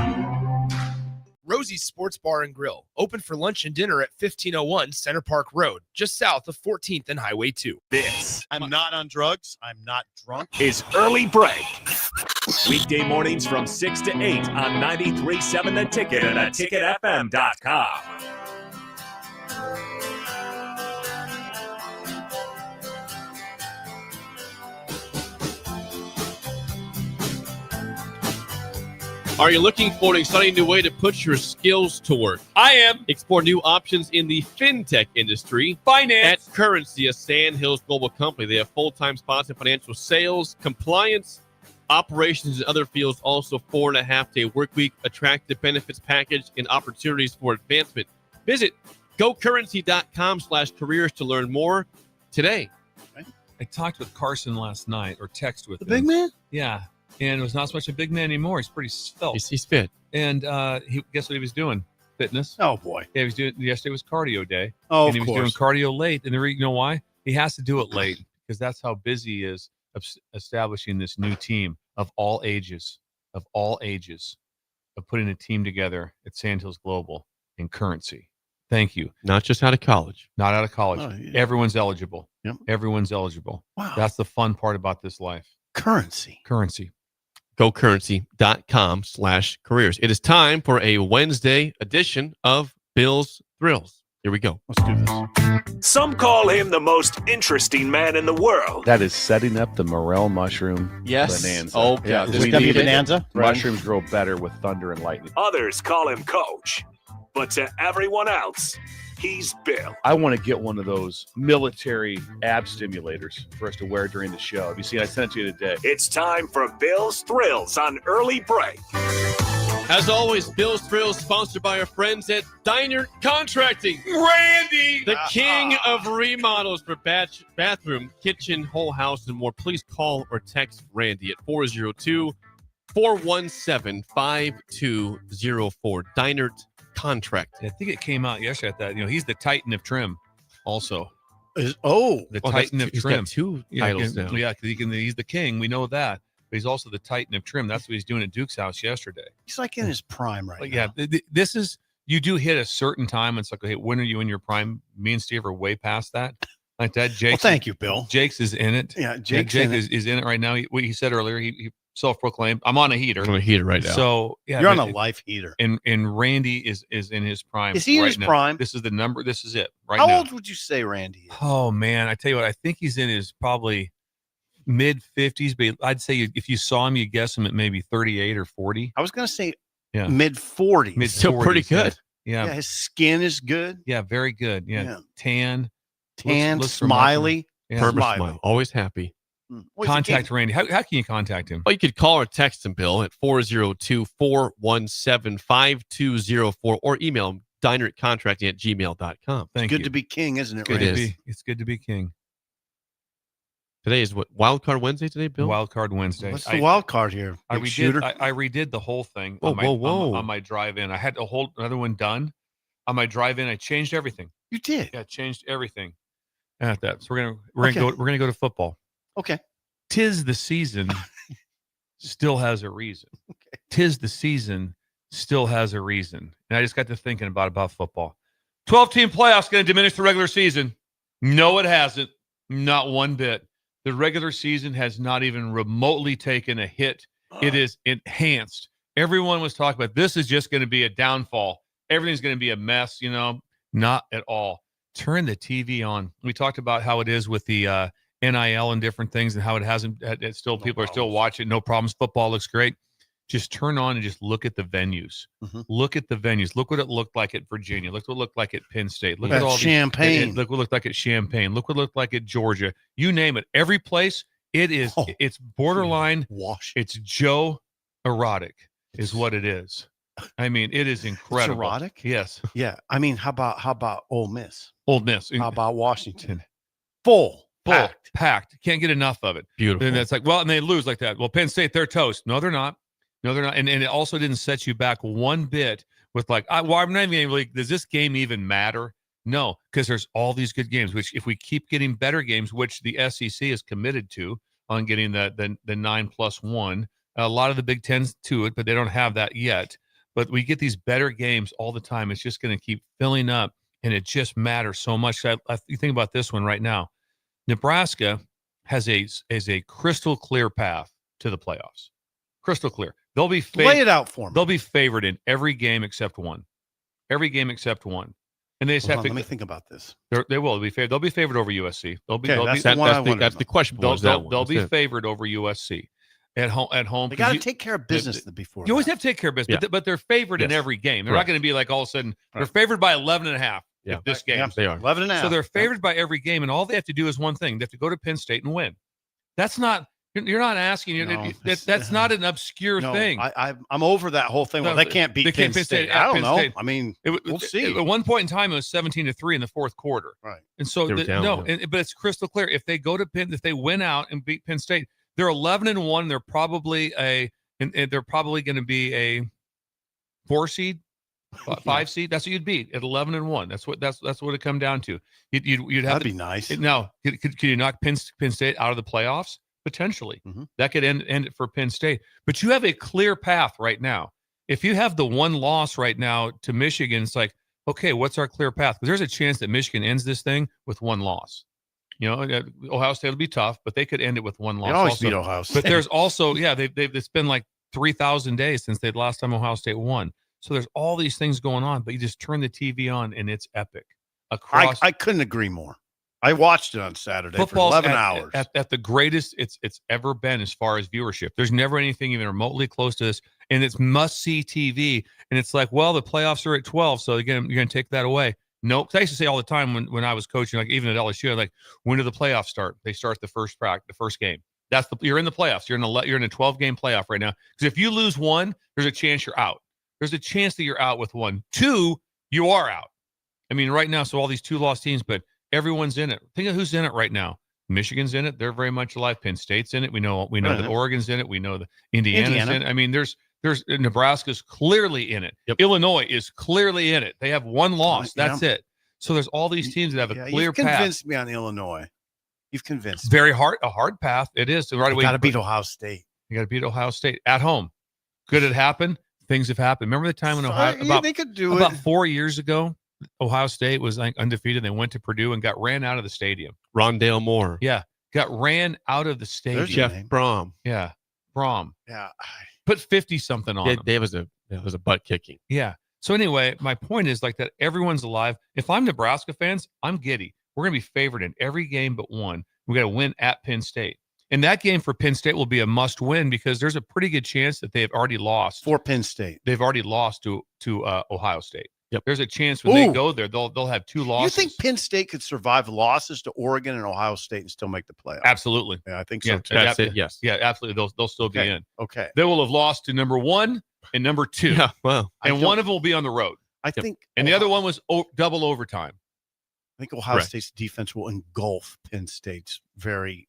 Rosie's Sports Bar and Grill, open for lunch and dinner at 1501 Center Park Road, just south of 14th and Highway 2. This I'm not on drugs. I'm not drunk. is Early Break. Weekday mornings from 6 to 8 on 93.7 The Ticket and theticketfm.com. Are you looking for an exciting new way to put your skills to work? I am. Explore new options in the fintech industry. Finance. At Currency, a Sandhills global company. They have full-time spots in financial sales, compliance, operations, and other fields. Also, 4.5-day work week, attractive benefits package, and opportunities for advancement. Visit gocurrency.com/careers to learn more today. I talked with Carson last night, or text with The him. big man? Yeah. And it was not so much a big man anymore. He's pretty svelte. He's fit. And guess what he was doing? Fitness. Oh, boy. Yeah, he was doing, yesterday was cardio day. Oh, and he of was doing course. cardio late. And you know why? He has to do it late because that's how busy he is of establishing this new team of all ages, of putting a team together at Sandhills Global in Currency. Thank you. Not just out of college. Not out of college. Oh, yeah. Everyone's eligible. Yep. Everyone's eligible. Wow. That's the fun part about this life. Currency. GoCurrency.com/careers. It is time for a Wednesday edition of Bill's Thrills. Here we go. Let's do this. Some call him the most interesting man in the world. That is setting up the morel mushroom Yes. bonanza. Okay. Yeah, Is this we gonna be need it. bonanza? Mushrooms grow better with thunder and lightning. Others call him Coach. But to everyone else, he's Bill. I want to get one of those military ab stimulators for us to wear during the show. Have you seen? I sent it to you today. It's time for Bill's Thrills on Early Break. As always, Bill's Thrills sponsored by our friends at Diner Contracting. Randy! The king of remodels for bathroom, kitchen, whole house, and more. Please call or text Randy at 402-417-5204. Diner Contracting. I think it came out yesterday at that. He's the Titan of trim also. The Titan of he's trim. got two titles now. Yeah, because he's the king. We know that. But he's also the Titan of trim. That's what he's doing at Duke's house yesterday. He's like in his prime right now. now. Yeah, this is, you do hit a certain time. It's like, hey, when are you in your prime? Me and Steve are way past that. Like that. Jake's, thank you, Bill. Jake's is in it. Yeah, Jake is in it right now. He said earlier, he self-proclaimed, I'm on a heater. I'm on a heater right now. So, yeah. You're on a life heater. And Randy is in his prime. Is he in right his now. prime? This is the number. This is it right How now. old would you say Randy is? Oh, man. I tell you what, I think he's in his probably mid-50s, but I'd say if you saw him, you guess him at maybe 38 or 40. I was going to say Yeah. mid-40s. Mid-40s, Still pretty good. Yeah. His skin is good. Yeah, very good. Yeah. Yeah. Tan, Looks remarkable. smiley. Yeah. Perma Smiley. smile. Always happy. Well, he's a Contact king. Randy. How can you contact him? Well, you could call or text him, Bill, at 402-417-5204 or email him, dinercontracting@gmail.com. Thank Good you. to be king, isn't it, Good Randy? to be. It's good to be king. Today is what? Wild Card Wednesday today, Bill? Wild Card Wednesday. What's the wild card here? I Big shooter? redid the whole thing Whoa, on my, whoa. On my drive in. I had to hold another one done. On my drive in, I changed everything. You did? Yeah, changed everything at that. So we're Okay. gonna go to football. Okay. 'Tis the season still has a reason. Okay. 'Tis the season still has a reason. And I just got to thinking about football. 12-team playoffs going to diminish the regular season. No, it hasn't. Not one bit. The regular season has not even remotely taken a hit. It is enhanced. Everyone was talking about this is just going to be a downfall. Everything's going to be a mess, Not at all. Turn the TV on. We talked about how it is with the NIL and different things and how it hasn't, it's still, people are still watching. No problems. Football looks great. Just turn on and just look at the venues. Mhm. Look at the venues. Look what it looked like at Virginia. Look what it looked like at Penn State. Look At at all Champaign. Look what it looked like at Champaign. Look what it looked like at Georgia. You name it. Every place, it is. Oh. It's borderline. Wash. It's Joe erotic is what it is. I mean, it is incredible. erotic? Yes. Yeah. I mean, how about Ole Miss? Old Miss. How about Washington? Full. Packed. Can't get enough of it. Beautiful. And it's like, well, and they lose like that. Well, Penn State, they're toast. No, they're not. No, they're not. And it also didn't set you back one bit with like, I'm not even really, does this game even matter? No, because there's all these good games, which if we keep getting better games, which the SEC is committed to on getting the 9+1, a lot of the Big Tens to it, but they don't have that yet. But we get these better games all the time. It's just going to keep filling up, and it just matters so much. You think about this one right now. Nebraska has a crystal clear path to the playoffs. Crystal clear. They'll be Lay it out for me. They'll be favored in every game except one. Every game except one. And they just have to. Let me think about this. They will be favored. They'll be favored over USC. That's the question. They'll be favored over USC. At home. They got to take care of business before. You always have to take care of business, but they're favored in every game. They're not going to be like all of a sudden they're favored by 11.5 if this game. They are 11.5. So they're favored by every game, and all they have to do is one thing: they have to go to Penn State and win. That's not. You're not asking. No, that's not an obscure thing. I'm over that whole thing. Well, they can't beat Penn State. I don't know. State. I mean, we'll see. At one point in time, it was 17-3 in the fourth quarter. Right. And so but it's crystal clear. If they go to Penn, if they win out and beat Penn State, they're 11-1. They're probably they're probably going to be a 4 seed, 5 seed. That's what you'd beat at 11-1. That's what it come down to. You'd have That'd be nice. Now, could you knock Penn State out of the playoffs? Potentially. That could end it for Penn State. But you have a clear path right now. If you have the one loss right now to Michigan, it's like, okay, what's our clear path? Because there's a chance that Michigan ends this thing with one loss. Ohio State will be tough, but they could end it with one loss. They always beat Ohio State. But there's also, it's been like 3,000 days since the last time Ohio State won. So there's all these things going on, but you just turn the TV on and it's epic. I couldn't agree more. I watched it on Saturday for 11 hours. At the greatest it's ever been as far as viewership. There's never anything even remotely close to this, and it's must-see TV. And it's like, well, the playoffs are at 12, so again, you're going to take that away. Nope. I used to say all the time when I was coaching, like even at LSU, like, when do the playoffs start? They start the first game. You're in the playoffs. You're in a 12-game playoff right now. Because if you lose one, there's a chance you're out. There's a chance that you're out with one. 2, you are out. I mean, right now, so all these 2-loss teams, but everyone's in it. Think of who's in it right now. Michigan's in it. They're very much alive. Penn State's in it. We know that Oregon's in it. We know that Indiana's in it. I mean, there's Nebraska's clearly in it. Yep. Illinois is clearly in it. They have one loss. That's it. So there's all these teams that have a clear path. You've convinced me on Illinois. You've convinced me. A hard path. It is. So right away, you got to beat Ohio State. You got to beat Ohio State at home. Could it happen? Things have happened. Remember the time when they could do about 4 years ago, Ohio State was like undefeated. They went to Purdue and got ran out of the stadium. Rondale Moore. Yeah. Got ran out of the stadium. Jeff Brom. Yeah. Brom. Yeah. Put 50-something on him. It was a butt kicking. Yeah. So anyway, my point is like that everyone's alive. If I'm Nebraska fans, I'm giddy. We're going to be favored in every game but one. We got to win at Penn State. And that game for Penn State will be a must win because there's a pretty good chance that they've already lost. For Penn State. They've already lost to Ohio State. Yep. There's a chance when they go there, they'll have 2 losses. You think Penn State could survive losses to Oregon and Ohio State and still make the playoffs? Absolutely. Yeah, I think so too. That's it. Yes. Yeah, absolutely. They'll still be in. Okay. They will have lost to number 1 and number 2. Yeah. Well, and one of them will be on the road. I think. And the other one was double overtime. I think Ohio State's defense will engulf Penn State's very.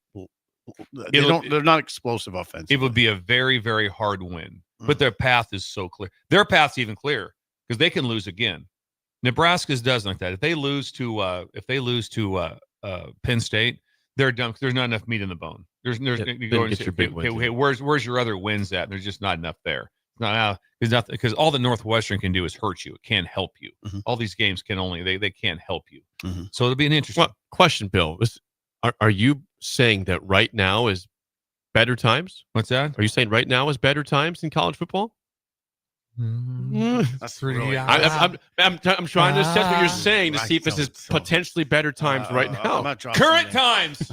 They're not explosive offensively. It would be a very, very hard win, but their path is so clear. Their path's even clearer because they can lose again. Nebraska's doesn't like that. If they lose to Penn State, they're done. There's not enough meat in the bone. There's where's your other wins at? There's just not enough there. Because all the Northwestern can do is hurt you. It can't help you. All these games they can't help you. So it'll be an interesting question, Bill. Are you saying that right now is better times? What's that? Are you saying right now is better times in college football? That's pretty. Really, I'm trying to assess what you're saying to see if this is potentially better times right now. Current times.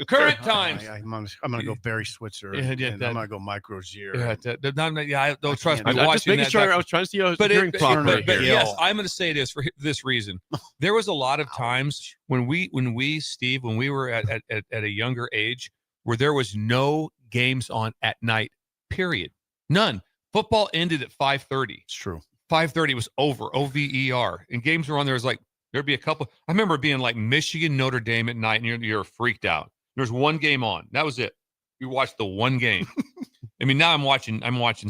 Current times. I'm going to go Barry Switzer. And I'm going to go Mike Rozier. Don't trust me. I'm just making sure. I was trying to see how I was hearing properly. But yes, I'm going to say this for this reason. There was a lot of times when we were at a younger age where there was no games on at night. Period. None. Football ended at 5:30. It's true. 5:30 was over. OVER. And games were on there. It was like there'd be a couple. I remember being like Michigan, Notre Dame at night, and you're freaked out. There's one game on. That was it. You watched the one game. I mean, now I'm watching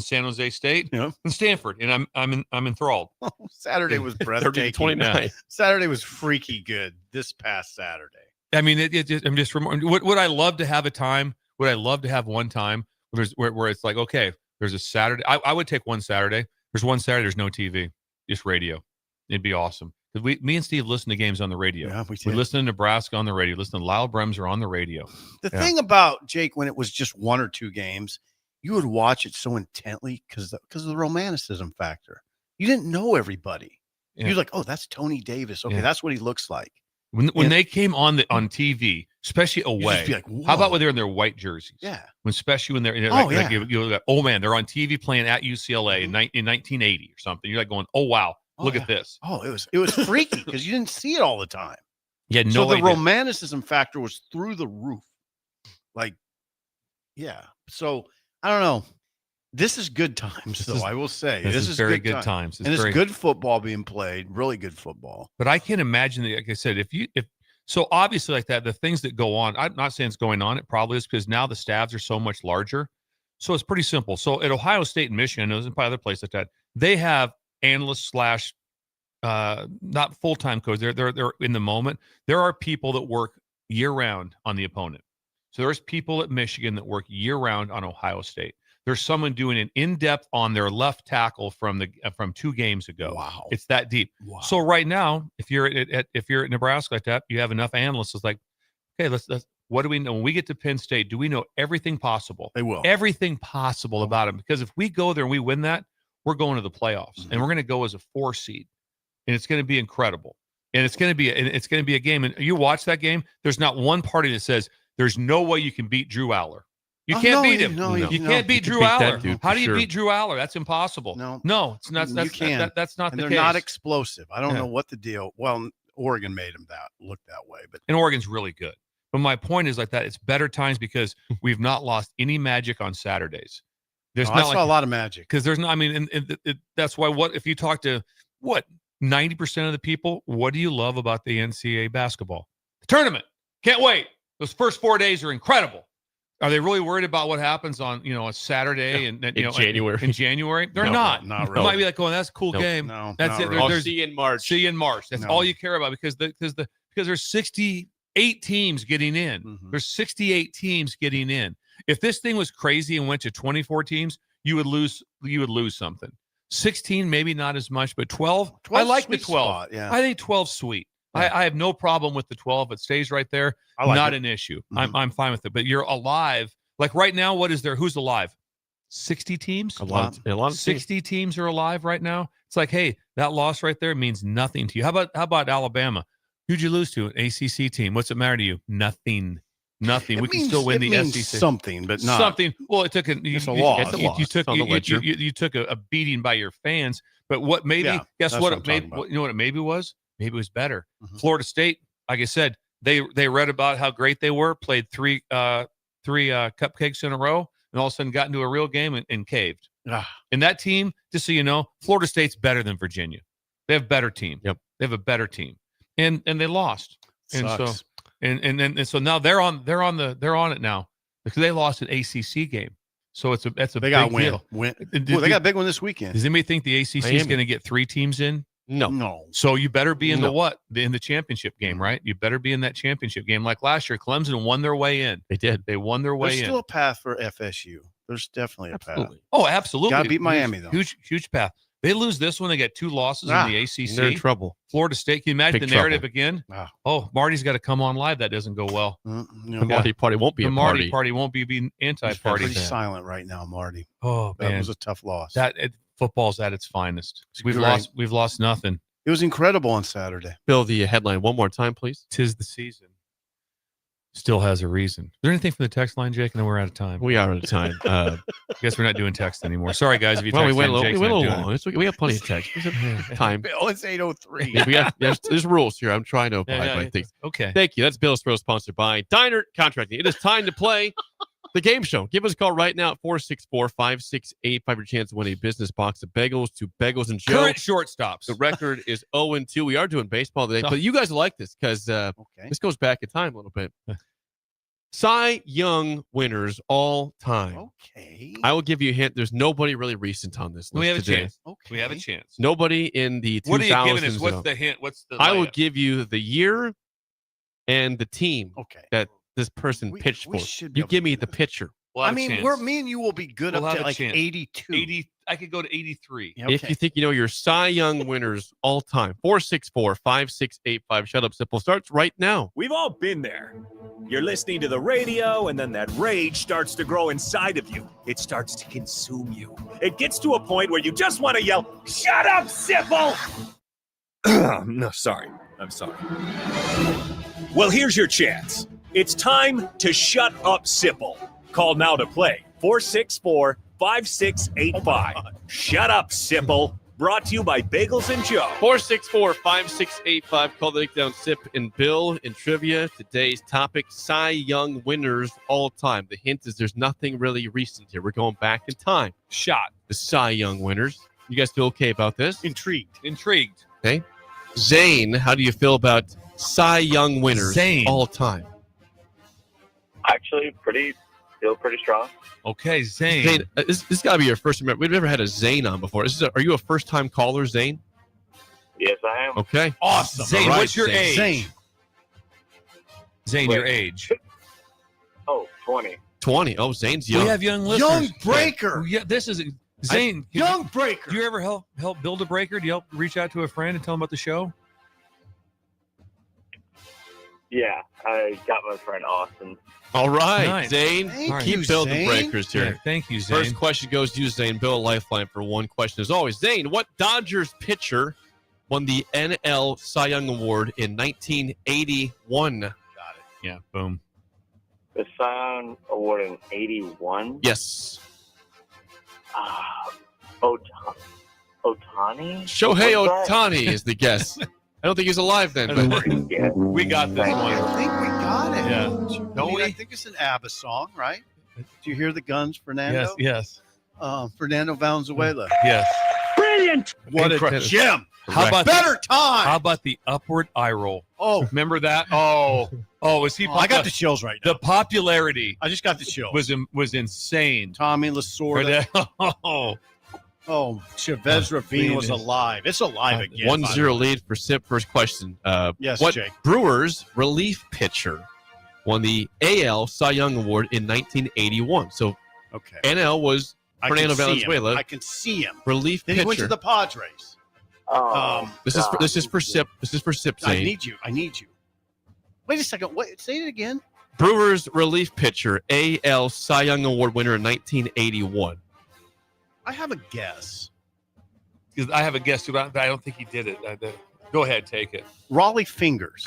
San Jose State and Stanford, and I'm enthralled. Saturday was breathtaking. 29. Saturday was freaky good. This past Saturday. I mean, I'm just would I love to have a time? Would I love to have one time where it's like, okay, there's a Saturday. I would take one Saturday. There's one Saturday. There's no TV, just radio. It'd be awesome. Because me and Steve listen to games on the radio. Yeah, we listen to Nebraska on the radio. Listen to Lyle Bremser on the radio. The thing about Jake, when it was just 1 or 2 games, you would watch it so intently because of the romanticism factor. You didn't know everybody. You're like, oh, that's Tony Davis. Okay, that's what he looks like. When they came on TV, especially away. Be like, how about when they're in their white jerseys? Yeah. Especially when they're oh man, they're on TV playing at UCLA in 1980 or something. You're like going, oh wow, look at this. Oh, it was freaky because you didn't see it all the time. Yeah, no. So the idea. romanticism factor was through the roof. Like, yeah. So I don't know. This is good times, though. I will say this is very good times. It's good football being played. Really good football. But I can't imagine that. Like I said, so obviously like that, the things that go on. I'm not saying it's going on. It probably is because now the staffs are so much larger. So it's pretty simple. So at Ohio State and Michigan, and probably other places like that, they have analysts / not full-time coaches. They're in the moment. There are people that work year-round on the opponent. So there's people at Michigan that work year-round on Ohio State. There's someone doing an in-depth on their left tackle from 2 games ago. Wow, it's that deep. Wow. So right now, if you're at Nebraska like that, you have enough analysts. It's like, okay, let's what do we know when we get to Penn State? Do we know everything possible? They will everything possible about them, because if we go there and we win that, we're going to the playoffs, and we're going to go as a 4 seed, and it's going to be incredible, and it's going to be a game. And you watch that game. There's not one party that says there's no way you can beat Drew Aller. You can't beat him. You can't beat Drew Aller. How do you beat Drew Aller? That's impossible. No, it's not. You can't. That's not the case. They're not explosive. I don't know what the deal. Well, Oregon made them look that way, but Oregon's really good. But my point is like that. It's better times because we've not lost any magic on Saturdays. There's I saw a lot of magic because there's no. I mean, that's why. If you talk to 90% of the people, what do you love about the NCAA basketball? The tournament. Can't wait. Those first 4 days are incredible. Are they really worried about what happens on a Saturday and January? In January, they're not. Not really. It might be like going, that's a cool game. No, that's it. I'll see you in March. See you in March. That's all you care about because there's 68 teams getting in. Mm-hmm. There's 68 teams getting in. If this thing was crazy and went to 24 teams, you would lose something. 16, maybe not as much, but 12. I like the 12. Spot, yeah. I think 12's sweet. Yeah. I have no problem with the 12. It stays right there. Not an issue. Mm-hmm. I'm fine with it. But you're alive. Like right now, what is there? Who's alive? 60 teams? A lot of 60 teams are alive right now. It's like, hey, that loss right there means nothing to you. How about Alabama? Who'd you lose to? An ACC team. What's it matter to you? Nothing. We can still win the SEC. Something, but not something. Well, it took it's a loss. You took a beating by your fans. But what maybe? Yeah, guess what? It maybe. You know what it maybe was? Maybe it was better. Mm-hmm. Florida State, like I said, they read about how great they were. Played three cupcakes in a row, and all of a sudden got into a real game and caved. And that team, just so you know, Florida State's better than Virginia. They have a better team. Yep, they have a better team, and they lost. Sucks. And so now they're on it now because they lost an ACC game. So that's a they big got deal. They got a big one this weekend. Does anybody think the ACC is going to get 3 teams in? No. So you better be in the championship game, right? You better be in that championship game. Like last year, Clemson won their way in. They did. They won their way in. There's still a path for FSU. There's definitely a path. Oh, absolutely. Got to beat Miami though. Huge path. They lose this one, they get 2 losses in the ACC. They're in trouble. Florida State. Can you imagine Big the narrative trouble. again? Oh, Marty's got to come on live. That doesn't go well. The Marty party won't be the a Marty party won't be anti-party. Pretty silent right now, Marty. Oh man, that was a tough loss. Football's at its finest. We've lost nothing. It was incredible on Saturday. Bill, the headline one more time, please. 'Tis the season. Still has a reason. Is there anything from the text line, Jake? And then we're out of time. We are out of time. I guess we're not doing text anymore. Sorry, guys. If you we text went a Jake's little not long. We have plenty of text. Time. Bill, it's 8:03. There's rules here. I'm trying to abide by things. Okay. Thank you. That's Bill's Throw, sponsored by Diner Contracting. It is time to play the game show. Give us a call right now at 464-5685. Your chance to win a business box of bagels to Bagels and Joe. Current shortstops. The record is 0-2. We are doing baseball today, but you guys like this because this goes back in time a little bit. Cy Young winners all time. Okay. I will give you a hint. There's nobody really recent on this list We have today. a chance. Okay. We have a chance. Nobody in the 2000s. What are you giving us? What's the hint? What's the I will give you the year and the team that this person pitched for. You give me the pitcher. I mean, me and you will be good up to like 82. 80. I could go to 83. Okay. If you think you know your Cy Young winners all time, 464-5685. Shut Up Simple starts right now. We've all been there. You're listening to the radio, and then that rage starts to grow inside of you. It starts to consume you. It gets to a point where you just want to yell, "Shut up, Sipple!" No, sorry. I'm sorry. Well, here's your chance. It's time to shut up, Sipple. Call now to play 464-5685. Shut up, Sipple. Brought to you by Bagels and Joe. 464-5685. Call the Down Sip and Bill in trivia. Today's topic, Cy Young winners all time. The hint is there's nothing really recent here. We're going back in time. Shot. The Cy Young winners. You guys feel okay about this? Intrigued. Okay. Zane, how do you feel about Cy Young winners all time? Actually, feel pretty strong. Okay, Zane. Zane, this got to be your first. We've never had a Zane on before. Are you a first-time caller, Zane? Yes, I am. Okay. Awesome. Zane, Right, what's your Zane. age? Zane, your age. Oh, 20. 20. Oh, Zane's young. We have young listeners. Young breaker. Yeah, this is Zane. Young breaker. Do you ever help build a breaker? Do you help reach out to a friend and tell them about the show? Yeah, I got my friend Austin. All right, Nice. Zane. Thank Keep you, building Zane. breakers here. Yeah, thank you, Zane. First question goes to you, Zane. Bill, a lifeline for one question as always. Zane, what Dodgers pitcher won the NL Cy Young Award in 1981? Yeah, boom. The Cy Young Award in 81. Yes. Otani? Shohei Was that- Ohtani is the guess. I don't think he's alive then. But Yeah. We got this I one. think we got it. Yeah. Don't we? I think it's an ABBA song, right? Do you hear the guns, Fernando? Yes. Fernando Valenzuela. Yes. Brilliant. What a Incredible. gem. How about Better time. How about the upward eye roll? Oh, Remember that? Oh, was he? I got the chills right now. The popularity I just got the chills. was insane. Tommy Lasorda. Oh, Chavez Ravine was alive. It's alive again. 1-0 lead for Sip. First question. Yes, what Jake. Brewers relief pitcher won the AL Cy Young Award in 1981? So Okay. NL was I Fernando can see him. Valenzuela. I can see him. Relief Then pitcher. he went to the Padres. This is for Sip. This is for Sip. I Zane. need you. Wait a second. Wait, say it again. Brewers relief pitcher, AL Cy Young Award winner in 1981. I have a guess. because I have a guess, but I don't think he did it. Go ahead, take it. Raleigh Fingers.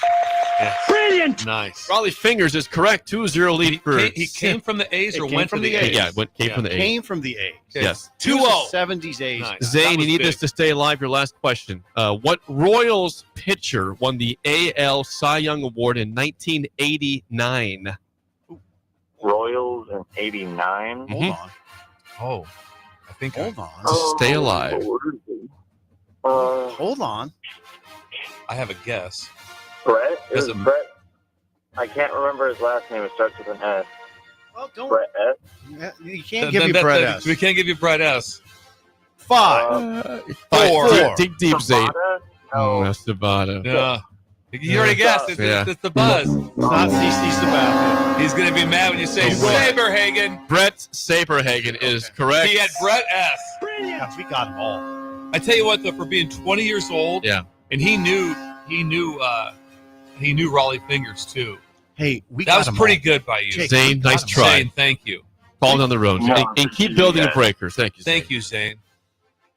Yes. Brilliant. Nice. Raleigh Fingers is correct. 2-0 lead for. He came from the A's or went from to the the A's? A's. Yeah, came from the A's. Came from the A's. Yes. 2-0. 70s A's. Nice. Zane, you need big. this to stay alive. Your last question. What Royals pitcher won the AL Cy Young Award in 1989? Royals in 89. Hold on. Oh, I think. Hold on. Stay alive. Hold on. I have a guess. Brett? Is Is it- Brett? I can't remember his last name. It starts with an S. Well, don't. Brett S. You can't give you Brett S. We can't give you Brett S. 5. 4. Dig deep, Zane. No. That's Sabata. Yeah. You already guessed. It's the buzz. It's not CC Sabathia. He's going to be mad when you say Saberhagen. Brett Saberhagen is correct. He had Brett S. Yeah, we got them all. I tell you what, though, for being 20 years old, Yeah. and he knew Raleigh Fingers too. Hey, we That got was them pretty all. good by you, Jake, Zane, we got nice them. try. Zane. Thank you, Fall down the road. And keep building the breakers. Thank you, Zane. thank you, Zane.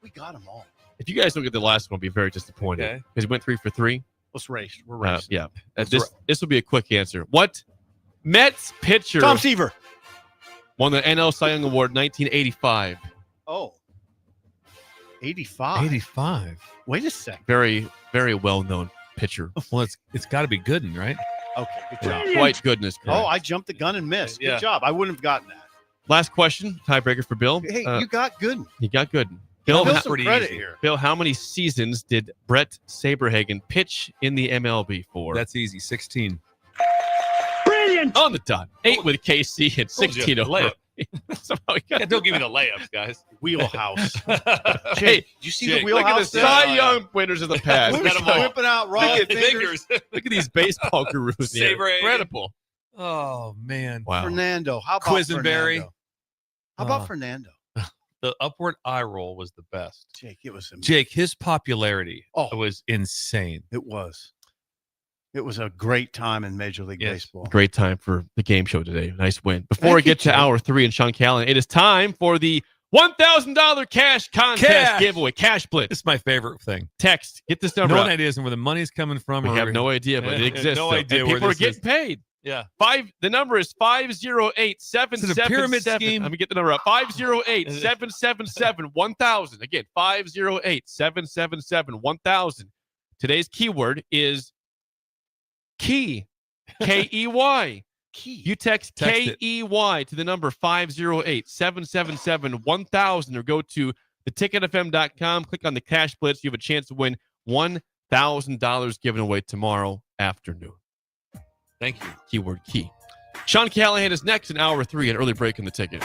We got them all. If you guys don't get the last one, I'll be very disappointed. Okay. Because we went 3 for 3. Let's race. We're racing. Yeah. This will be a quick answer. What Mets pitcher Tom Seaver. won the NL Cy Young Award 1985? Oh. 85. 85. Wait a second. Very, very well-known pitcher. Well, it's got to be Gooden, right? Okay, good job. Quite goodness. Oh, I jumped the gun and missed. Good Yeah. job. I wouldn't have gotten that. Last question, tiebreaker for Bill. Hey, you got good. You got good. Bill, Bill, some credit here. Bill, how many seasons did Brett Saberhagen pitch in the MLB for? That's easy. 16. Brilliant. On the dot. 8 with KC and 16 over. Layup. Somehow he got Don't give me the layups, guys. Wheelhouse. Hey, Did you see Jake, the look at the wheelhouse? Cy Young winners of the past. Look at 'em all. Whipping out Raleigh Look at Fingers. Look at these baseball gurus here. Saberhagen. Incredible. Oh man. Wow. Fernando. How about Quisenberry. Fernando? How about Fernando? The upward eye roll was the best. Jake, it was amazing. Jake, his popularity Oh. was insane. It was. It was a great time in Major League Yes. Baseball. Great time for the game show today. Nice win. Before we Thank you, get to Jake. hour 3 and Sean Callahan, it is time for the $1,000 cash contest giveaway. Cash Blitz. It's my favorite thing. Text. Get this number. No up. idea where the money's coming from. We have no idea, but it exists. No though. idea and where people are this getting is. paid. Yeah. The number is 508-777. Is it a pyramid scheme? Let me get the number up. 508-777-1000. Again, 508-777-1000. Today's keyword is key. K-E-Y. Key. You text K-E-Y to the number 508-777-1000 or go to theticketfm.com. Click on the Cash Blitz. You have a chance to win $1,000 given away tomorrow afternoon. Thank you. Keyword key. Sean Callahan is next in hour 3, an early break in the ticket.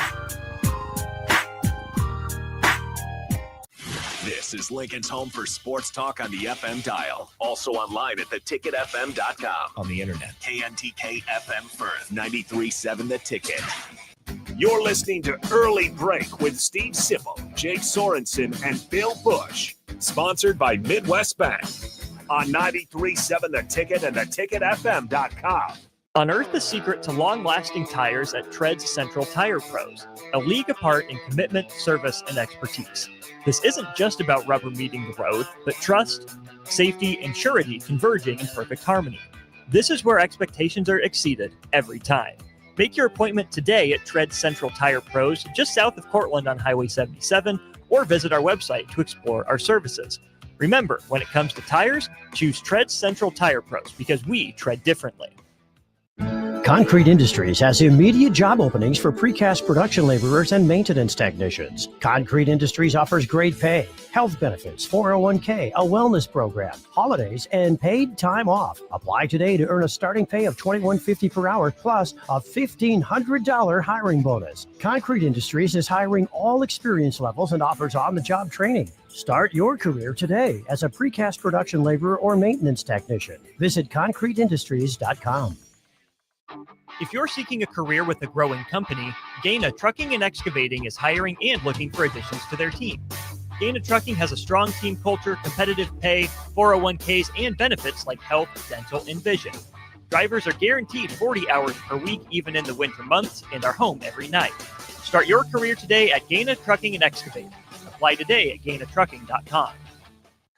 This is Lincoln's home for sports talk on the FM dial. Also online at theticketfm.com. On the internet. KNTK FM Firth, 93.7 The Ticket. You're listening to Early Break with Steve Sipple, Jake Sorensen, and Bill Busch. Sponsored by Midwest Bank. On 93.7 The Ticket and theticketfm.com. Unearth the secret to long-lasting tires at Tread's Central Tire Pros, a league apart in commitment, service, and expertise. This isn't just about rubber meeting the road, but trust, safety, and surety converging in perfect harmony. This is where expectations are exceeded every time. Make your appointment today at Tread's Central Tire Pros, just south of Cortland on Highway 77, or visit our website to explore our services. Remember, when it comes to tires, choose Tread's Central Tire Pros because we tread differently. Concrete Industries has immediate job openings for precast production laborers and maintenance technicians. Concrete Industries offers great pay, health benefits, 401k, a wellness program, holidays, and paid time off. Apply today to earn a starting pay of $21.50 per hour plus a $1,500 hiring bonus. Concrete Industries is hiring all experience levels and offers on-the-job training. Start your career today as a precast production laborer or maintenance technician. Visit concreteindustries.com. If you're seeking a career with a growing company, Gaina Trucking and Excavating is hiring and looking for additions to their team. Gaina Trucking has a strong team culture, competitive pay, 401ks, and benefits like health, dental, and vision. Drivers are guaranteed 40 hours per week, even in the winter months, and are home every night. Start your career today at Gaina Trucking and Excavating. Apply today at GainaTrucking.com.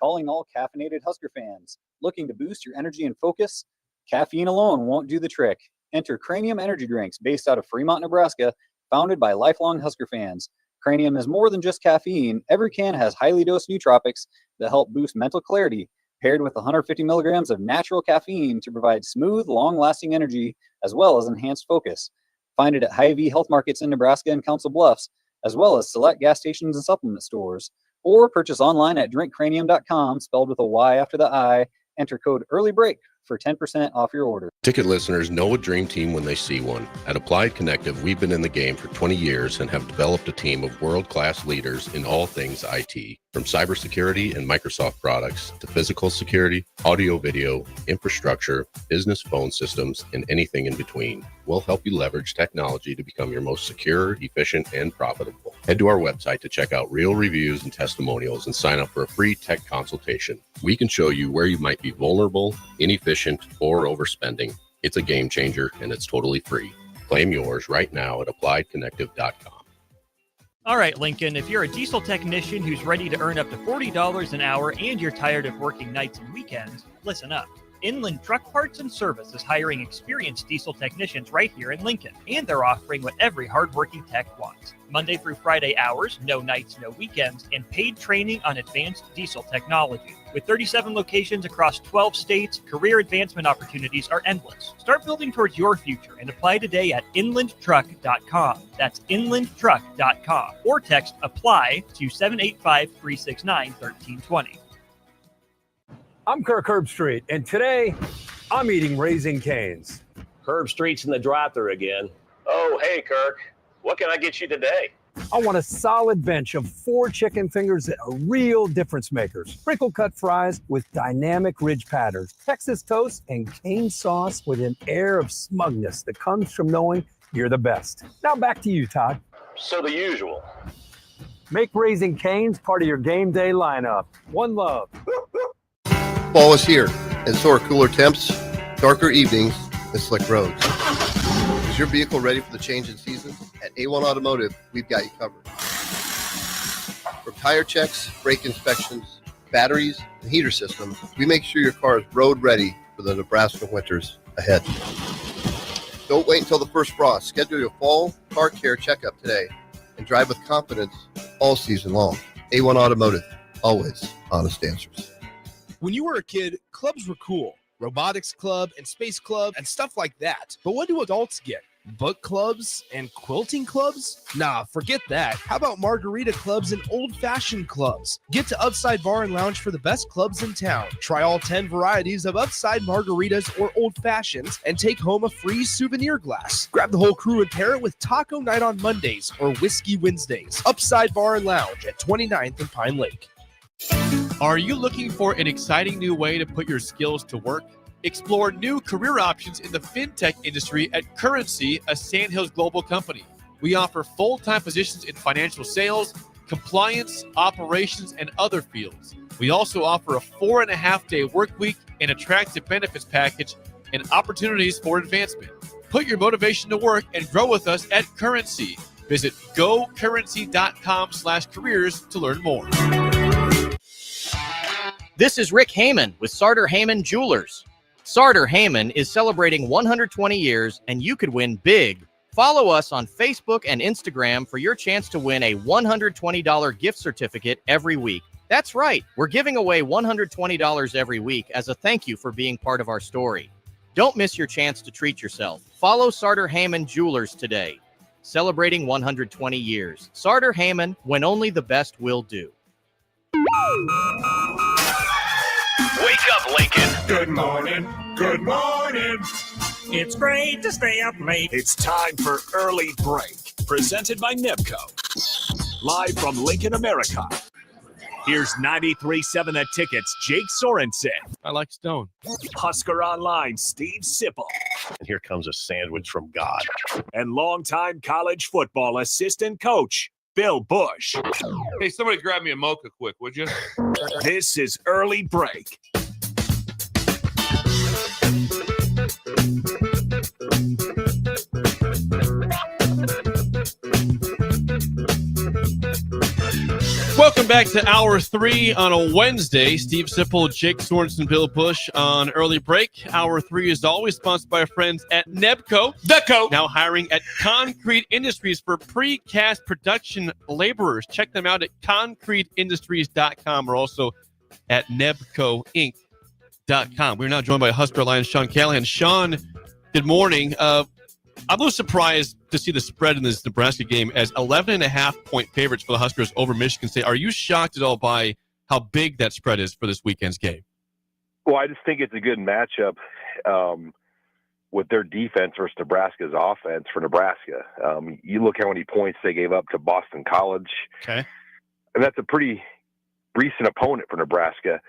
Calling all caffeinated Husker fans. Looking to boost your energy and focus? Caffeine alone won't do the trick. Enter Cranium energy drinks based out of Fremont, Nebraska, founded by lifelong Husker fans. Cranium is more than just caffeine. Every can has highly dosed nootropics that help boost mental clarity, paired with 150 milligrams of natural caffeine to provide smooth, long-lasting energy as well as enhanced focus. Find it at Hy-Vee Health Markets in Nebraska and Council Bluffs, as well as select gas stations and supplement stores. Or purchase online at drinkcranium.com, spelled with a Y after the I. Enter code EARLYBREAK for 10% off your order. Ticket listeners know a dream team when they see one. At Applied Connective, we've been in the game for 20 years and have developed a team of world-class leaders in all things IT. From cybersecurity and Microsoft products to physical security, audio, video, infrastructure, business phone systems, and anything in between. We'll help you leverage technology to become your most secure, efficient, and profitable. Head to our website to check out real reviews and testimonials and sign up for a free tech consultation. We can show you where you might be vulnerable, inefficient, or overspending. It's a game changer and it's totally free. Claim yours right now at appliedconnective.com. All right, Lincoln, if you're a diesel technician who's ready to earn up to $40 an hour and you're tired of working nights and weekends, listen up. Inland Truck Parts and Service is hiring experienced diesel technicians right here in Lincoln, and they're offering what every hardworking tech wants. Monday through Friday hours, no nights, no weekends, and paid training on advanced diesel technology. With 37 locations across 12 states, career advancement opportunities are endless. Start building towards your future and apply today at inlandtruck.com. That's inlandtruck.com. Or text APPLY to 785-369-1320. I'm Kirk Herbstreit, and today I'm eating Raising Cane's. Herbstreit's in the drive-thru again. Oh, hey, Kirk. What can I get you today? I want a solid bench of 4 chicken fingers that are real difference makers. Sprinkle cut fries with dynamic ridge patterns, Texas toast, and cane sauce with an air of smugness that comes from knowing you're the best. Now back to you, Todd. So the usual. Make Raising Cane's part of your game day lineup. One love. Fall is here, and so are cooler temps, darker evenings, and slick roads. Is your vehicle ready for the change in season? At A1 Automotive, we've got you covered. From tire checks, brake inspections, batteries, and heater systems, we make sure your car is road ready for the Nebraska winters ahead. Don't wait until the first frost. Schedule your fall car care checkup today and drive with confidence all season long. A1 Automotive, always honest answers. When you were a kid, clubs were cool. Robotics club and space club and stuff like that. But what do adults get? Book clubs and quilting clubs? Nah, forget that. How about margarita clubs and old-fashioned clubs? Get to Upside Bar and Lounge for the best clubs in town. Try all 10 varieties of Upside margaritas or old fashions and take home a free souvenir glass. Grab the whole crew and pair it with taco night on Mondays or whiskey Wednesdays. Upside Bar and Lounge at 29th and Pine Lake. Are you looking for an exciting new way to put your skills to work? Explore new career options in the fintech industry at Currency, a Sandhills Global company. We offer full-time positions in financial sales, compliance, operations, and other fields. We also offer a 4.5-day work week, an attractive benefits package, and opportunities for advancement. Put your motivation to work and grow with us at Currency. Visit gocurrency.com/careers to learn more. This is Rick Heyman with Sartor Heyman Jewelers. Sartor Heyman is celebrating 120 years, and you could win big. Follow us on Facebook and Instagram for your chance to win a $120 gift certificate every week. That's right, we're giving away $120 every week as a thank you for being part of our story. Don't miss your chance to treat yourself. Follow Sartor Heyman Jewelers today. Celebrating 120 years. Sartor Heyman, when only the best will do. Wake up, Lincoln. Good morning. Good morning. It's great to stay up late. It's time for Early Break, presented by Nebco. Live from Lincoln, America. Here's 93.7 The Ticket's Jake Sorensen. I like Stone. Husker Online, Steve Sipple. And here comes a sandwich from God. And longtime college football assistant coach, Bill Busch. Hey, somebody grab me a mocha quick, would you? This is Early Break. Welcome back to Hour 3 on a Wednesday. Steve Sipple, Jake Sorensen, Bill Busch on Early Break. Hour 3 is always sponsored by our friends at Nebco. Now hiring at Concrete Industries for precast production laborers. Check them out at concreteindustries.com or also at nebcoinc.com. We're now joined by Husker Alliance Sean Callahan. Sean, good morning. I'm a little surprised to see the spread in this Nebraska game as 11.5-point favorites for the Huskers over Michigan State. Are you shocked at all by how big that spread is for this weekend's game? Well, I just think it's a good matchup with their defense versus Nebraska's offense for Nebraska. You look how many points they gave up to Boston College. Okay. And that's a pretty recent opponent for Nebraska.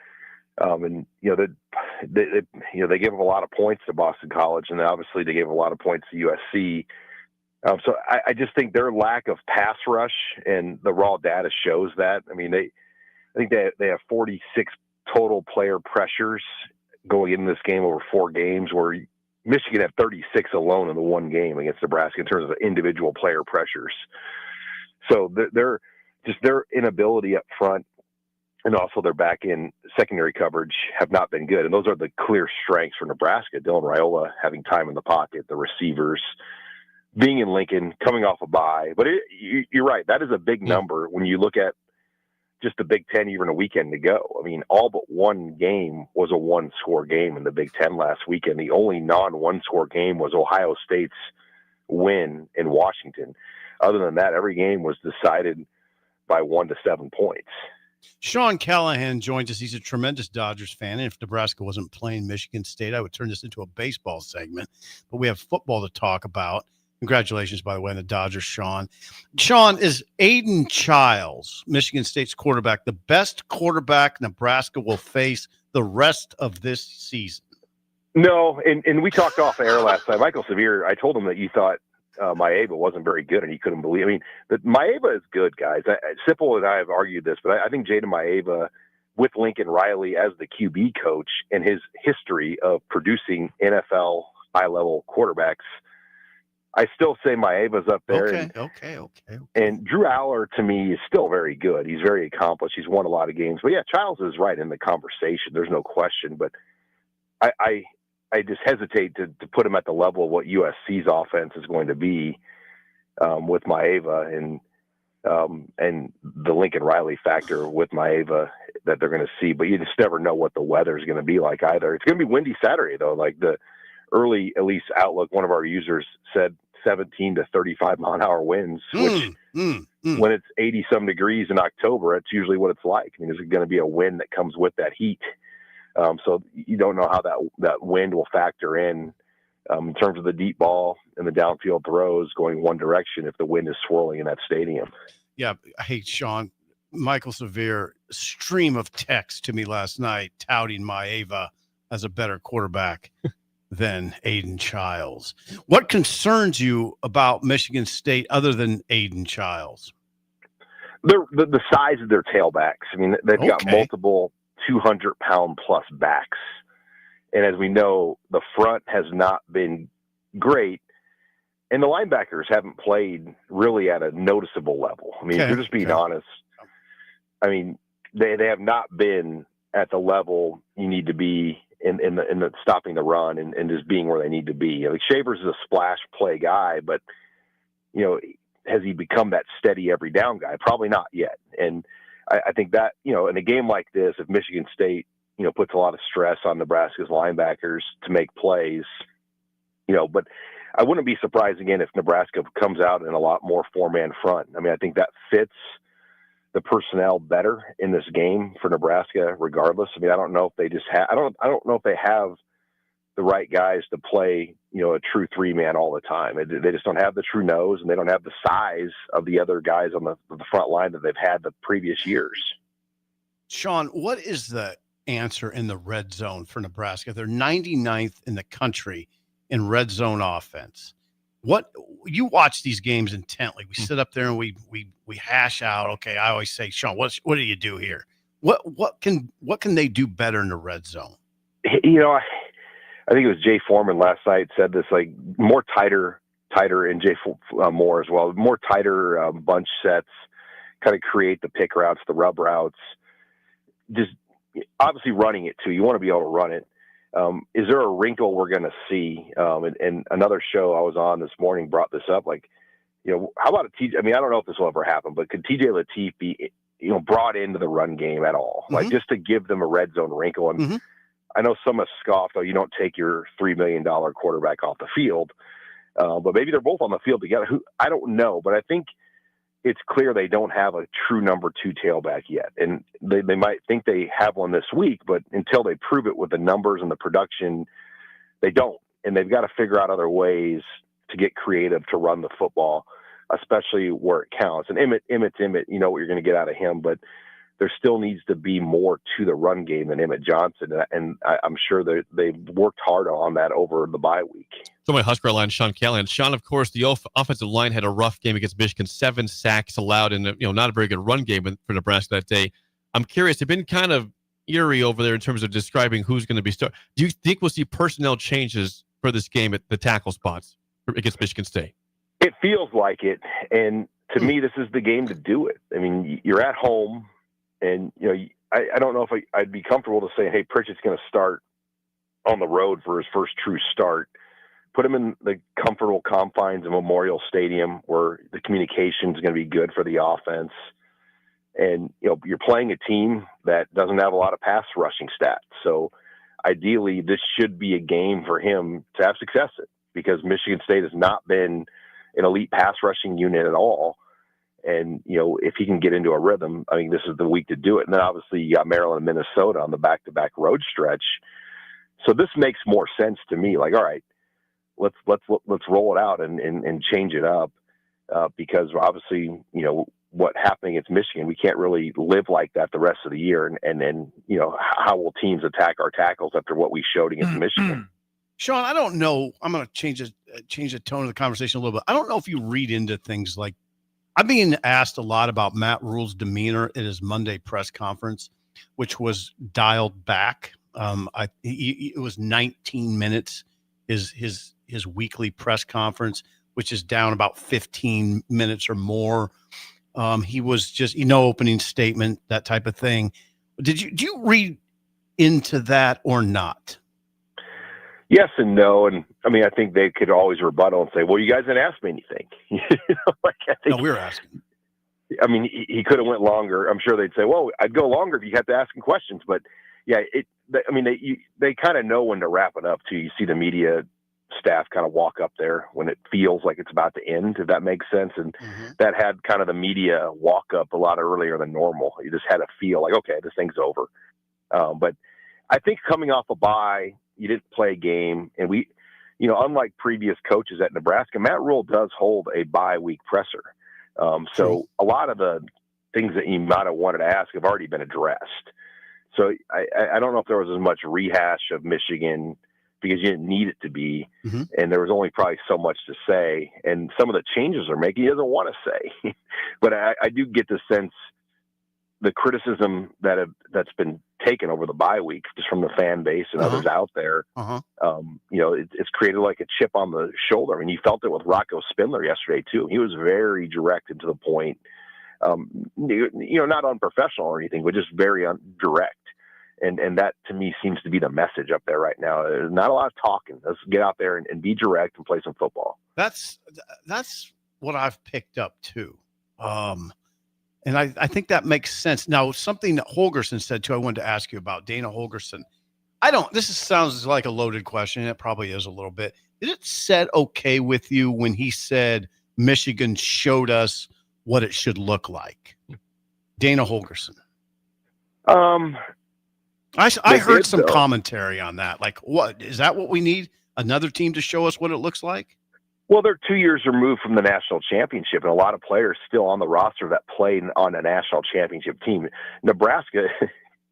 And they gave up a lot of points to Boston College, and obviously they gave a lot of points to USC. So I just think their lack of pass rush, and the raw data shows that. I mean, I think they have 46 total player pressures going into this game over 4 games, where Michigan had 36 alone in the one game against Nebraska in terms of individual player pressures. So their inability up front, and also their back end secondary coverage, have not been good. And those are the clear strengths for Nebraska. Dylan Raiola having time in the pocket, the receivers, being in Lincoln, coming off a bye. But you're right. That is a big number when you look at just the Big Ten, even a weekend to go. I mean, all but one game was a one-score game in the Big Ten last weekend. The only non-one-score game was Ohio State's win in Washington. Other than that, every game was decided by 1 to 7 points. Sean Callahan joins us. He's a tremendous Dodgers fan. And if Nebraska wasn't playing Michigan State, I would turn this into a baseball segment. But we have football to talk about. Congratulations, by the way, on the Dodgers, Sean. Sean, is Aiden Childs, Michigan State's quarterback, the best quarterback Nebraska will face the rest of this season? No, and we talked off air last night. Michael Severe, I told him that you thought Maeva wasn't very good, and he couldn't believe. I mean, Maeva is good, guys. Sipple and I have argued this, but I think Jaden Maeva, with Lincoln Riley as the QB coach and his history of producing NFL high-level quarterbacks, I still say Maeva's up there. Okay. And Drew Aller, to me, is still very good. He's very accomplished. He's won a lot of games. But, yeah, Childs is right in the conversation. There's no question. But I just hesitate to put him at the level of what USC's offense is going to be with Maeva and the Lincoln Riley factor with Maeva that they're going to see. But you just never know what the weather is going to be like either. It's going to be windy Saturday, though. Like the early, at least, outlook, one of our users said 17 to 35 mile-an-hour winds, which when it's 80-some degrees in October, that's usually what it's like. I mean, there's going to be a wind that comes with that heat. So you don't know how that wind will factor in terms of the deep ball and the downfield throws going one direction if the wind is swirling in that stadium. Yeah. Hey, Sean, Michael Severe stream of text to me last night touting Maeva as a better quarterback than Aiden Childs. What concerns you about Michigan State other than Aiden Childs? The size of their tailbacks. I mean, they've got multiple 200-pound plus backs. And as we know, the front has not been great. And the linebackers haven't played really at a noticeable level. I mean, if you're just being honest, I mean, they have not been at the level you need to be in the stopping the run and just being where they need to be. Like Shavers is a splash play guy, but has he become that steady every down guy? Probably not yet. And I think that, in a game like this, if Michigan State, puts a lot of stress on Nebraska's linebackers to make plays, but I wouldn't be surprised again if Nebraska comes out in a lot more 4-man front. I mean, I think that fits the personnel better in this game for Nebraska regardless. I mean, I don't know if they just have, I don't know if they have the right guys to play, a true 3-man all the time. They just don't have the true nose, and they don't have the size of the other guys on the front line that they've had the previous years. Sean, what is the answer in the red zone for Nebraska? They're 99th in the country in red zone offense. What you watch these games intently. We sit up there and we hash out. Okay, I always say, Sean, what do you do here? What can they do better in the red zone? I think it was Jay Foreman last night said this, like more tighter, and Jay Moore as well. More tighter bunch sets, kind of create the pick routes, the rub routes. Just obviously running it too. You want to be able to run it. Is there a wrinkle we're going to see? And another show I was on this morning brought this up. Like, how about a TJ? I mean, I don't know if this will ever happen, but could TJ Lateef be, brought into the run game at all? Like just to give them a red zone wrinkle. And I know some have scoffed, you don't take your $3 million quarterback off the field. But maybe they're both on the field together. I don't know, but I think it's clear they don't have a true number 2 tailback yet. And they might think they have one this week, but until they prove it with the numbers and the production, they don't. And they've got to figure out other ways to get creative to run the football, especially where it counts. And Emmett's Emmett, you know what you're going to get out of him, but there still needs to be more to the run game than Emmett Johnson. And I'm sure they've worked hard on that over the bye week. So my Husker line, Sean Callahan. Sean, of course, the offensive line had a rough game against Michigan, 7 sacks allowed, and not a very good run game for Nebraska that day. I'm curious, they've been kind of eerie over there in terms of describing who's going to be starting. Do you think we'll see personnel changes for this game at the tackle spots against Michigan State? It feels like it, and to me, this is the game to do it. I mean, you're at home, and I don't know if I'd be comfortable to say, hey, Pritchett's going to start on the road for his first true start. Put him in the comfortable confines of Memorial Stadium where the communication is going to be good for the offense. And, you're playing a team that doesn't have a lot of pass rushing stats. So ideally this should be a game for him to have success in, because Michigan State has not been an elite pass rushing unit at all. And, if he can get into a rhythm, I mean, this is the week to do it. And then obviously you got Maryland and Minnesota on the back-to-back road stretch. So this makes more sense to me. Like, all right, let's roll it out and change it up, because obviously, what happened against Michigan, we can't really live like that the rest of the year. And then, how will teams attack our tackles after what we showed against Michigan? Sean, I don't know. I'm going to change the tone of the conversation a little bit. I don't know if you read into things like, I'm being asked a lot about Matt Rule's demeanor at his Monday press conference, which was dialed back. It was 19 minutes, his weekly press conference which is down about 15 minutes or more. He was just, opening statement, that type of thing. Do you read into that or not? Yes and no. And I mean, I think they could always rebuttal and say, well, you guys didn't ask me anything. I think, no, we're asking. I mean, he could have went longer. I'm sure they'd say, well, I'd go longer if you had to ask him questions. But yeah, they kind of know when to wrap it up too. You see the media staff kind of walk up there when it feels like it's about to end, if that makes sense. And that had kind of the media walk up a lot earlier than normal. You just had a feel like, okay, this thing's over. But I think coming off a bye, you didn't play a game, and we, unlike previous coaches at Nebraska, Matt Rule does hold a bye week presser. So a lot of the things that you might have wanted to ask have already been addressed. So I don't know if there was as much rehash of Michigan because you didn't need it to be, and there was only probably so much to say. And some of the changes they're making, he doesn't want to say. But I do get the sense the criticism that's been taken over the bye week, just from the fan base and others out there, it's created like a chip on the shoulder. I mean, you felt it with Rocco Spindler yesterday too. He was very direct and to the point, not unprofessional or anything, but just very direct. And that to me seems to be the message up there right now. There's not a lot of talking. Let's get out there and be direct and play some football. That's what I've picked up too. And I think that makes sense. Now, something that Holgerson said too, I wanted to ask you about Dana Holgerson. Sounds like a loaded question. It probably is a little bit. Did it set okay with you when he said Michigan showed us what it should look like? Dana Holgerson. I heard some commentary on that. Like, what is that? What we need? Another team to show us what it looks like? Well, they're 2 years removed from the national championship, and a lot of players still on the roster that played on a national championship team. Nebraska,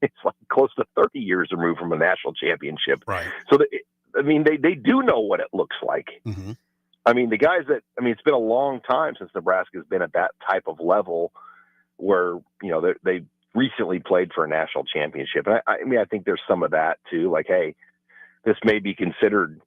it's like close to 30 years removed from a national championship. Right. So, they do know what it looks like. I mean, it's been a long time since Nebraska's been at that type of level where, they recently played for a national championship. And I think there's some of that too. Like, hey, this may be considered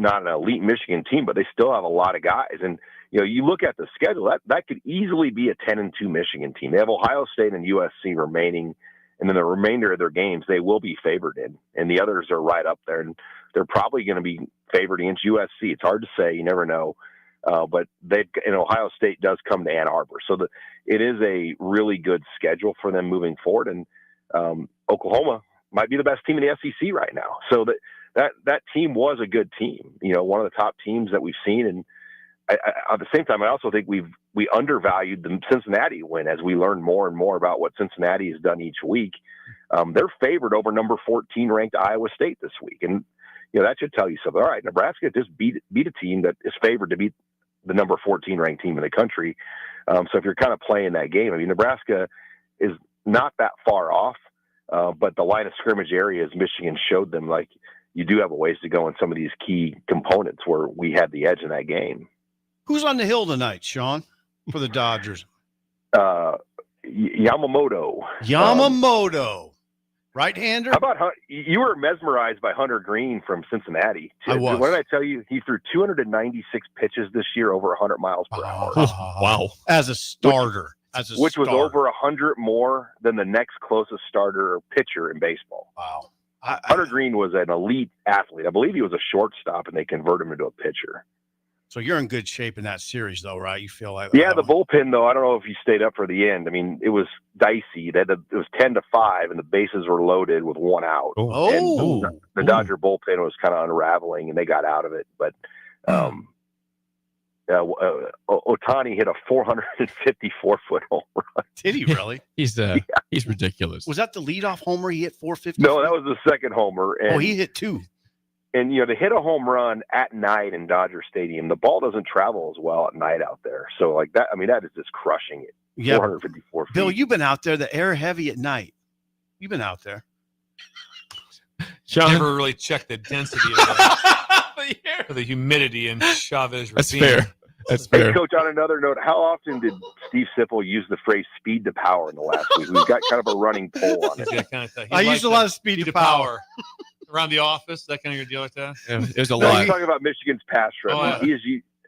not an elite Michigan team, but they still have a lot of guys. And, you look at the schedule, that could easily be a 10-2 Michigan team. They have Ohio State and USC remaining, and then the remainder of their games, they will be favored in, and the others are right up there. And they're probably going to be favored against USC. It's hard to say. You never know. But Ohio State does come to Ann Arbor. So it is a really good schedule for them moving forward. And Oklahoma might be the best team in the SEC right now. So that team was a good team, one of the top teams that we've seen. And at the same time, I also think we undervalued the Cincinnati win as we learn more and more about what Cincinnati has done each week. They're favored over number 14 ranked Iowa State this week. And, that should tell you something. All right, Nebraska just beat a team that is favored to beat the number 14 ranked team in the country. So if you're kind of playing that game, I mean, Nebraska is not that far off, but the line of scrimmage areas Michigan showed them, like, you do have a ways to go in some of these key components where we had the edge in that game. Who's on the hill tonight, Sean, for the Dodgers? Yamamoto. Right-hander? How about you were mesmerized by Hunter Green from Cincinnati? I was. What did I tell you? He threw 296 pitches this year over 100 miles per hour. Wow. As a starter. Which was over 100 more than the next closest starter or pitcher in baseball. Wow. Hunter Green was an elite athlete. I believe he was a shortstop, and they converted him into a pitcher. So you're in good shape in that series, though, right? You feel like the bullpen, though. I don't know if you stayed up for the end. I mean, it was dicey. It was 10-5, and the bases were loaded with one out. And the Dodger bullpen was kind of unraveling, and they got out of it. But Ohtani hit a 454-foot home run. Did he really? He's ridiculous. Was that the leadoff homer? He hit 450? No, that was the second homer. And, he hit two. And, to hit a home run at night in Dodger Stadium, the ball doesn't travel as well at night out there. So, like that, I mean, that is just crushing it. Yeah. 454 feet. Bill, you've been out there, the air heavy at night. You've been out there. Sean, never really checked the density of the humidity in Chavez. That's fair. That's fair. Hey, Coach, on another note, how often did Steve Sipple use the phrase speed to power in the last week? We've got kind of a running poll on it. I used a lot of speed to power. Around the office, that kind of your deal like that? Yeah, there's a lot. He's talking about Michigan's pass rush.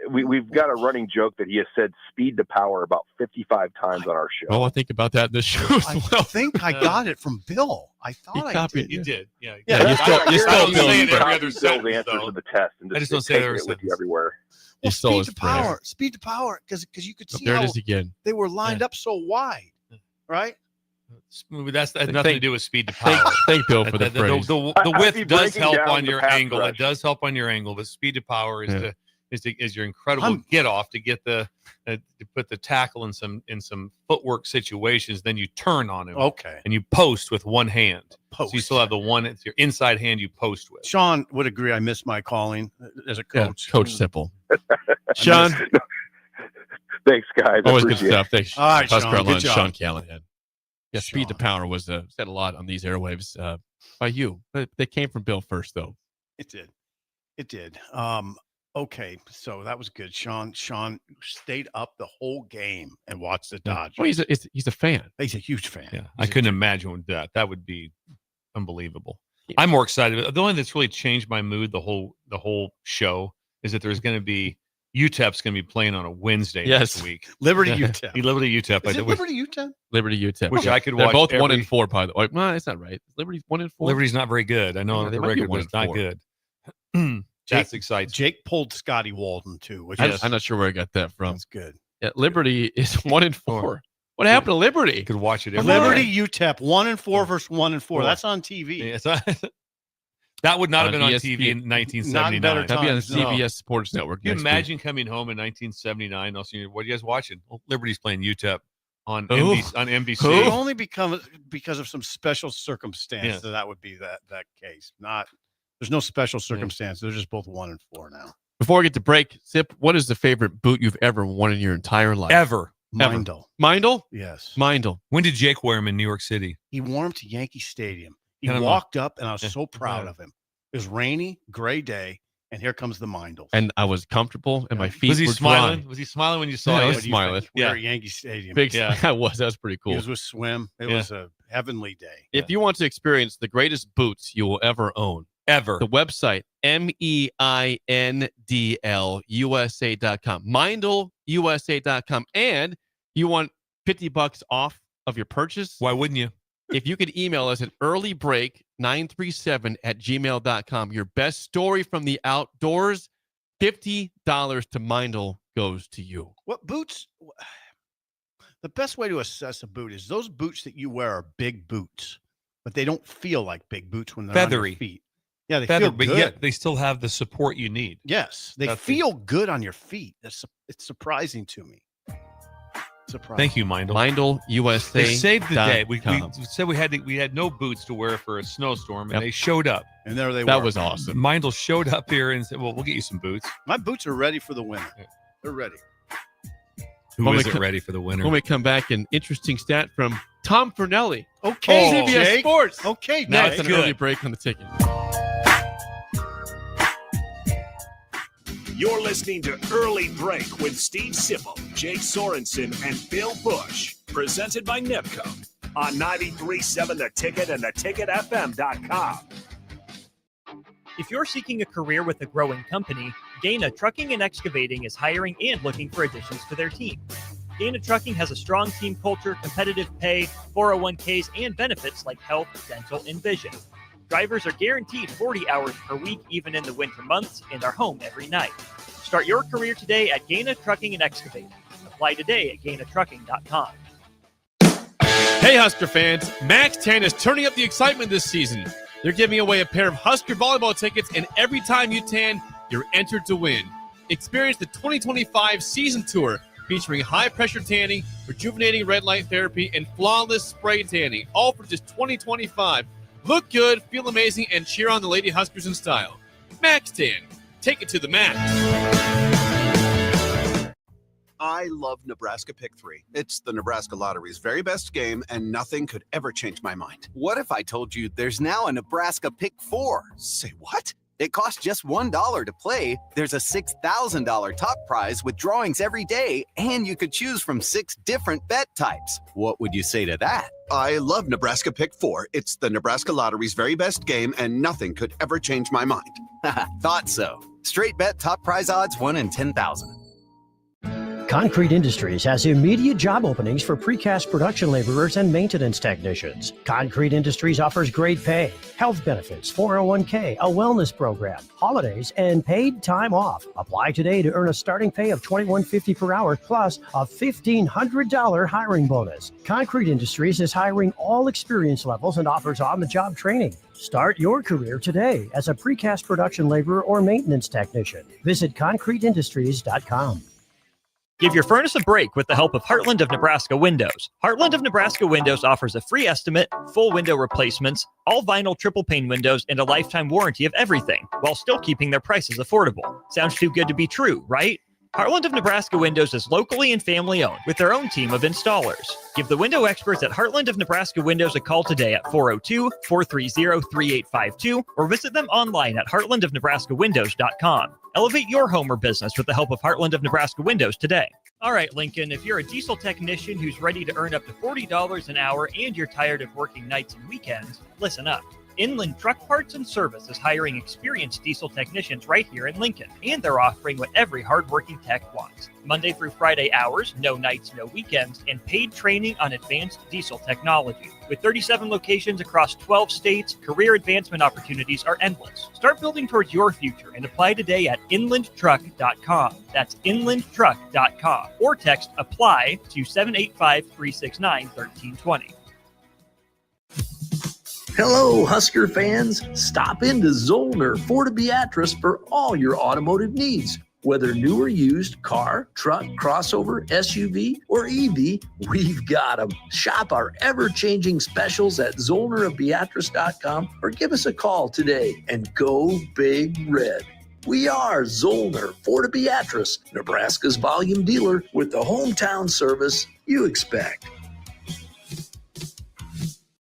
we've got a running joke that he has said speed to power about 55 times on our show. Well, I think about that in the show as well. I think I got it from Bill. I thought I copied did. You did. Yeah. You still say it every other Bill's sentence, answers though. to the test, and I just don't say taking every it with you sentence. everywhere. You stole his prayer. Speed to power, because you could see There it how is again. they were lined up so wide, right? That has nothing to do with speed to power. Thank Bill for the phrase. The width does breaking help down on the your pass angle. rush. It does help on your angle, but speed to power is your incredible I'm- get off to get to put the tackle in some footwork situations. Then you turn on him. Okay. And you post with one hand. Post. So you still have the one. It's your inside hand you post with. Sean would agree. I missed my calling as a coach. Coach Simple. Sean. Thanks, guys. Always good Appreciate it. stuff. Thanks. All right, Husker Sean, Online, good job. Sean Callahan. Yeah, speed to power was said a lot on these airwaves by you. But they came from Bill first, though. It did. Okay, so that was good. Sean stayed up the whole game and watched the Dodgers. Well, he's a fan. He's a huge fan. Yeah, I couldn't imagine that. That would be unbelievable. I'm more excited. The only thing that's really changed my mood the whole show is that there's going to be UTEP's going to be playing on a Wednesday next week. Liberty UTEP. Liberty UTEP. Is it Liberty UTEP? Liberty UTEP. Which I could They're watch. both every, 1-4, by the way. No, that's not right. Liberty's 1-4. Liberty's not very good. I know Yeah, they the might be record was not 1-4. good. That's exciting. Jake pulled Scotty Walden too, which I'm not sure where I got that from. That's good. Yeah, Liberty is 1-4. What happened to Liberty? You could watch it. Liberty UTEP 1-4 versus 1-4. That's on TV. That would not have been on ESPN. TV in 1979. That'd be on the CBS Sports Network. Can you next imagine coming home in 1979? Also, what are you guys watching? Well, Liberty's playing UTEP on Who? NBC. On NBC. It only because of some special circumstance that would be that case. There's no special circumstance. They're just both 1-4 now. Before we get to break, Zip, what is the favorite boot you've ever worn in your entire life? Ever. Mindel. Mindel? Yes. Mindel. When did Jake wear him in New York City? He wore him to Yankee Stadium. He Kind of walked up, and I was so proud of him. It was rainy, gray day, and here comes the Mindel. And I was comfortable, and my feet Was he were smiling? dry. Was he smiling when you saw Yeah, I him? was smiling. We were at Yankee Stadium. Big, that was pretty cool. He was with Swim. It was a heavenly day. If you want to experience the greatest boots you will ever own, ever, the website, MEINDLUSA.com, MindleUSA.com, and you want $50 off of your purchase? Why wouldn't you? If you could email us at earlybreak937@gmail.com, your best story from the outdoors, $50 to Mindle goes to you. What boots? The best way to assess a boot is those boots that you wear are big boots, but they don't feel like big boots when they're on Feathery. your feet. Yeah, they Feather, feel good. but yet they still have the support you need. Yes, they feel good on your feet. It's surprising to me. Thank you, Mindle. MindleUSA. They saved the day. We said we had no boots to wear for a snowstorm, and they showed up. And there they were. That was awesome. Mindle showed up here and said, "Well, we'll get you some boots." My boots are ready for the winter. They're ready. Who When we isn't ready for the winter? When we come back, an interesting stat from Tom Fernelli. Okay, CBS Jake. Sports. Okay, now Jake. it's an early break on the ticket. You're listening to Early Break with Steve Sipple, Jake Sorensen, and Bill Busch. Presented by NEPCO on 93.7 The Ticket and theticketfm.com. If you're seeking a career with a growing company, Gaina Trucking and Excavating is hiring and looking for additions to their team. Gaina Trucking has a strong team culture, competitive pay, 401ks, and benefits like health, dental, and vision. Drivers are guaranteed 40 hours per week, even in the winter months, and are home every night. Start your career today at Gaina Trucking and Excavating. Apply today at gainatrucking.com. Hey, Husker fans, Max 10 is turning up the excitement this season. They're giving away a pair of Husker volleyball tickets, and every time you tan, you're entered to win. Experience the 2025 season tour featuring high-pressure tanning, rejuvenating red light therapy, and flawless spray tanning, all for just $20.25. Look good, feel amazing, and cheer on the Lady Huskers in style. Max Tan. Take it to the max. I love Nebraska Pick 3. It's the Nebraska Lottery's very best game, and nothing could ever change my mind. What if I told you there's now a Nebraska Pick 4? Say what? It costs just $1 to play. There's a $6,000 top prize with drawings every day, and you could choose from 6 different bet types. What would you say to that? I love Nebraska Pick 4. It's the Nebraska Lottery's very best game, and nothing could ever change my mind. Thought so. Straight bet top prize odds 1 in 10,000. Concrete Industries has immediate job openings for precast production laborers and maintenance technicians. Concrete Industries offers great pay, health benefits, 401k, a wellness program, holidays, and paid time off. Apply today to earn a starting pay of $21.50 per hour plus a $1,500 hiring bonus. Concrete Industries is hiring all experience levels and offers on-the-job training. Start your career today as a precast production laborer or maintenance technician. Visit concreteindustries.com. Give your furnace a break with the help of Heartland of Nebraska Windows. Heartland of Nebraska Windows offers a free estimate, full window replacements, all vinyl triple pane windows, and a lifetime warranty of everything, while still keeping their prices affordable. Sounds too good to be true, right? Heartland of Nebraska Windows is locally and family owned with their own team of installers. Give the window experts at Heartland of Nebraska Windows a call today at 402-430-3852 or visit them online at heartlandofnebraskawindows.com. Elevate your home or business with the help of Heartland of Nebraska Windows today. All right, Lincoln, if you're a diesel technician who's ready to earn up to $40 an hour and you're tired of working nights and weekends, listen up. Inland Truck Parts and Service is hiring experienced diesel technicians right here in Lincoln, and they're offering what every hardworking tech wants. Monday through Friday hours, no nights, no weekends, and paid training on advanced diesel technology. With 37 locations across 12 states, career advancement opportunities are endless. Start building towards your future and apply today at inlandtruck.com. That's inlandtruck.com. Or text APPLY to 785-369-1320. Hello, Husker fans. Stop into Zollner Ford Beatrice for all your automotive needs. Whether new or used, car, truck, crossover, SUV, or EV, we've got them. Shop our ever-changing specials at ZollnerofBeatrice.com or give us a call today and go Big Red. We are Zollner Ford Beatrice, Nebraska's volume dealer with the hometown service you expect.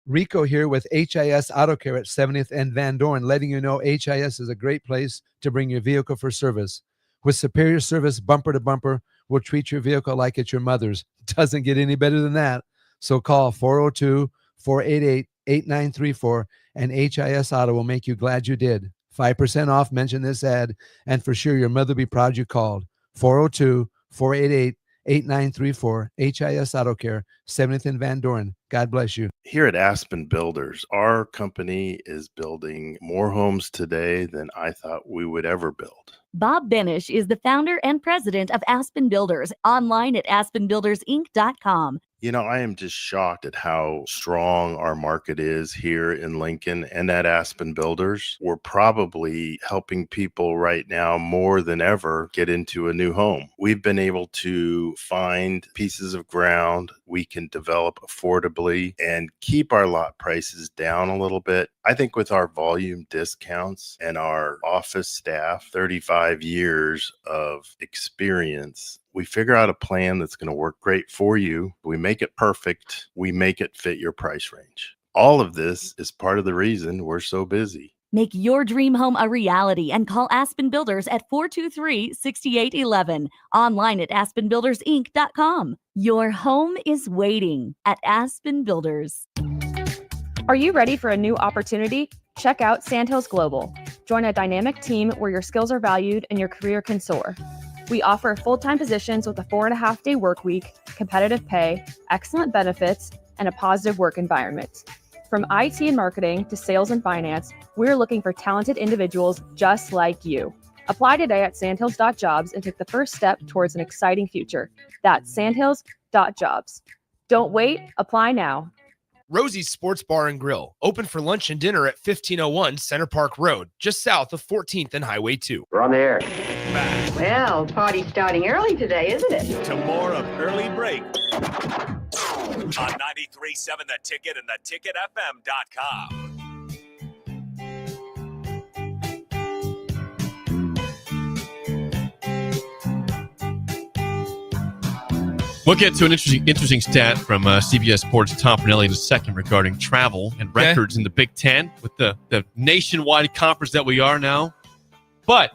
Rico here with HIS Auto Care at 70th and Van Dorn, letting you know HIS is a great place to bring your vehicle for service. With superior service bumper to bumper, we'll treat your vehicle like it's your mother's. Doesn't get any better than that. So call 402-488-8934 and HIS Auto will make you glad you did. 5% off, mention this ad, and for sure your mother will be proud you called. 402-488-8934, HIS Auto Care, 70th and Van Dorn. God bless you. Here at Aspen Builders, our company is building more homes today than I thought we would ever build. Bob Benish is the founder and president of Aspen Builders, online at aspenbuildersinc.com. You know, I am just shocked at how strong our market is here in Lincoln and at Aspen Builders. We're probably helping people right now more than ever get into a new home. We've been able to find pieces of ground we can develop affordably and keep our lot prices down a little bit. I think with our volume discounts and our office staff, 35 years of experience, we figure out a plan that's going to work great for you. We make it perfect. We make it fit your price range. All of this is part of the reason we're so busy. Make your dream home a reality and call Aspen Builders at 423-6811. Online at aspenbuildersinc.com. Your home is waiting at Aspen Builders. Are you ready for a new opportunity? Check out Sandhills Global. Join a dynamic team where your skills are valued and your career can soar. We offer full-time positions with a 4.5-day work week, competitive pay, excellent benefits, and a positive work environment. From IT and marketing to sales and finance, we're looking for talented individuals just like you. Apply today at sandhills.jobs and take the first step towards an exciting future. That's sandhills.jobs. Don't wait, apply now. Rosie's Sports Bar and Grill, open for lunch and dinner at 1501 Center Park Road, just south of 14th and Highway 2. We're on the air. Well, party's starting early today, isn't it? To more of Early Break on 93.7 The Ticket and theticketfm.com. We'll get to an interesting stat from CBS Sports' Tom Pinelli in a second regarding travel and records in the Big Ten with the nationwide conference that we are now. But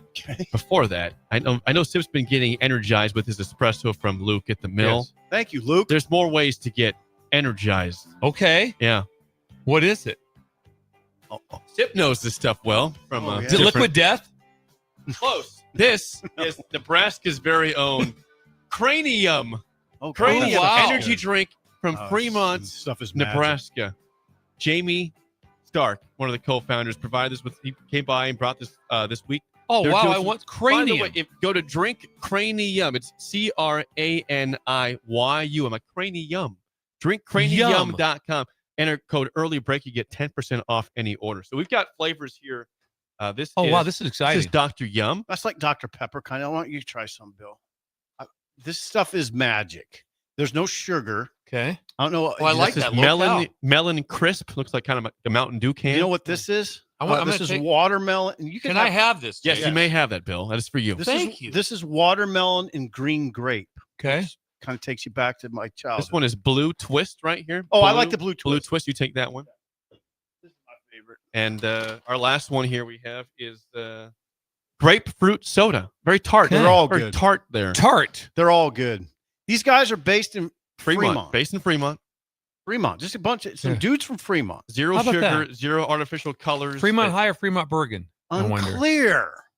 before that, I know Sip's been getting energized with his espresso from Luke at the mill. Yes. Thank you, Luke. There's more ways to get energized. Okay. Yeah. What is it? Sip knows this stuff well. From Is it Liquid Death? Close. This is Nebraska's very own Cranium. Oh, Cranium wow. energy drink from Fremont, stuff is magic. Nebraska. Jamie Stark, one of the co-founders, provided this with. He came by and brought this this week. Oh, They're wow. doing I some- want By Cranium. the way, go to Drink Cranium. It's CRANIYUM. Like Cranium. DrinkCranium.com. Enter code early break. You get 10% off any order. So we've got flavors here. This is exciting. This is Dr. Yum. That's like Dr. Pepper kind of. Why don't you try some, Bill? This stuff is magic. There's no sugar. Okay. I don't know. Oh, I like This that. is melon crisp. Looks like kind of a Mountain Dew can. You know what this is? I'm this gonna is take- watermelon. You Can I have this? Yes, Jay? you may have that, Bill. That is for you. Thank you. This is watermelon and green grape. Okay. Kind of takes you back to my childhood. This one is Blue Twist right here. Oh, I like the Blue Blue Twist. Twist. You take that one. This is my favorite. And our last one here we have is grapefruit soda. Very tart. They're all Very good. tart there. Tart. They're all good. These guys are based in Fremont. Based in Fremont. Fremont. Just a bunch of some dudes from Fremont. Zero How about sugar, that? zero artificial colors. Fremont High or Fremont Bergen? I wonder.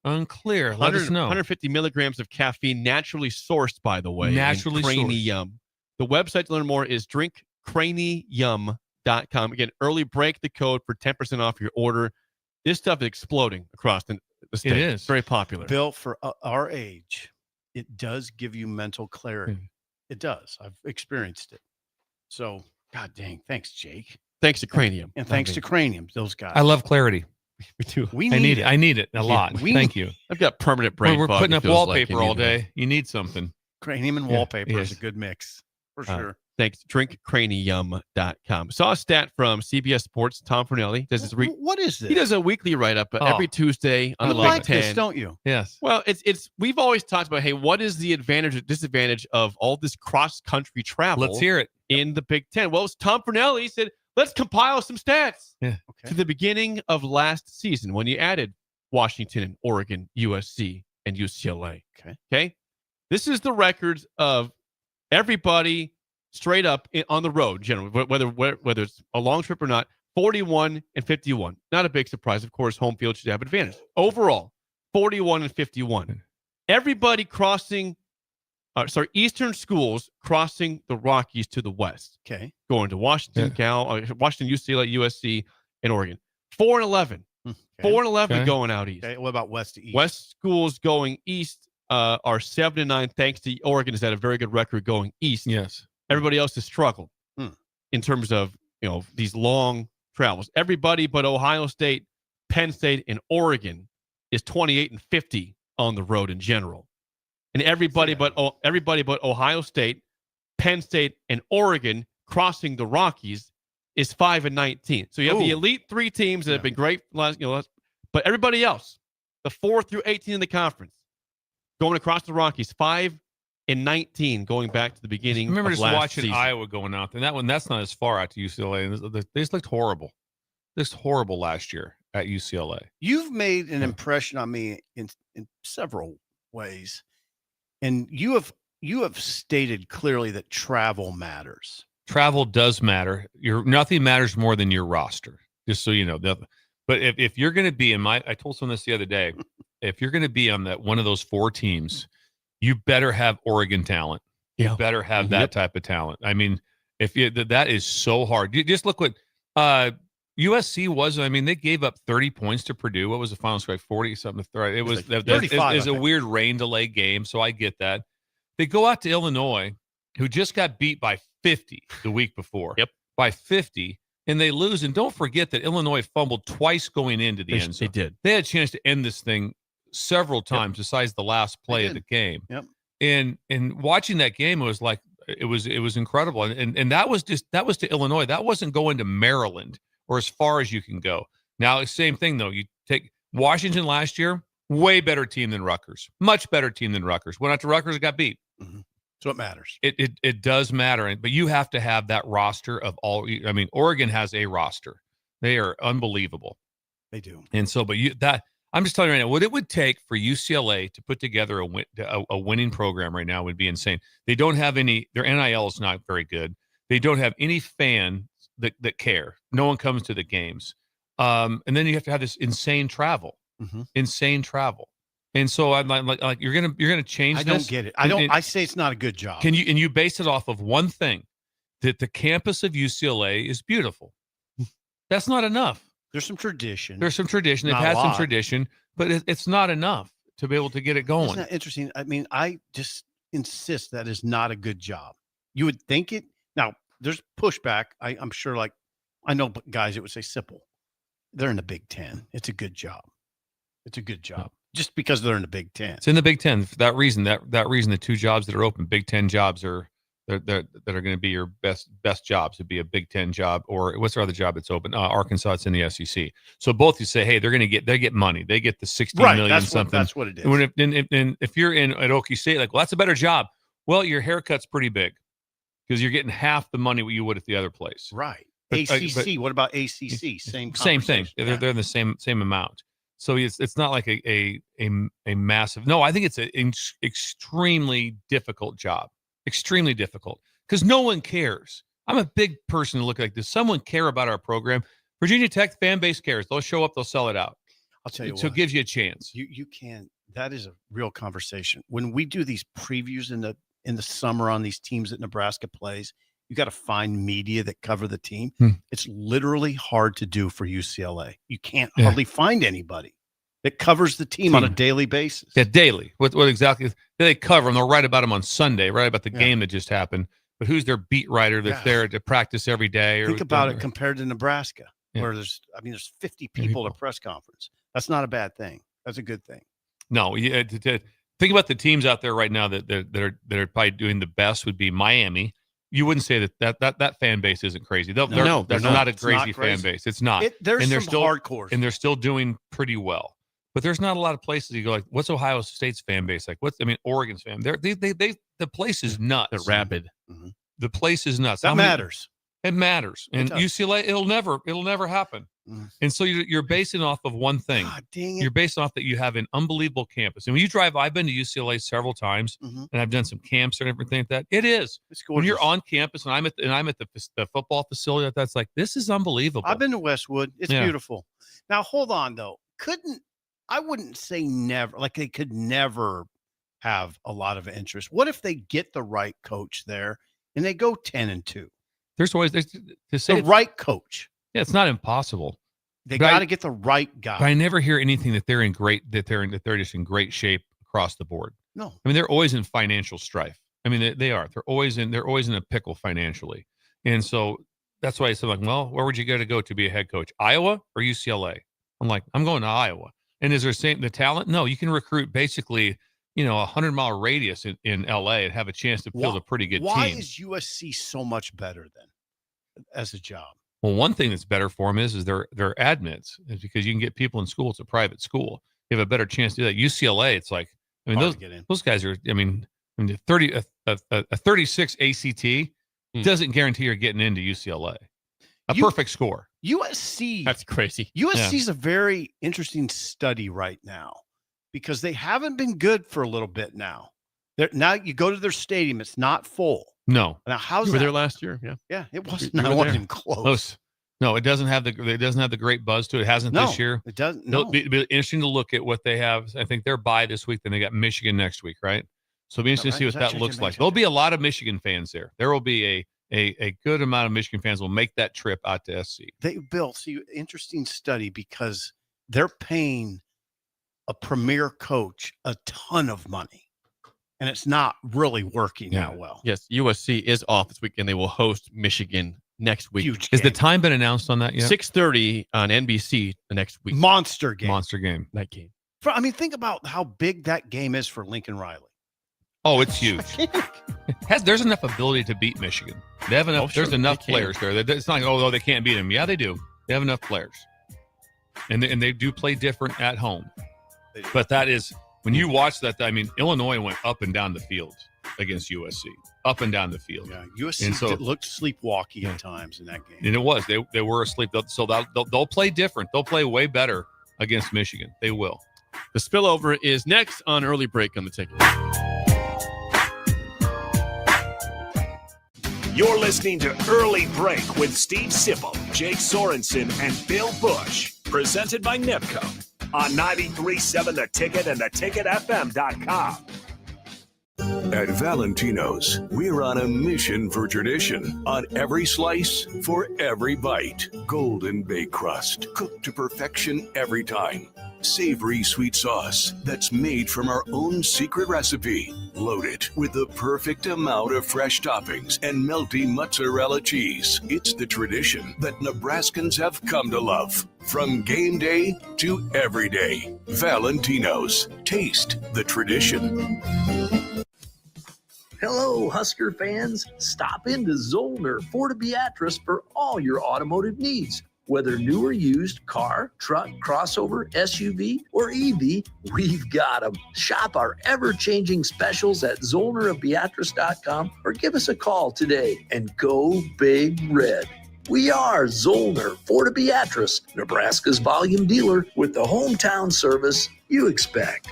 Unclear. Let us know. 150 milligrams of caffeine, naturally sourced, by the way. Naturally and Cranium. The website to learn more is drinkcranium.com. Again, early break the code for 10% off your order. This stuff is exploding across the state. It is. It's very popular. Bill, for our age, it does give you mental clarity. It does. I've experienced it. So, God dang, thanks, Jake. Thanks to Cranium. And thanks to Cranium, those guys. I love clarity. Me too. We I need it. it. I need it a lot. Thank you. I've got permanent brain We're fog, putting it up feels like, wallpaper in all the end. day. You need something. Cranium and Yeah, wallpaper is yes. a good mix, for sure. Thanks. Drinkcranium.com. Saw a stat from CBS Sports. Tom Fernelli does his What is this? He does a weekly write-up every Tuesday on You the Big like Ten. this, don't you? Yes. Well, it's we've always talked about, hey, what is the advantage or disadvantage of all this cross-country travel? Let's hear it. In the Big Ten. Well, it's Tom Fernelli said, let's compile some stats Yeah. to the beginning of last season when you added Washington and Oregon, USC, and UCLA. Okay. This is the records of everybody straight up on the road, generally, whether it's a long trip or not. 41 and 51. Not a big surprise. Of course, home field should have advantage. Overall, 41 and 51. Everybody crossing, Eastern schools crossing the Rockies to the west. Okay. Going to Washington, Washington, UCLA, USC, and Oregon. 4 and 11. 4 and 11 going out east. Okay. What about west to east? West schools going east are 7 and 9. Thanks to Oregon, has had a very good record going east. Yes. Everybody else has struggled in terms of these long travels. Everybody but Ohio State, Penn State, and Oregon is 28 and 50 on the road in general. And everybody but Ohio State, Penn State, and Oregon crossing the Rockies is 5 and 19. So you have the elite three teams that have been great but everybody else, the 4 through 18 in the conference, going across the Rockies, 5 and 19 going back to the beginning. I remember of just last watching season. Iowa going out there. That's not as far out to UCLA. And they just looked horrible. Just horrible last year at UCLA. You've made an impression on me in several ways, and you have stated clearly that travel matters. Travel does matter. Nothing matters more than your roster, just so you know. But if you're going to be I told someone this the other day, if you're going to be on one of those 4 teams, you better have Oregon talent. You better have that type of talent. I mean, that is so hard. You just look what USC was. I mean, they gave up 30 points to Purdue. What was the final score? 40 something. It was 35. It was a weird rain delay game, so I get that. They go out to Illinois, who just got beat by 50 the week before. By 50, and they lose. And don't forget that Illinois fumbled twice going into the end zone. They did. They had a chance to end this thing several times besides the last play of the game. And watching that game, it was like it was incredible. And that was to Illinois. That wasn't going to Maryland or as far as you can go. Now, same thing though. You take Washington last year, way better team than Rutgers. Much better team than Rutgers. Went out to Rutgers and got beat. So it matters. It does matter, but you have to have that roster of all. I mean, Oregon has a roster; they are unbelievable. They do. And so, I'm just telling you right now, what it would take for UCLA to put together a winning program right now would be insane. They don't have any. Their NIL is not very good. They don't have any fans that care. No one comes to the games, and then you have to have this insane travel. Insane travel. And so I'm like you're gonna change I this? don't get it. I say it's not a good job. Can you base it off of one thing, that the campus of UCLA is beautiful? That's not enough. There's some tradition. They've had some tradition, but it's not enough to be able to get it going. Isn't that interesting? I mean, I just insist that is not a good job. You would think it. Now, there's pushback. I'm sure, like, I know guys that would say Sipple. They're in the Big Ten. It's a good job. It's a good job. Just because they're in the Big Ten. It's in the Big Ten. For that reason, the 2 jobs that are open, Big Ten jobs that are going to be your best jobs. Would be a Big Ten job, or what's their other job that's open? Arkansas. It's in the SEC. So both you say, hey, they get money. They get the $16 million something. That's what it is. And if you're at Okie State, like, well, that's a better job. Well, your haircut's pretty big because you're getting half the money what you would at the other place. Right. But, ACC. What about ACC? Same thing. Yeah. They're the same amount. So it's not like a massive. No, I think it's an extremely difficult job. Extremely difficult because no one cares. I'm a big person to look like this. Someone care about our program. Virginia Tech fan base cares. They'll show up. They'll sell it out. I'll tell you. So it gives you a chance. You can. That is a real conversation. When we do these previews in the summer on these teams that Nebraska plays, you got to find media that cover the team. It's literally hard to do for UCLA. You can't hardly find anybody that covers the team on a daily basis. Yeah, daily. What exactly they cover them? They'll write about them on Sunday, right about the game that just happened. But who's their beat writer that's there to practice every day? Think about it compared to Nebraska, where there's 50 people at a press conference. That's not a bad thing. That's a good thing. No, think about the teams out there right now that are probably doing the best would be Miami. You wouldn't say that fan base isn't crazy. They're not a crazy fan base. It's not. There's they're some still hardcores, and they're still doing pretty well. But there's not a lot of places you go like, what's Ohio State's fan base like? Oregon's fan? The place is nuts. They're rabid. Mm-hmm. The place is nuts. That matters. It matters. And UCLA, it'll never happen. And so you're basing off of one thing. God, dang it. You're based off that you have an unbelievable campus. And when you drive, I've been to UCLA several times, and I've done some camps and everything like that. It is. When you're on campus, and I'm at the football facility, that's like, this is unbelievable. I've been to Westwood. It's beautiful. Now hold on though. I wouldn't say never. Like they could never have a lot of interest. What if they get the right coach there and they go 10-2? There's always to say the right coach. Yeah, it's not impossible. They got to get the right guy. But I never hear anything that they're just in great shape across the board. No, I mean they're always in financial strife. I mean they are. They're always in a pickle financially, and so that's why I said like, well, where would you go to be a head coach? Iowa or UCLA? I'm like, I'm going to Iowa. And is there the talent? No, you can recruit basically, a 100-mile radius in LA and have a chance to build a pretty good team. Why is USC so much better then as a job? Well, one thing that's better for them is their admits, is because you can get people in school. It's a private school. You have a better chance to do that. UCLA, it's like, I mean, those guys are, a 36 ACT doesn't guarantee you're getting into UCLA. Perfect score. USC. That's crazy. USC is a very interesting study right now because they haven't been good for a little bit now. Now you go to their stadium, it's not full. No. Now how's you were there last year? Yeah, it wasn't. It wasn't even close. No, it doesn't have the great buzz to it. It hasn't this year. It doesn't. It'll be interesting to look at what they have. I think they're bye this week. Then they got Michigan next week, right? So it'll be interesting to see what that looks like. There'll be a lot of Michigan fans there. There will be a good amount of Michigan fans will make that trip out to SC. Interesting study because they're paying a premier coach a ton of money, and it's not really working out well. Yes, USC is off this weekend. They will host Michigan next week. Huge Is game. the time been announced on that yet? 6:30 on NBC the next week. Monster game. Night game. I mean, think about how big that game is for Lincoln Riley. Oh, it's huge. There's enough ability to beat Michigan. They have enough. There's enough players there. It's not like, they can't beat them. Yeah, they do. They have enough players, and they do play different at home. But that is when you watch that. I mean, Illinois went up and down the field against USC, up and down the field. Yeah, USC looked sleepwalky at times in that game, and it was. They were asleep. So they'll play different. They'll play way better against Michigan. They will. The spillover is next on Early Break on the Ticket. You're listening to Early Break with Steve Sipple, Jake Sorensen, and Bill Busch. Presented by Nepco. on 93.7 The Ticket and theticketfm.com. At Valentino's, we're on a mission for tradition. On every slice, for every bite. Golden baked crust, cooked to perfection every time. Savory sweet sauce that's made from our own secret recipe. Loaded with the perfect amount of fresh toppings and melty mozzarella cheese. It's the tradition that Nebraskans have come to love. From game day to every day. Valentino's. Taste the tradition. Hello, Husker fans. Stop into Zollner Ford Beatrice for all your automotive needs. Whether new or used, car, truck, crossover, SUV, or EV, we've got them. Shop our ever-changing specials at ZollnerofBeatrice.com or give us a call today and go Big Red. We are Zollner Ford Beatrice, Nebraska's volume dealer with the hometown service you expect.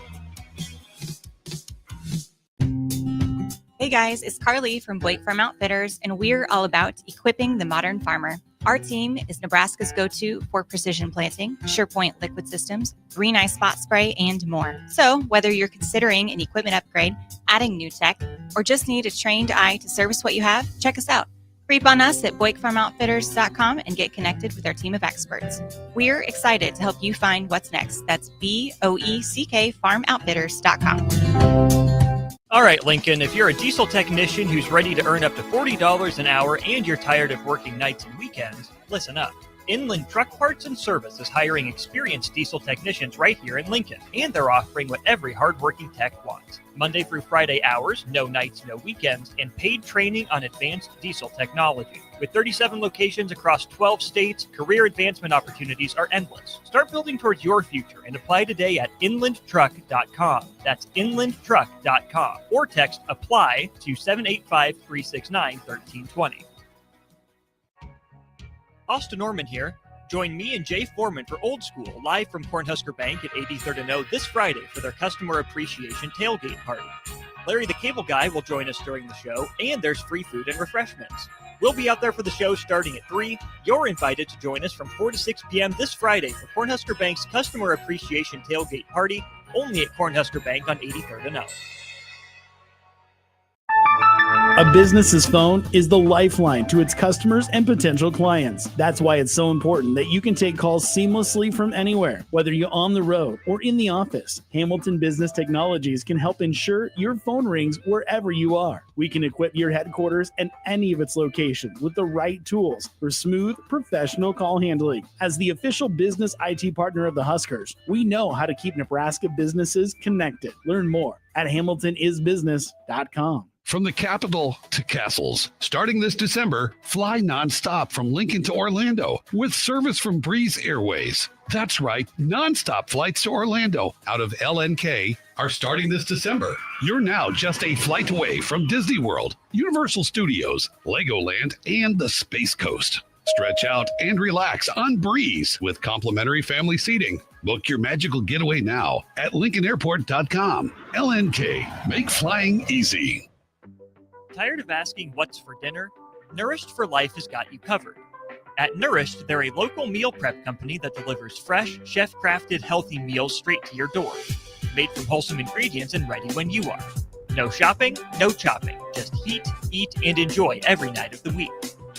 Hey guys, it's Carly from Blake Farm Outfitters, and we're all about equipping the modern farmer. Our team is Nebraska's go-to for precision planting, SurePoint liquid systems, Green Eye spot spray, and more. So whether you're considering an equipment upgrade, adding new tech, or just need a trained eye to service what you have, check us out. Creep on us at BlakeFarmOutfitters.com and get connected with our team of experts. We're excited to help you find what's next. That's BOECK FarmOutfitters.com. All right, Lincoln, if you're a diesel technician who's ready to earn up to $40 an hour and you're tired of working nights and weekends, listen up. Inland Truck Parts and Service is hiring experienced diesel technicians right here in Lincoln, and they're offering what every hardworking tech wants. Monday through Friday hours, no nights, no weekends, and paid training on advanced diesel technology. With 37 locations across 12 states, career advancement opportunities are endless. Start building towards your future and apply today at inlandtruck.com. That's inlandtruck.com. Or text APPLY to 785-369-1320. Austin Norman here. Join me and Jay Foreman for Old School, live from Cornhusker Bank at 83rd and O this Friday for their Customer Appreciation Tailgate Party. Larry the Cable Guy will join us during the show, and there's free food and refreshments. We'll be out there for the show starting at 3. You're invited to join us from 4 to 6 p.m. this Friday for Cornhusker Bank's Customer Appreciation Tailgate Party, only at Cornhusker Bank on 83rd and O. A business's phone is the lifeline to its customers and potential clients. That's why it's so important that you can take calls seamlessly from anywhere, whether you're on the road or in the office. Hamilton Business Technologies can help ensure your phone rings wherever you are. We can equip your headquarters and any of its locations with the right tools for smooth, professional call handling. As the official business IT partner of the Huskers, we know how to keep Nebraska businesses connected. Learn more at hamiltonisbusiness.com. From the capital to castles, starting this December, fly nonstop from Lincoln to Orlando with service from Breeze Airways. That's right, nonstop flights to Orlando out of LNK are starting this December. You're now just a flight away from Disney World, Universal Studios, Legoland, and the Space Coast. Stretch out and relax on Breeze with complimentary family seating. Book your magical getaway now at LincolnAirport.com. LNK, make flying easy. Tired of asking what's for dinner? Nourished for Life has got you covered. At Nourished, they're a local meal prep company that delivers fresh, chef-crafted, healthy meals straight to your door. Made from wholesome ingredients and ready when you are. No shopping, no chopping. Just heat, eat, and enjoy every night of the week.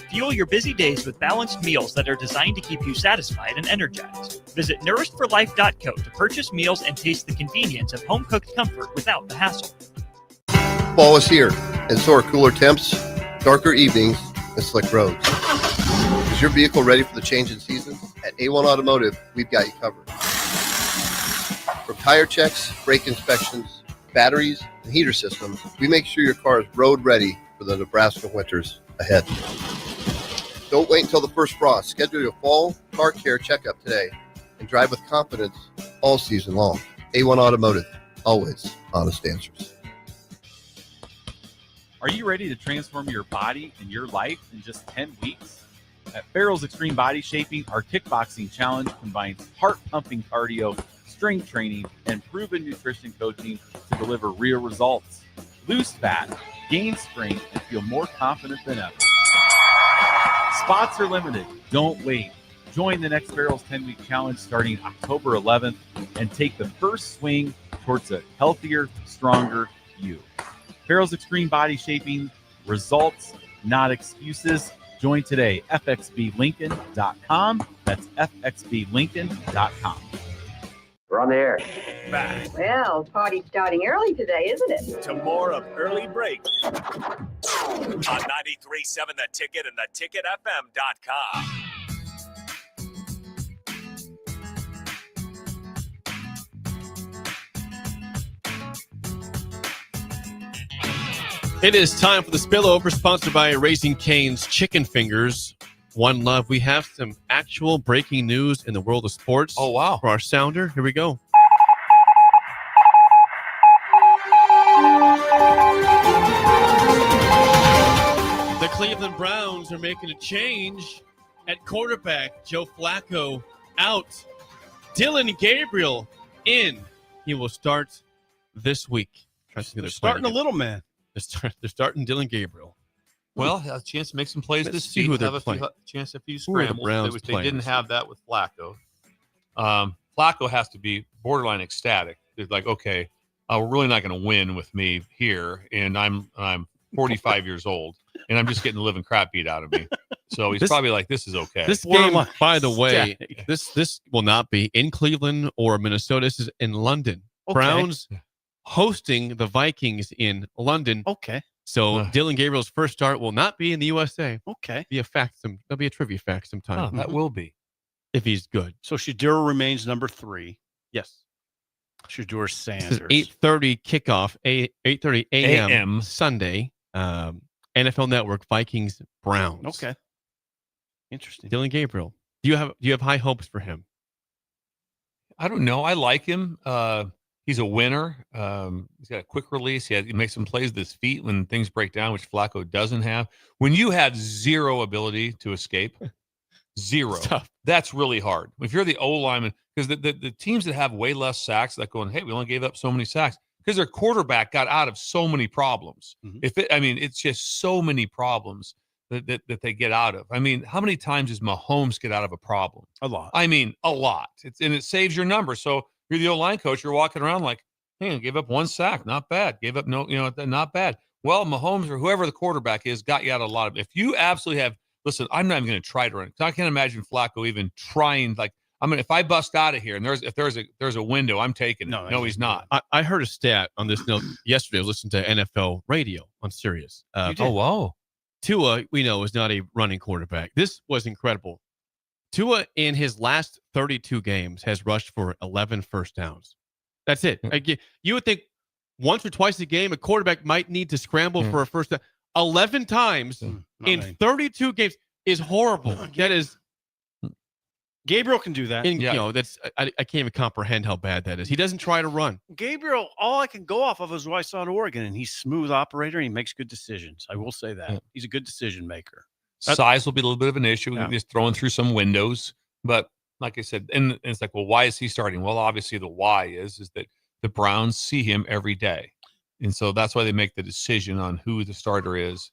Fuel your busy days with balanced meals that are designed to keep you satisfied and energized. Visit nourishedforlife.co to purchase meals and taste the convenience of home-cooked comfort without the hassle. Fall is here, and so are cooler temps, darker evenings, and slick roads. Is your vehicle ready for the change in season? At A1 Automotive, we've got you covered. From tire checks, brake inspections, batteries, and heater systems, we make sure your car is road ready for the Nebraska winters ahead. Don't wait until the first frost. Schedule your fall car care checkup today and drive with confidence all season long. A1 Automotive, always honest answers. Are you ready to transform your body and your life in just 10 weeks? At Farrell's Extreme Body Shaping, our kickboxing challenge combines heart-pumping cardio, strength training, and proven nutrition coaching to deliver real results. Lose fat, gain strength, and feel more confident than ever. Spots are limited. Don't wait. Join the Next Barrels 10-week challenge starting October 11th and take the first swing towards a healthier, stronger you. Barrels Extreme Body Shaping, results, not excuses. Join today, fxblincoln.com. That's fxblincoln.com. We're on the air. Back Well, party's starting early today, isn't it? to more of Early Break on 93.7 The Ticket and theticketfm.com. It is time for the spillover, sponsored by Raising Cane's Chicken Fingers. One Love. We have some actual breaking news in the world of sports. Oh, wow. For our sounder. Here we go. The Cleveland Browns are making a change at quarterback. Joe Flacco out. Dylan Gabriel in. He will start this week. They're starting a little man. They're starting Dylan Gabriel. Well, has a chance to make some plays Let's this see season. who they're Have a playing. chance at a few Who are the scrambles, Browns which they playing didn't this have that with Flacco. Flacco has to be borderline ecstatic. It's like, okay, we're really not going to win with me here, and I'm 45 years old, and I'm just getting the living crap beat out of me. So he's probably like, this is okay. This game, by the way, this will not be in Cleveland or Minnesota. This is in London. Okay. Browns hosting the Vikings in London. Okay. So Dylan Gabriel's first start will not be in the USA. Okay. There'll be a trivia fact sometime. Oh, that will be. If he's good. So Shedeur remains number 3. Yes. Shedeur This Sanders. is 8:30 kickoff, 8:30 a.m. Sunday. NFL Network, Vikings, Browns. Okay. Interesting. Dylan Gabriel. Do you have high hopes for him? I don't know. I like him. He's a winner. He's got a quick release. He makes some plays with his feet when things break down, which Flacco doesn't have. When you have zero ability to escape, zero, that's really hard. If you're the O-lineman, because the teams that have way less sacks, like going, hey, we only gave up so many sacks, because their quarterback got out of so many problems. It's just so many problems that they get out of. I mean, how many times does Mahomes get out of a problem? A lot. I mean, a lot. And it saves your number. So you're the O-line coach. You're walking around like, hey, I gave up 1 sack. Not bad. Gave up not bad. Well, Mahomes or whoever the quarterback is got you out a lot of. If you absolutely have, listen, I'm not even going to try to run. I can't imagine Flacco even trying. Like, if I bust out of here and there's a window, I'm taking it. No, he's not. I heard a stat on this note yesterday. I was listening to NFL radio on Sirius. Oh, wow. Tua, we know, is not a running quarterback. This was incredible. Tua, in his last 32 games, has rushed for 11 first downs. That's it. You would think once or twice a game, a quarterback might need to scramble for a first down. 11 times in 32 games is horrible. That is. Gabriel can do that. That's I can't even comprehend how bad that is. He doesn't try to run. Gabriel, all I can go off of is what I saw at Oregon, and he's a smooth operator, and he makes good decisions. I will say that. He's a good decision maker. Size will be a little bit of an issue. Just throwing through some windows. But like I said, and it's like, well, why is he starting? Well, obviously the why is that the Browns see him every day. And so that's why they make the decision on who the starter is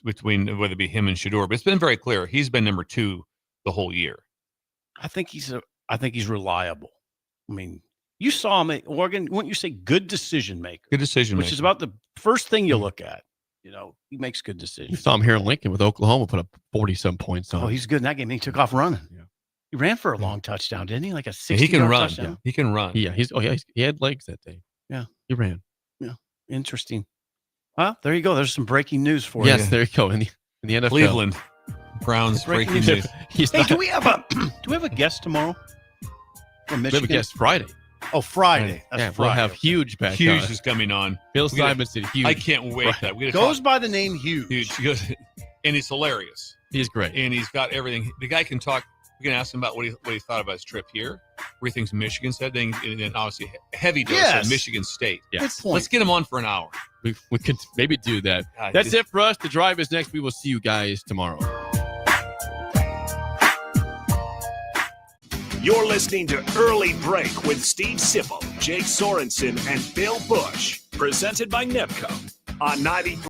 between whether it be him and Shedeur. But it's been very clear. He's been number 2 the whole year. I think he's reliable. I mean, you saw him at Oregon. Wouldn't you say good decision maker? Good decision maker. Which is about the first thing you look at. He makes good You decisions. saw him here in Lincoln with Oklahoma, put up 40-some points on. Oh, he's good in that game. He took off running. Yeah. He ran for a long touchdown, didn't he? Like a 60-yard he can run. touchdown. Yeah. He can run. Yeah, he had legs that day. Yeah. He ran. Yeah. Interesting. Well, there you go. There's some breaking news for you. Yes, there you go. In the NFL. Cleveland Browns breaking news. Do we have a guest tomorrow from Michigan? We have a guest Friday. Oh, Friday. That's Friday. We'll have Huge back. Huge is coming on. Bill Simonson, Huge. I can't wait. That goes by the name Huge. Huge. And he's hilarious. He's great. And he's got everything. The guy can talk. We can ask him about what he thought about his trip here, where he thinks Michigan said, and then obviously heavy dose of Michigan State. Yes. Let's get him on for an hour. We could maybe do that. That's it for us. The Drive is next. We will see you guys tomorrow. You're listening to Early Break with Steve Sipple, Jake Sorensen, and Bill Busch. Presented by Nebco on 93.